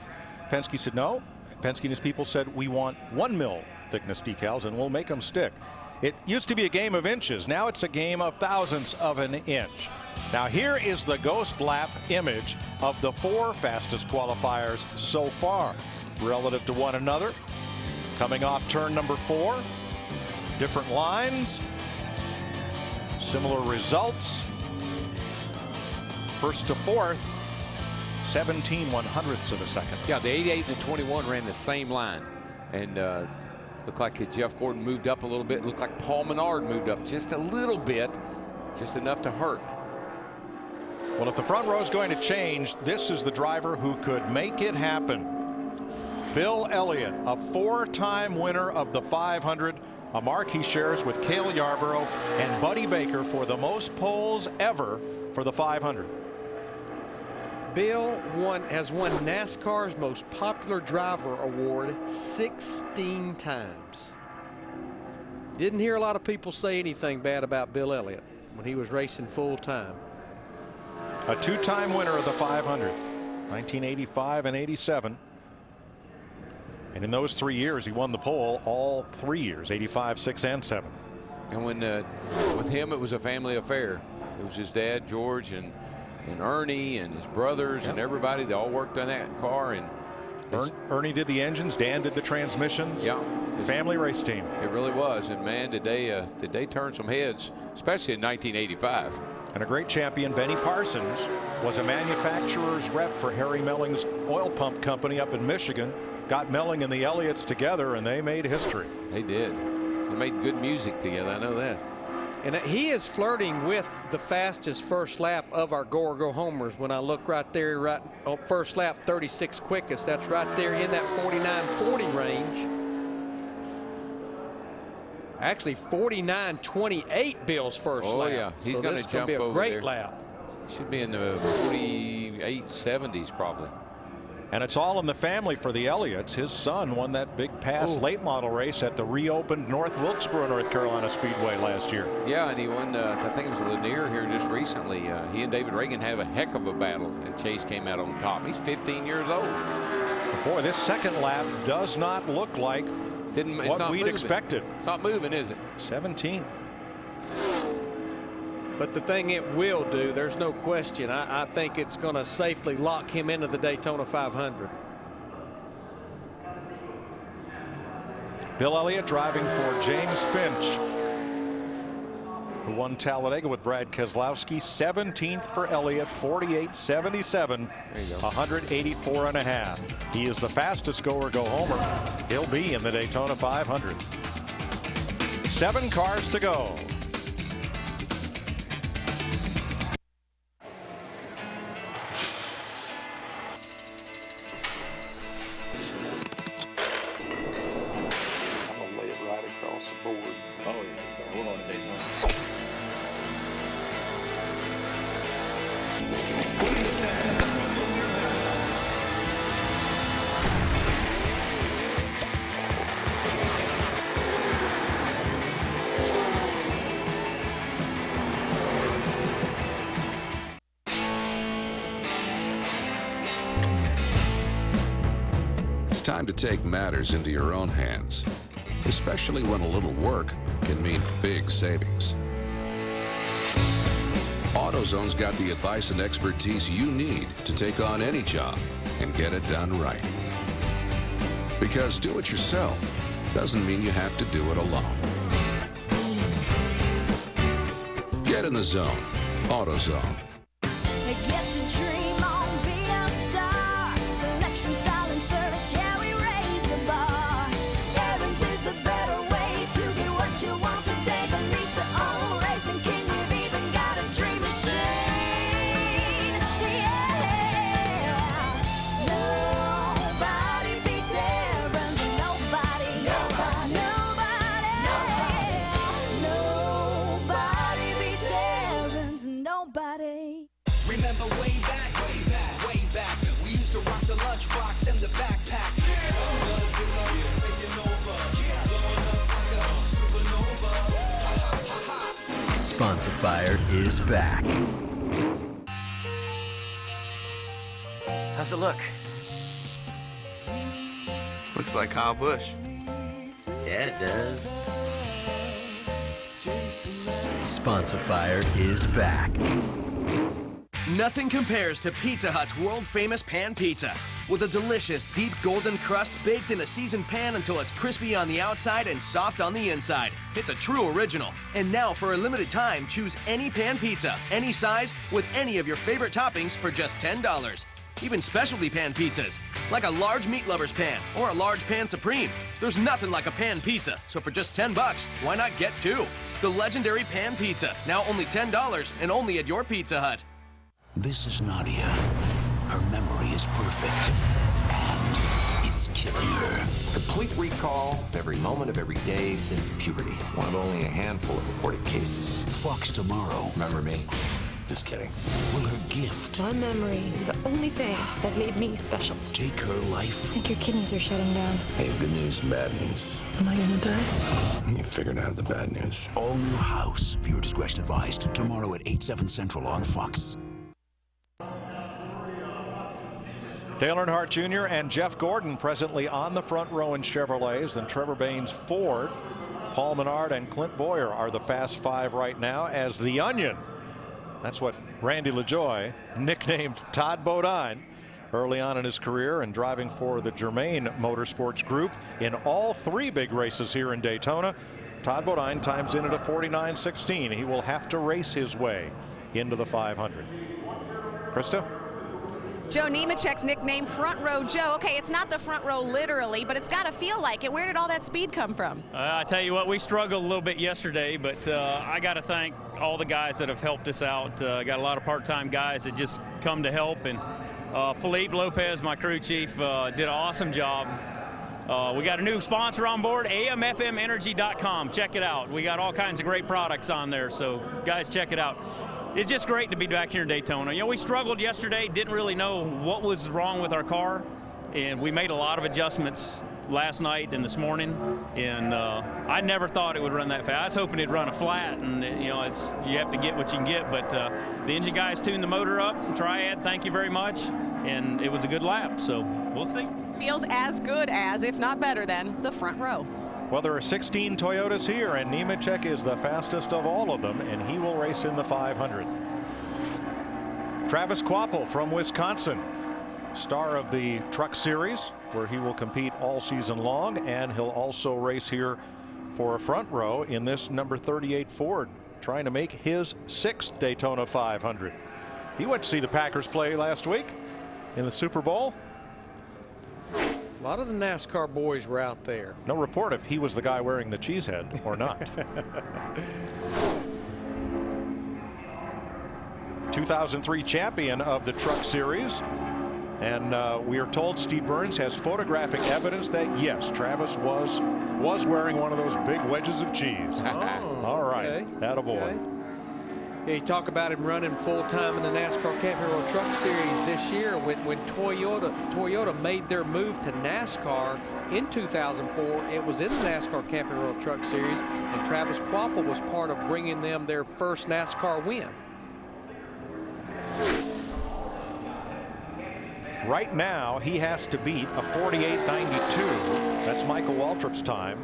Penske said no. Penske and his people said, we want 1 mil thickness decals and we'll make them stick. It used to be a game of inches. Now it's a game of thousandths of an inch. Now here is the ghost lap image of the 4 fastest qualifiers so far relative to one another. Coming off turn number 4, different lines, similar results. First to fourth, 17 100ths of a second. Yeah, the 88 and the 21 ran the same line, and looked like Jeff Gordon moved up a little bit. Looked like Paul Menard moved up just a little bit, just enough to hurt. Well, if the front row is going to change, this is the driver who could make it happen. Bill Elliott, a 4-time winner of the 500, a mark he shares with Cale Yarborough and Buddy Baker for the most poles ever for the 500. Bill has won NASCAR's most popular driver award 16 times. Didn't hear a lot of people say anything bad about Bill Elliott when he was racing full time. A 2-time winner of the 500, 1985 and 87. And in those 3 years, he won the pole all 3 years, 85, 6, and 7. And when with him, it was a family affair. It was his dad, George, and Ernie and his brothers and everybody. They all worked on that car. And Ernie did the engines, Dan did the transmissions. Yeah, family race team. It really was. And man, did they turn some heads, especially in 1985. And a great champion, Benny Parsons, was a manufacturer's rep for Harry Melling's oil pump company up in Michigan. Got Melling and the Elliots together, and they made history. They did. They made good music together. I know that. And he is flirting with the fastest first lap of our Go or Go homers. When I look right there, right on first lap, 36 quickest. That's right there in that 49-40 range. Actually, 49-28 Bill's first lap. Oh yeah, he's going to jump be a over great there. lap. Should be in the 48-70s probably. And it's all in the family for the Elliots. His son won that big pass late model race at the reopened North Wilkesboro, North Carolina Speedway last year. Yeah, and he won, I think it was Lanier here just recently. He and David Reagan have a heck of a battle, and Chase came out on top. He's 15 years old. Boy, this second lap does not look like what we'd expected. It's not moving, is it? 17. But the thing it will do, there's no question, I think it's going to safely lock him into the Daytona 500. Bill Elliott driving for James Finch, who won Talladega with Brad Keselowski. 17th for Elliott, 48.77, 184.5. He is the fastest go or go homer. He'll be in the Daytona 500. 7 cars to go. time to take matters into your own hands, especially when a little work can mean big savings. AutoZone's got the advice and expertise you need to take on any job and get it done right. Because do it yourself doesn't mean you have to do it alone. Get in the zone. AutoZone. Get your dream on, be a star. Selection, style, and service, yeah, we raise the bar. Evans is the better way to get what you want today. The lease to own Racing King, you've even got a dream machine. Yeah. Nobody beats Evans. Nobody. Nobody beats Evans. Nobody. Remember way back, we used to rock the lunchbox and the backpack. Sponsor Fired is back. How's it look? Looks like Kyle Busch. Yeah, it does. Sponsor Fired is back. Nothing compares to Pizza Hut's world-famous pan pizza. With a delicious, deep golden crust baked in a seasoned pan until it's crispy on the outside and soft on the inside. It's a true original. And now, for a limited time, choose any pan pizza, any size, with any of your favorite toppings for just $10. Even specialty pan pizzas, like a large meat lover's pan or a large pan supreme. There's nothing like a pan pizza, so for just $10, why not get two? The legendary pan pizza, now only $10 and only at your Pizza Hut. This is Nadia. Her memory is perfect, and it's killing her. Complete recall of every moment of every day since puberty. One of only a handful of reported cases. Fox tomorrow. Remember me? Just kidding. Will her gift My memory is the only thing that made me special. take her life? I think your kidneys are shutting down. I have good news and bad news. Am I gonna die? You figured out the bad news. All New House. Viewer discretion advised. Tomorrow at 8/7 Central on Fox. Dale Earnhardt Jr. and Jeff Gordon presently on the front row in Chevrolets. Then Trevor Baynes Ford, Paul Menard, and Clint Boyer are the Fast Five right now, as the Onion, that's what Randy LaJoie nicknamed Todd Bodine early on in his career, and driving for the Germain Motorsports Group in all three big races here in Daytona. Todd Bodine times in at a 49.16. He will have to race his way into the 500. Krista? Joe Nemechek's nickname Front Row Joe. Okay, it's not the front row literally, but it's got to feel like it. Where did all that speed come from? I tell you what, we struggled a little bit yesterday, but I got to thank all the guys that have helped us out. Got a lot of part-time guys that just come to help, and Felipe Lopez, my crew chief, did an awesome job. We got a new sponsor on board, AMFMenergy.com. Check it out. We got all kinds of great products on there, so guys, check it out. It's just great to be back here in Daytona. You know, we struggled yesterday, didn't really know what was wrong with our car, and we made a lot of adjustments last night and this morning, and I never thought it would run that fast. I was hoping it'd run a flat, and you know, you have to get what you can get, but the engine guys tuned the motor up. Triad, thank you very much, and it was a good lap, so we'll see. Feels as good as, if not better than, the front row. Well, there are 16 Toyotas here, and Nemechek is the fastest of all of them, and he will race in the 500. Travis Kvapil from Wisconsin, star of the Truck Series, where he will compete all season long, and he'll also race here for a front row in this number 38 Ford, trying to make his 6th Daytona 500. He went to see the Packers play last week in the Super Bowl. A lot of the NASCAR boys were out there. No report if he was the guy wearing the cheese head or not. 2003 champion of the Truck Series. And we are told Steve Burns has photographic evidence that, yes, Travis was wearing one of those big wedges of cheese. All right. Okay. Attaboy. Okay. Yeah, you talk about him running full-time in the NASCAR Camping World Truck Series this year. When Toyota made their move to NASCAR in 2004, it was in the NASCAR Camping World Truck Series, and Travis Kvapil was part of bringing them their first NASCAR win. Right now, he has to beat a 48.92. That's Michael Waltrip's time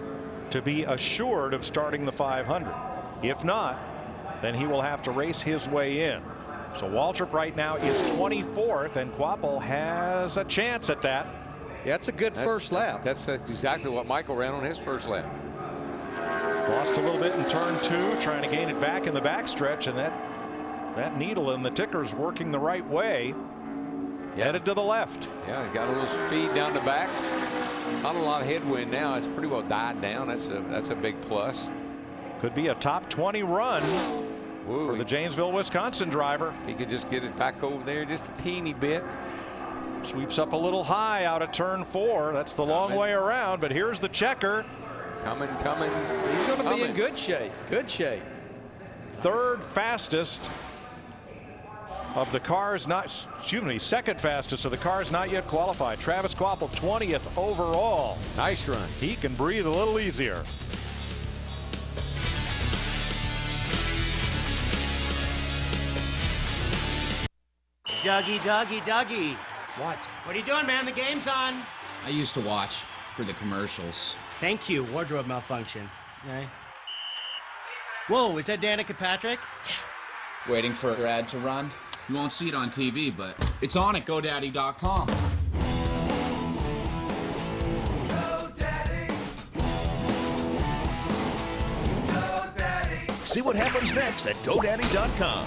to be assured of starting the 500. If not, then he will have to race his way in. So Waltrip right now is 24th, and Quapple has a chance at that. Yeah, that's a good first lap. That's exactly what Michael ran on his first lap. Lost a little bit in turn 2, trying to gain it back in the backstretch, and that needle in the ticker's working the right way. Yeah. Headed to the left. Yeah, he's got a little speed down the back. Not a lot of headwind now. It's pretty well died down. That's a big plus. Could be a top 20 run for the Janesville, Wisconsin driver. He could just get it back over there just a teeny bit. Sweeps up a little high out of turn 4. That's the long way around, but here's the checker. Coming. He's going to be in good shape. Good shape. Third fastest of the cars second fastest of the cars not yet qualified. Travis Quapple, 20th overall. Nice run. He can breathe a little easier. Dougie. What? What are you doing, man? The game's on. I used to watch for the commercials. Thank you. Wardrobe malfunction. Right. Whoa, is that Danica Patrick? Yeah. Waiting for her ad to run. You won't see it on TV, but it's on at GoDaddy.com. See what happens next at GoDaddy.com.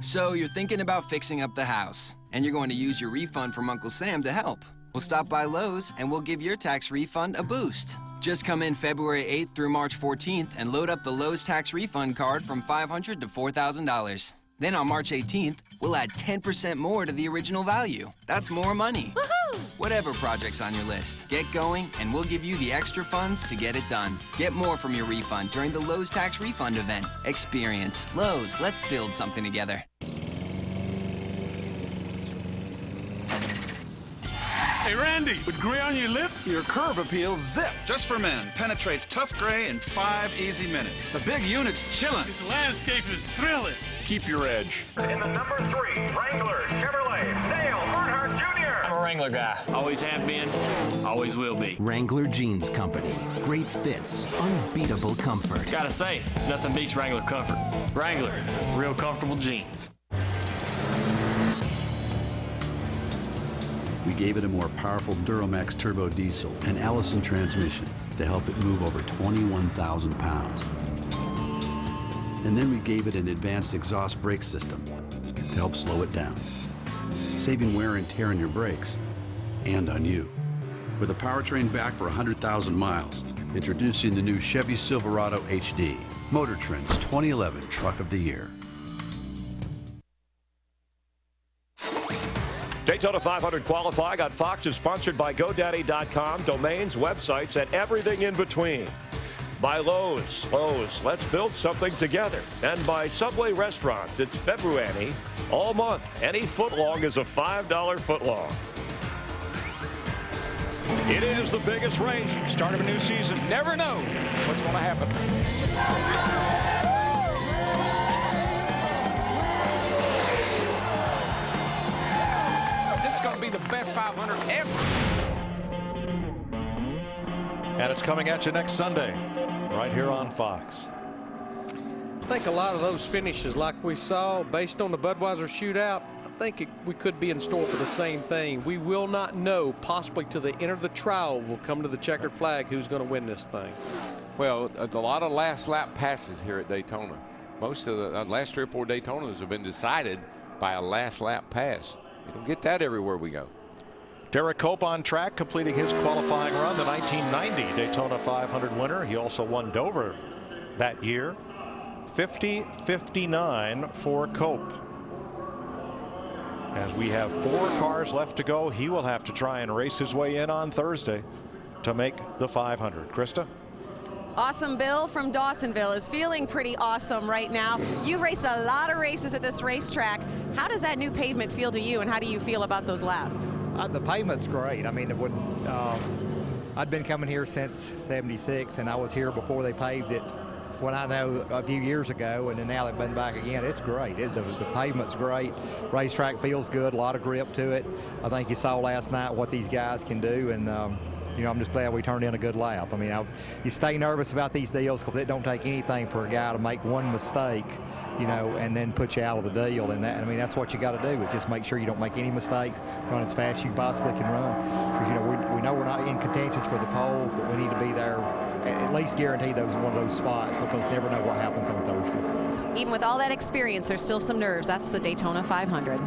So you're thinking about fixing up the house, and you're going to use your refund from Uncle Sam to help. We'll stop by Lowe's, and we'll give your tax refund a boost. Just come in February 8th through March 14th and load up the Lowe's tax refund card from $500 to $4,000. Then on March 18th, we'll add 10% more to the original value. That's more money. Woohoo! Whatever project's on your list, get going, and we'll give you the extra funds to get it done. Get more from your refund during the Lowe's tax refund event. Experience Lowe's. Let's build something together. Hey, Randy, with gray on your lip, your curb appeal zip. Just for men. Penetrates tough gray in 5 easy minutes. The big unit's chillin'. This landscape is thrilling. Keep your edge. In the number 3, Wrangler Chevrolet, Dale Earnhardt Jr. I'm a Wrangler guy. Always have been, always will be. Wrangler Jeans Company. Great fits, unbeatable comfort. Gotta say, nothing beats Wrangler comfort. Wrangler, real comfortable jeans. We gave it a more powerful Duramax turbo diesel and Allison transmission to help it move over 21,000 pounds. And then we gave it an advanced exhaust brake system to help slow it down, saving wear and tear on your brakes and on you. With a powertrain back for 100,000 miles, introducing the new Chevy Silverado HD, Motor Trend's 2011 Truck of the Year. Daytona 500 qualifying on Fox is sponsored by GoDaddy.com, domains, websites, and everything in between. By Lowe's. Lowe's, let's build something together. And by Subway Restaurants, it's February all month. Any footlong is a $5 footlong. It is the biggest race. Start of a new season. Never know what's going to happen. Be the best 500 ever. And it's coming at you next Sunday, right here on Fox. I think a lot of those finishes like we saw based on the Budweiser shootout, I think we could be in store for the same thing. We will not know, possibly to the end of the trial will come to the checkered flag, who's going to win this thing. Well, a lot of last lap passes here at Daytona. Most of the last 3 or 4 Daytonas have been decided by a last lap pass. You don't get that everywhere we go. Derek Cope on track, completing his qualifying run, the 1990 Daytona 500 winner. He also won Dover that year. 50-59 for Cope. As we have 4 cars left to go, he will have to try and race his way in on Thursday to make the 500. Krista? Awesome Bill from Dawsonville is feeling pretty awesome right now. You've raced a lot of races at this racetrack. How does that new pavement feel to you, and how do you feel about those laps? The pavement's great. I mean, I'd been coming here since '76, and I was here before they paved it when I know a few years ago, and then now they've been back again. It's great. The pavement's great. Racetrack feels good, a lot of grip to it. I think you saw last night what these guys can do, and you know, I'm just glad we turned in a good lap. I mean, you stay nervous about these deals because it don't take anything for a guy to make one mistake, you know, and then put you out of the deal. And that, I mean, that's what you got to do, is just make sure you don't make any mistakes, run as fast as you possibly can run. Because, you know, we know we're not in contention for the pole, but we need to be there, at least guaranteed one of those spots, because you never know what happens on Thursday. Even with all that experience, there's still some nerves. That's the Daytona 500.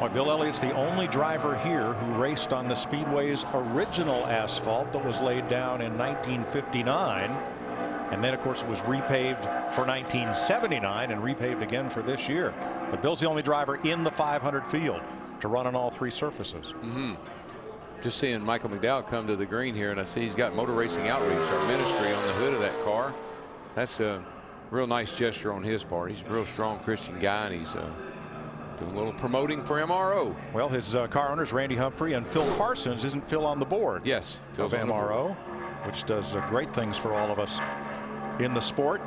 Well, Bill Elliott's the only driver here who raced on the Speedway's original asphalt that was laid down in 1959. And then, of course, it was repaved for 1979 and repaved again for this year. But Bill's the only driver in the 500 field to run on all three surfaces. Just seeing Michael McDowell come to the green here, and I see he's got Motor Racing Outreach, our ministry, on the hood of that car. That's a real nice gesture on his part. He's a real strong Christian guy, and he's doing a little promoting for MRO. Well, his car owners, Randy Humphrey and Phil Parsons. Isn't Phil on the board? Yes, Phil's of on the MRO, board, which does great things for all of us in the sport.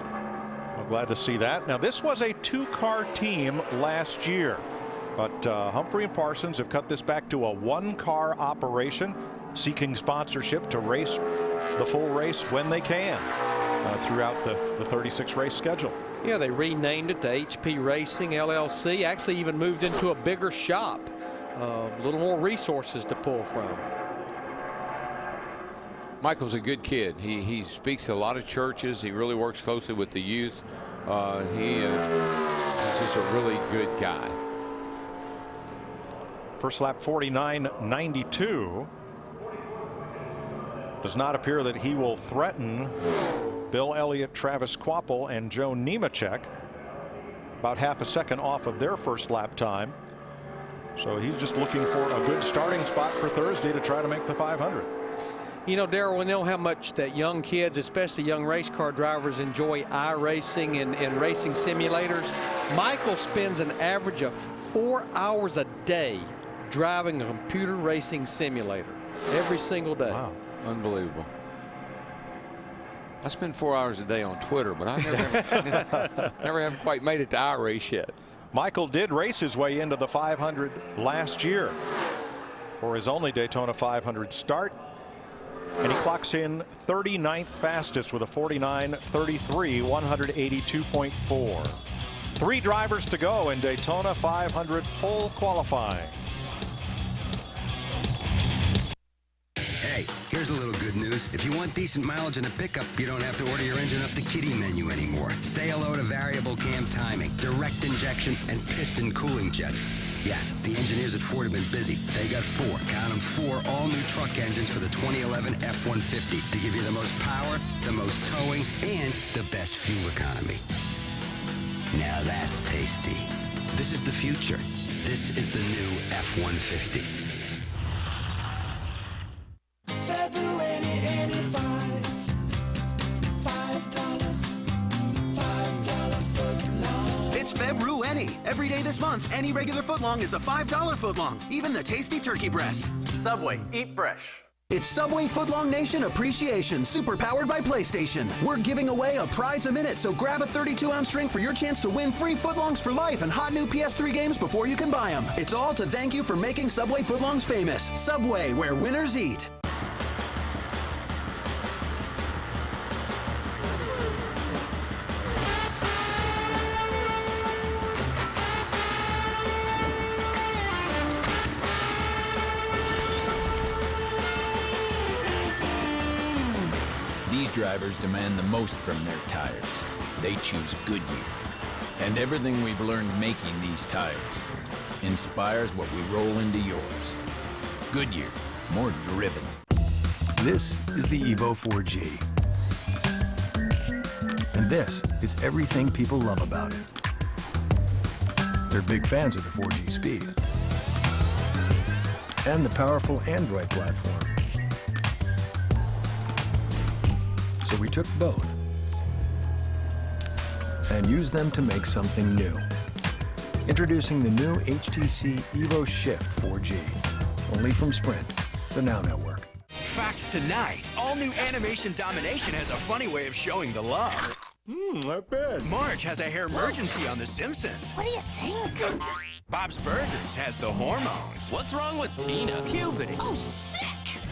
I'm glad to see that. Now, this was a two-car team last year, but Humphrey and Parsons have cut this back to a one-car operation, seeking sponsorship to race the full race when they can throughout the 36 race schedule. Yeah, they renamed it to HP Racing LLC. Actually even moved into a bigger shop. A little more resources to pull from. Michael's a good kid. He speaks to a lot of churches. He really works closely with the youth. He's just a really good guy. First lap 49.92. Does not appear that he will threaten Bill Elliott, Travis Kvapil, and Joe Nemechek. About half a second off of their first lap time. So he's just looking for a good starting spot for Thursday to try to make the 500. You know, Darrell, we know how much that young kids, especially young race car drivers, enjoy iRacing and racing simulators. Michael spends an average of 4 hours a day driving a computer racing simulator every single day. Wow. Unbelievable. I spend 4 hours a day on Twitter, but I never have quite made it to iRace yet. Michael did race his way into the 500 last year for his only Daytona 500 start. And he clocks in 39th fastest with a 49.33, 182.4. 3 drivers to go in Daytona 500 pole qualifying. Hey, here's a little good news. If you want decent mileage in a pickup, you don't have to order your engine off the kiddie menu anymore. Say hello to variable cam timing, direct injection, and piston cooling jets. Yeah, the engineers at Ford have been busy. They got 4, count them, 4 all-new truck engines for the 2011 F-150 to give you the most power, the most towing, and the best fuel economy. Now that's tasty. This is the future. This is the new F-150. February 85, $5 footlong. It's February. Every day this month, any regular footlong is a $5 footlong. Even the tasty turkey breast. Subway, eat fresh. It's Subway Footlong Nation Appreciation, super powered by PlayStation. We're giving away a prize a minute, so grab a 32-ounce drink for your chance to win free footlongs for life and hot new PS3 games before you can buy them. It's all to thank you for making Subway footlongs famous. Subway, where winners eat. These drivers demand the most from their tires. They choose Goodyear. And everything we've learned making these tires inspires what we roll into yours. Goodyear, more driven. This is the Evo 4G. And this is everything people love about it. They're big fans of the 4G speed and the powerful Android platform. So we took both and used them to make something new. Introducing the new HTC Evo Shift 4G, only from Sprint, the Now Network. Facts tonight. All new Animation Domination has a funny way of showing the love. Not bad. Marge has a hair emergency on The Simpsons. What do you think? Bob's Burgers has the hormones. What's wrong with Tina? Puberty. Oh, sick!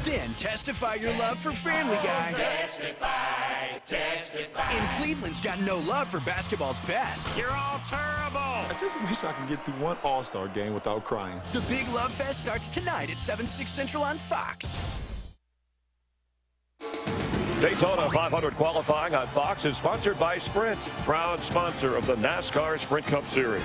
Then testify your love for Family Guy. Testify, testify. And Cleveland's got no love for basketball's best. You're all terrible. I just wish I could get through one All-Star game without crying. The Big Love Fest starts tonight at 7, 6 Central on Fox. Daytona 500 qualifying on Fox is sponsored by Sprint, proud sponsor of the NASCAR Sprint Cup Series.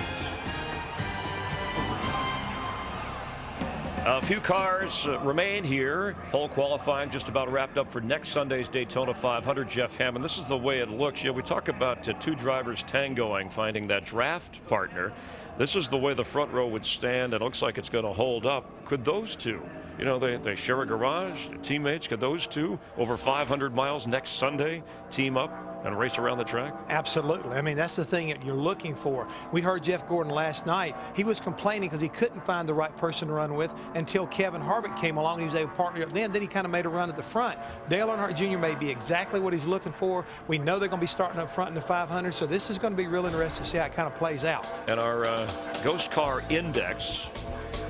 A few cars remain here. Pole qualifying just about wrapped up for next Sunday's Daytona 500. Jeff Hammond, this is the way it looks. You know, we talk about two drivers tangoing, finding that draft partner. This is the way the front row would stand. It looks like it's going to hold up. Could those two, you know, they share a garage, teammates, could those two over 500 miles next Sunday team up and race around the track? Absolutely. I mean, that's the thing that you're looking for. We heard Jeff Gordon last night. He was complaining because he couldn't find the right person to run with until Kevin Harvick came along. He was able to partner up then. Then he kind of made a run at the front. Dale Earnhardt Jr. may be exactly what he's looking for. We know they're going to be starting up front in the 500, so this is going to be real interesting to see how it kind of plays out. And our Ghost Car Index,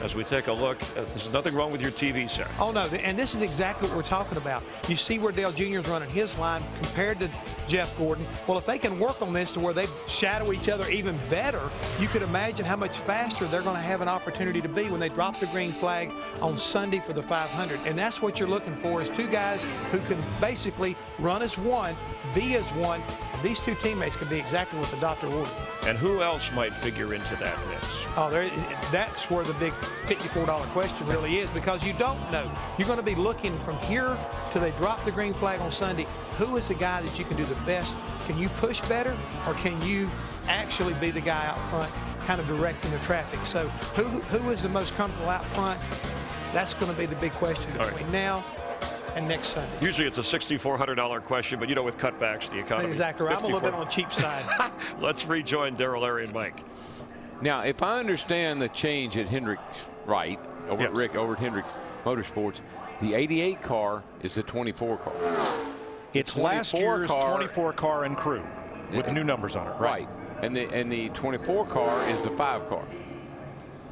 as we take a look, there's nothing wrong with your TV set. Oh, no, and this is exactly what we're talking about. You see where Dale Jr. is running his line compared to Jeff Gordon. Well, if they can work on this to where they shadow each other even better, you could imagine how much faster they're going to have an opportunity to be when they drop the green flag on Sunday for the 500. And that's what you're looking for, is two guys who can basically run as one, be as one. And these two teammates can be exactly what the doctor ordered. And who else might figure into that mix? Oh, that's where the big $54 question really is, because you don't know. You're going to be looking from here till they drop the green flag on Sunday. Who is the guy that you can do the best? Can you push better, or can you actually be the guy out front kind of directing the traffic? So who is the most comfortable out front? That's going to be the big question between now and next Sunday. Usually it's a $6,400 question, but you know, with cutbacks, the economy. Exactly right. I'm a little bit on the cheap side. Let's rejoin Darrell, Larry, and Mike. Now, if I understand the change at Hendricks, right, over at Rick, over at Hendricks Motorsports, the 88 car is the 24 car. It's last year's 24 car and crew with new numbers on it, right? And the 24 car is the 5 car.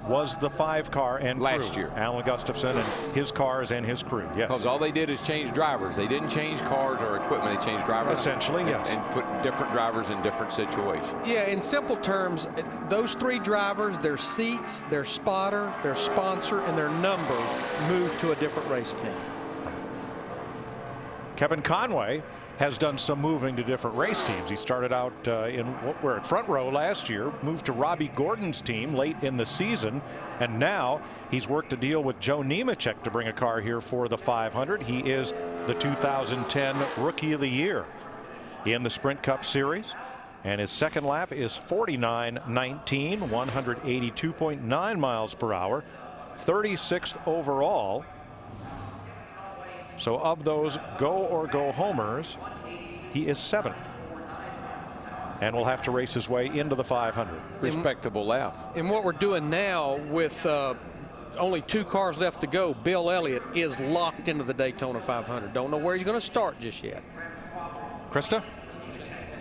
Was the 5 car and last crew. year. Alan Gustafson and his cars and his crew, yes. Because all they did is change drivers. They didn't change cars or equipment. They changed drivers. Essentially, yes. And put different drivers in different situations. Yeah, in simple terms, those 3 drivers, their seats, their spotter, their sponsor, and their number moved to a different race team. Kevin Conway has done some moving to different race teams. He started out in what were at front row last year, moved to Robbie Gordon's team late in the season, and now he's worked a deal with Joe Nemechek to bring a car here for the 500. He is the 2010 Rookie of the Year in the Sprint Cup Series, and his second lap is 49.19, 182.9 miles per hour, 36th overall. So of those go or go homers, he is 7th. And will have to race his way into the 500. Respectable lap. And what we're doing now with only 2 cars left to go, Bill Elliott is locked into the Daytona 500. Don't know where he's going to start just yet. Krista?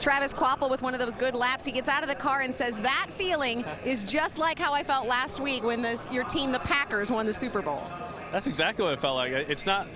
Travis Kvapil with one of those good laps. He gets out of the car and says, that feeling is just like how I felt last week when your team, the Packers, won the Super Bowl. That's exactly what it felt like. It's not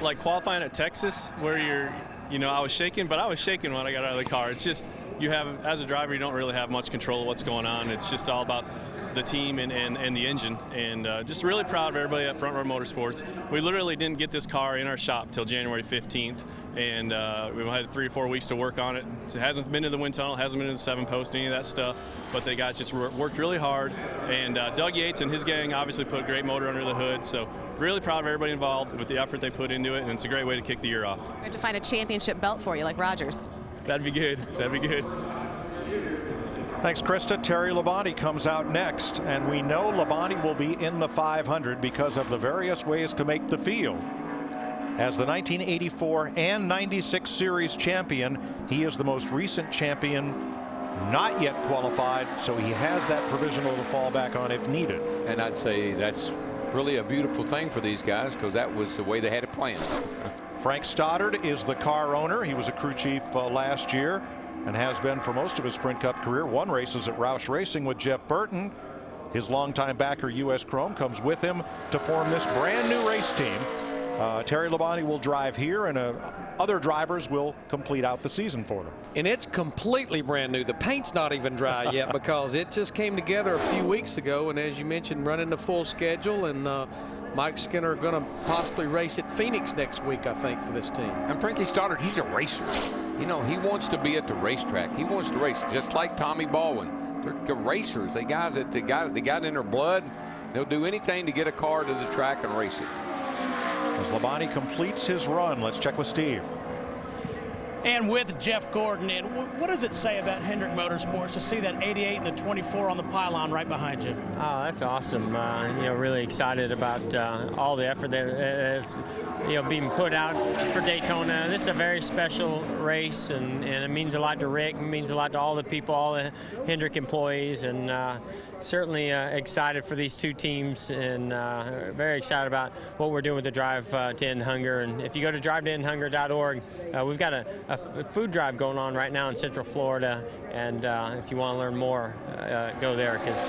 like qualifying at Texas where I was shaking, but I was shaking when I got out of the car. It's just, as a driver, you don't really have much control of what's going on. It's just all about the team and the engine, and just really proud of everybody at Front Row Motorsports. We literally didn't get this car in our shop till January 15th, and we had 3 or 4 weeks to work on it. So it hasn't been to the wind tunnel, hasn't been to the 7-post, any of that stuff, but the guys just worked really hard, and Doug Yates and his gang obviously put a great motor under the hood, so really proud of everybody involved with the effort they put into it, and it's a great way to kick the year off. We have to find a championship belt for you, like Rogers. That'd be good. That'd be good. Thanks, Krista. Terry Labonte comes out next, and we know Labonte will be in the 500 because of the various ways to make the field. As the 1984 and 96 Series champion, he is the most recent champion not yet qualified, so he has that provisional to fall back on if needed. And I'd say that's really a beautiful thing for these guys, because that was the way they had it planned. Frank Stoddard is the car owner. He was a crew chief last year. and has been for most of his Sprint Cup career. Won races at Roush Racing with Jeff Burton. His longtime backer, U.S. Chrome, comes with him to form this brand new race team. Terry Labonte will drive here, and other drivers will complete out the season for them. And it's completely brand new. The paint's not even dry yet because it just came together a few weeks ago. And as you mentioned, running the full schedule, and Mike Skinner going to possibly race at Phoenix next week, I think, for this team. And Frankie Stoddard, he's a racer. You know, he wants to be at the racetrack. He wants to race, just like Tommy Baldwin. They're racers. They guys that they got in their blood. They'll do anything to get a car to the track and race it. As Labonte completes his run, let's check with Steve. And with Jeff Gordon, and what does it say about Hendrick Motorsports to see that 88 and the 24 on the pylon right behind you? Oh, that's awesome. You know, really excited about all the effort that is, you know, being put out for Daytona. This is a very special race, and it means a lot to Rick. It means a lot to all the people, all the Hendrick employees, and certainly excited for these two teams, and very excited about what we're doing with the Drive to End Hunger. And if you go to drivetoendhunger.org, we've got a food drive going on right now in Central Florida, and if you want to learn more, go there, because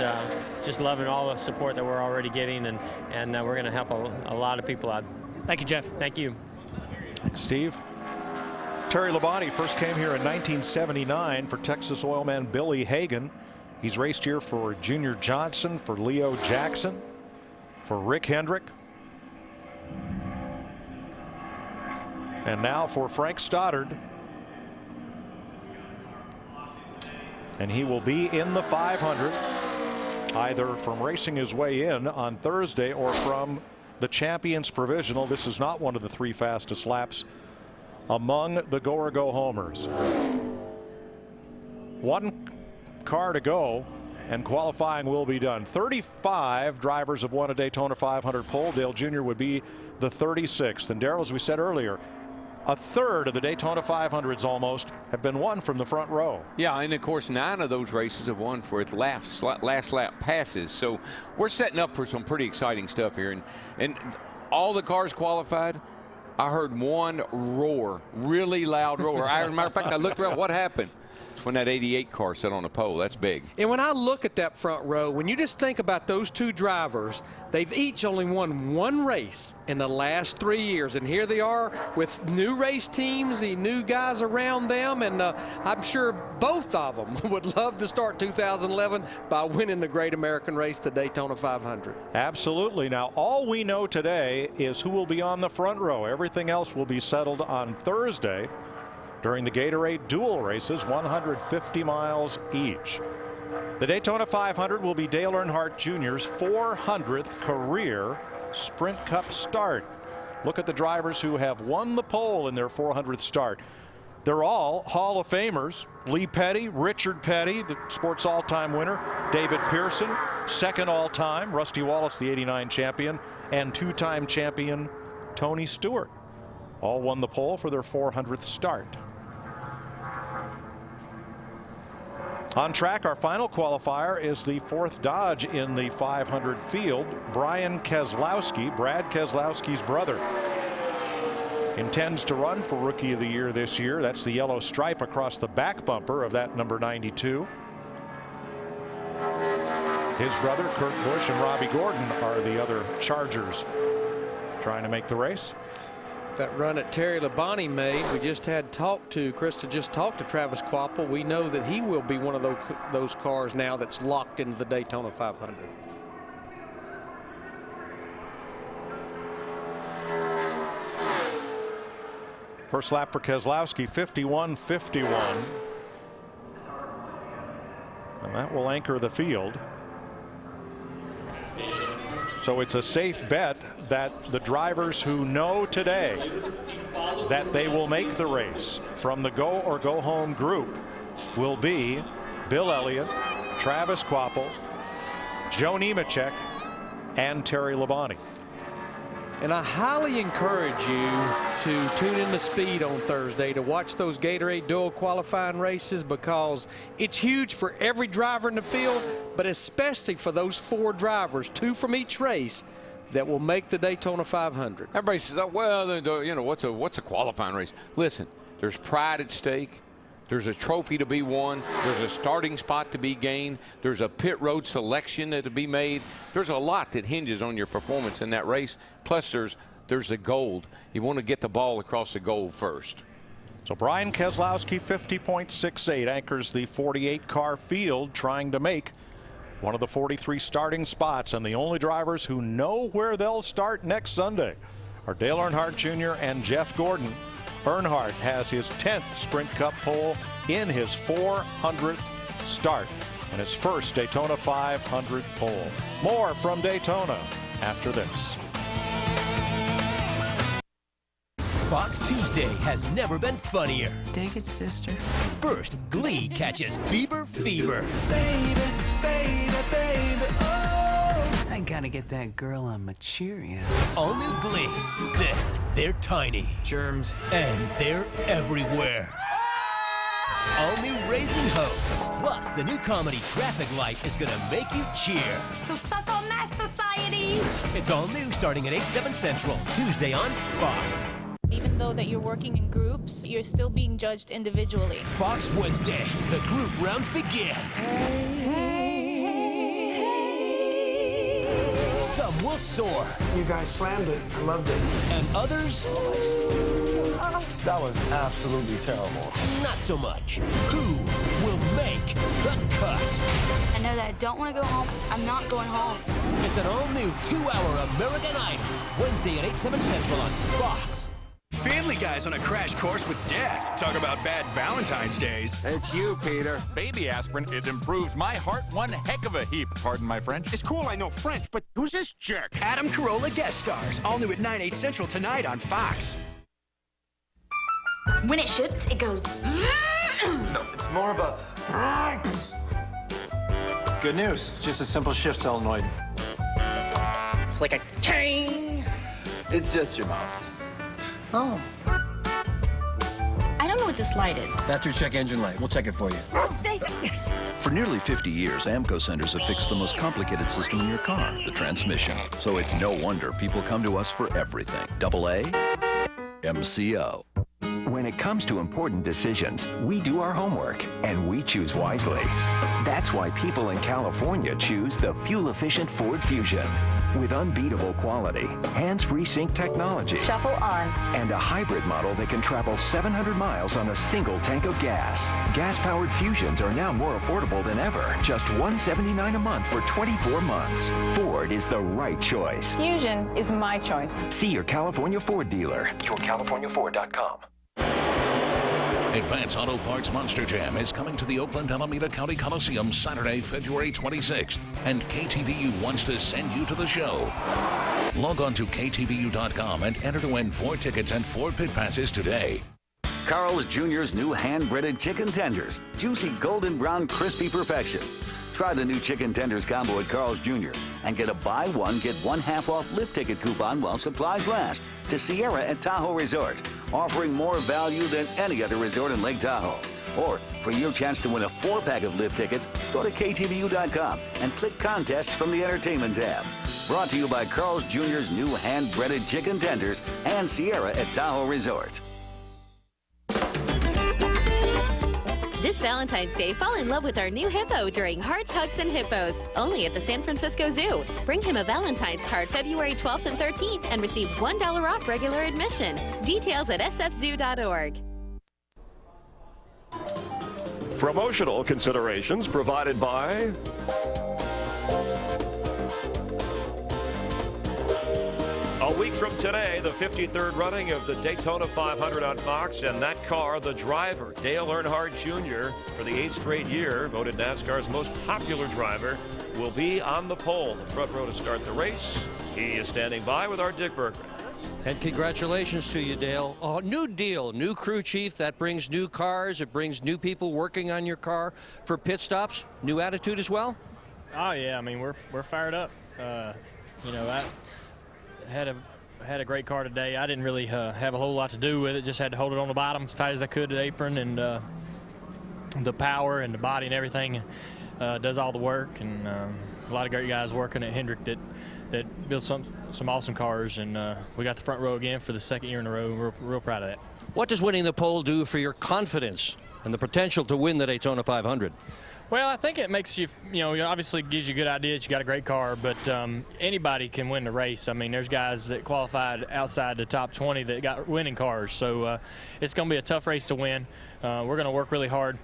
just loving all the support that we're already getting, and we're going to help a lot of people out. Thank you, Jeff. Thank you. Steve. Terry Labonte first came here in 1979 for Texas oilman Billy Hagan. He's raced here for Junior Johnson, for Leo Jackson, for Rick Hendrick, and now for Frank Stoddard. And he will be in the 500, either from racing his way in on Thursday or from the Champions Provisional. This is not one of the 3 fastest laps among the go-or-go homers. 1 car to go, and qualifying will be done. 35 drivers have won a Daytona 500 pole. Dale Jr. would be the 36th. And Darrell, as we said earlier, a third of the Daytona 500s almost have been won from the front row. Yeah, and of course 9 of those races have won for its last lap passes. So we're setting up for some pretty exciting stuff here. And all the cars qualified. I heard one roar, really loud roar. As a matter of fact, I looked around. What happened? It's when that 88 car sat on the pole. That's big. And when I look at that front row, when you just think about those 2 drivers, they've each only won 1 race in the last 3 years. And here they are with new race teams, the new guys around them. And I'm sure both of them would love to start 2011 by winning the great American race, the Daytona 500. Absolutely. Now, all we know today is who will be on the front row. Everything else will be settled on Thursday during the Gatorade Dual races, 150 miles each. The Daytona 500 will be Dale Earnhardt Jr.'s 400th career Sprint Cup start. Look at the drivers who have won the pole in their 400th start. They're all Hall of Famers. Lee Petty, Richard Petty, the sports all-time winner. David Pearson, second all-time. Rusty Wallace, the '89 champion, and 2-time champion Tony Stewart. All won the pole for their 400th start. On track, our final qualifier is the 4th Dodge in the 500 field. Brian Keselowski, Brad Keselowski's brother, intends to run for Rookie of the Year this year. That's the yellow stripe across the back bumper of that number 92. His brother, Kurt Busch, and Robbie Gordon are the other Chargers trying to make the race. That run that Terry Labonte made, we just had Krista just talked to Travis Kvapil. We know that he will be one of those cars now that's locked into the Daytona 500. First lap for Keselowski, 51.51. And that will anchor the field. So it's a safe bet that the drivers who know today that they will make the race from the go or go home group will be Bill Elliott, Travis Kvapil, Joe Nemechek, and Terry Labonte. And I highly encourage you to tune in to Speed on Thursday to watch those Gatorade Dual qualifying races, because it's huge for every driver in the field, but especially for those 4 drivers, 2 from each race, that will make the Daytona 500. Everybody says, oh, well, you know, what's a qualifying race? Listen, there's pride at stake. There's a trophy to be won. There's a starting spot to be gained. There's a pit road selection that to be made. There's a lot that hinges on your performance in that race. Plus, there's the gold. You want to get the ball across the goal first. So Brian Keselowski, 50.68, anchors the 48-car field, trying to make one of the 43 starting spots. And the only drivers who know where they'll start next Sunday are Dale Earnhardt Jr. and Jeff Gordon. Earnhardt has his 10th Sprint Cup pole in his 400th start and his first Daytona 500 pole. More from Daytona after this. Fox Tuesday has never been funnier. Dig it, sister. First, Glee catches Bieber fever. Baby, baby, baby, oh. I gotta get that girl on my Cheerios. All new Glee. They're tiny. Germs. And they're everywhere. All new Raising Hope. Plus, the new comedy Traffic Light is gonna make you cheer. So suck on that, society! It's all new starting at 8/7 Central, Tuesday on Fox. Even though that you're working in groups, you're still being judged individually. Fox Wednesday, the group rounds begin. Some will soar. You guys slammed it. I loved it. And others... that was absolutely terrible. Not so much. Who will make the cut? I know that I don't want to go home. I'm not going home. It's an all-new 2-hour American Idol. Wednesday at 8/7 Central on Fox. Family Guy's on a crash course with death. Talk about bad Valentine's days. It's you, Peter. Baby aspirin has improved my heart one heck of a heap. Pardon my French. It's cool, I know French, but who's this jerk? Adam Carolla guest stars. All new at 9/8 Central tonight on Fox. When it shifts, it goes. No, it's more of a... Good news. Just a simple shift solenoid. It's like a ting. It's just your mouse. Oh. I don't know what this light is. That's your check engine light. We'll check it for you. For nearly 50 years, AMCO centers have fixed the most complicated system in your car, the transmission. So it's no wonder people come to us for everything. AA, MCO. When it comes to important decisions, we do our homework and we choose wisely. That's why people in California choose the fuel-efficient Ford Fusion. With unbeatable quality, hands-free sync technology, Shuffle on, and a hybrid model that can travel 700 miles on a single tank of gas. Gas-powered Fusions are now more affordable than ever. Just $179 a month for 24 months. Ford is the right choice. Fusion is my choice. See your California Ford dealer. YourCaliforniaFord.com. Advance Auto Parts Monster Jam is coming to the Oakland Alameda County Coliseum Saturday, February 26th, and KTVU wants to send you to the show. Log on to KTVU.com and enter to win 4 tickets and 4 pit passes today. Carl's Jr.'s new hand-breaded chicken tenders. Juicy golden brown crispy perfection. Try the new chicken tenders combo at Carl's Jr. and get a buy one, get one half off lift ticket coupon while supplies last to Sierra at Tahoe Resort, offering more value than any other resort in Lake Tahoe. Or for your chance to win a 4-pack of lift tickets, go to KTVU.com and click contest from the entertainment tab. Brought to you by Carl's Jr.'s new hand-breaded chicken tenders and Sierra at Tahoe Resort. This Valentine's Day, fall in love with our new hippo during Hearts, Hugs, and Hippos, only at the San Francisco Zoo. Bring him a Valentine's card February 12th and 13th and receive $1 off regular admission. Details at sfzoo.org. Promotional considerations provided by a week from today, the 53rd running of the Daytona 500 on Fox, and that car, the driver, Dale Earnhardt Jr., for the 8th straight year, voted NASCAR's most popular driver, will be on the pole, the front row to start the race. He is standing by with our Dick Bergman. And congratulations to you, Dale. Oh, new deal, new crew chief. That brings new cars. It brings new people working on your car for pit stops. New attitude as well? Oh, yeah. I mean, we're fired up. You know, I had a great car today. I didn't really have a whole lot to do with it. Just had to hold it on the bottom as tight as I could to the apron, and the power and the body and everything does all the work. And a lot of great guys working at Hendrick that built some awesome cars, and we got the front row again for the 2nd year in a row. We're real proud of that. What does winning the pole do for your confidence? and the potential to win the Daytona 500? Well, I think it makes you, obviously gives you a good idea that you got a great car, but anybody can win the race. I mean, there's guys that qualified outside the top 20 that got winning cars, so it's going to be a tough race to win. We're going to work really hard.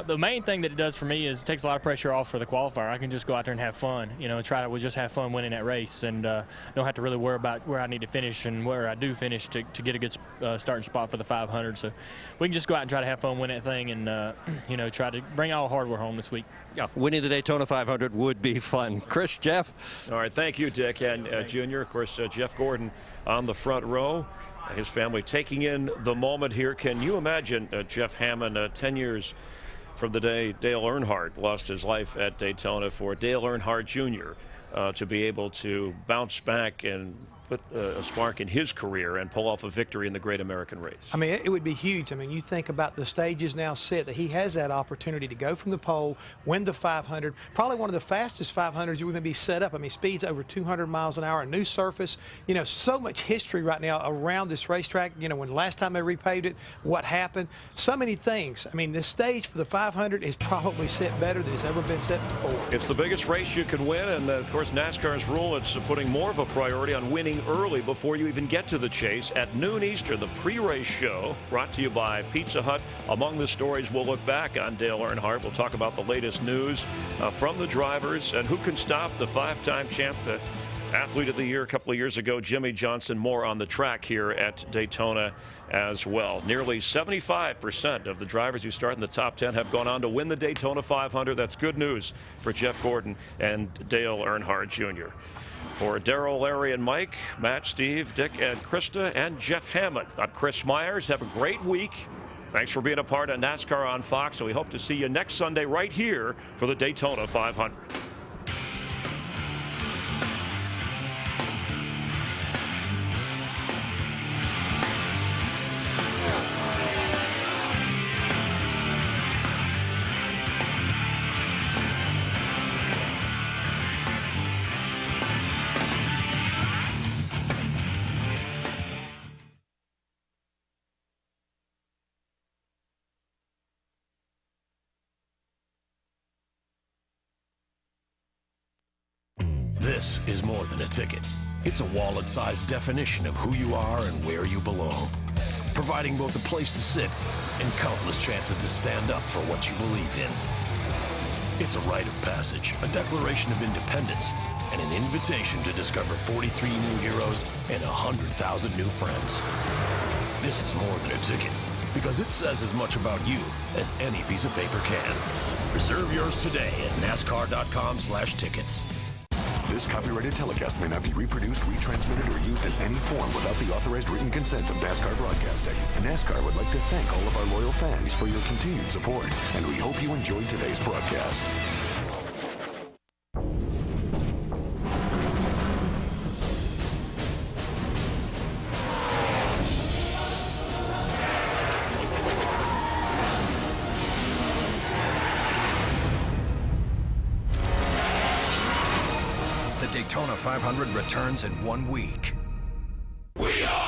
The main thing that it does for me is it takes a lot of pressure off for the qualifier. I can just go out there and have fun, try to just have fun winning that race, and don't have to really worry about where I need to finish and where I do finish to get a good starting spot for the 500. So we can just go out and try to have fun, win that thing, and try to bring all the hardware home this week. Yeah, winning the Daytona 500 would be fun. Chris, Jeff? All right, thank you, Dick. And Junior, of course, Jeff Gordon on the front row. His family taking in the moment here. Can you imagine Jeff Hammond 10 years from the day Dale Earnhardt lost his life at Daytona, for Dale Earnhardt Jr. To be able to bounce back and put a spark in his career and pull off a victory in the Great American Race? I mean, it would be huge. I mean, you think about the stages now set, that he has that opportunity to go from the pole, win the 500, probably one of the fastest 500s you would be set up. I mean, speeds over 200 miles an hour, a new surface. So much history right now around this racetrack. When last time they repaved it, what happened, so many things. I mean, this stage for the 500 is probably set better than it's ever been set before. It's the biggest race you can win, and of course NASCAR's rule, it's putting more of a priority on winning early before you even get to the chase. At noon Eastern, the pre-race show brought to you by Pizza Hut. Among the stories, we'll look back on Dale Earnhardt. We'll talk about the latest news from the drivers and who can stop the five-time champ, the Athlete of the Year a couple of years ago, Jimmy Johnson. More on the track here at Daytona as well. Nearly 75% of the drivers who start in the top 10 have gone on to win the Daytona 500. That's good news for Jeff Gordon and Dale Earnhardt Jr. For Darrell, Larry, and Mike, Matt, Steve, Dick, and Krista, and Jeff Hammond, I'm Chris Myers. Have a great week. Thanks for being a part of NASCAR on Fox, and we hope to see you next Sunday right here for the Daytona 500. This is more than a ticket. It's a wallet-sized definition of who you are and where you belong, providing both a place to sit and countless chances to stand up for what you believe in. It's a rite of passage, a declaration of independence, and an invitation to discover 43 new heroes and 100,000 new friends. This is more than a ticket, because it says as much about you as any piece of paper can. Reserve yours today at NASCAR.com/tickets. This copyrighted telecast may not be reproduced, retransmitted, or used in any form without the authorized written consent of NASCAR Broadcasting. NASCAR would like to thank all of our loyal fans for your continued support, and we hope you enjoyed today's broadcast. Daytona 500 returns in 1 week. We are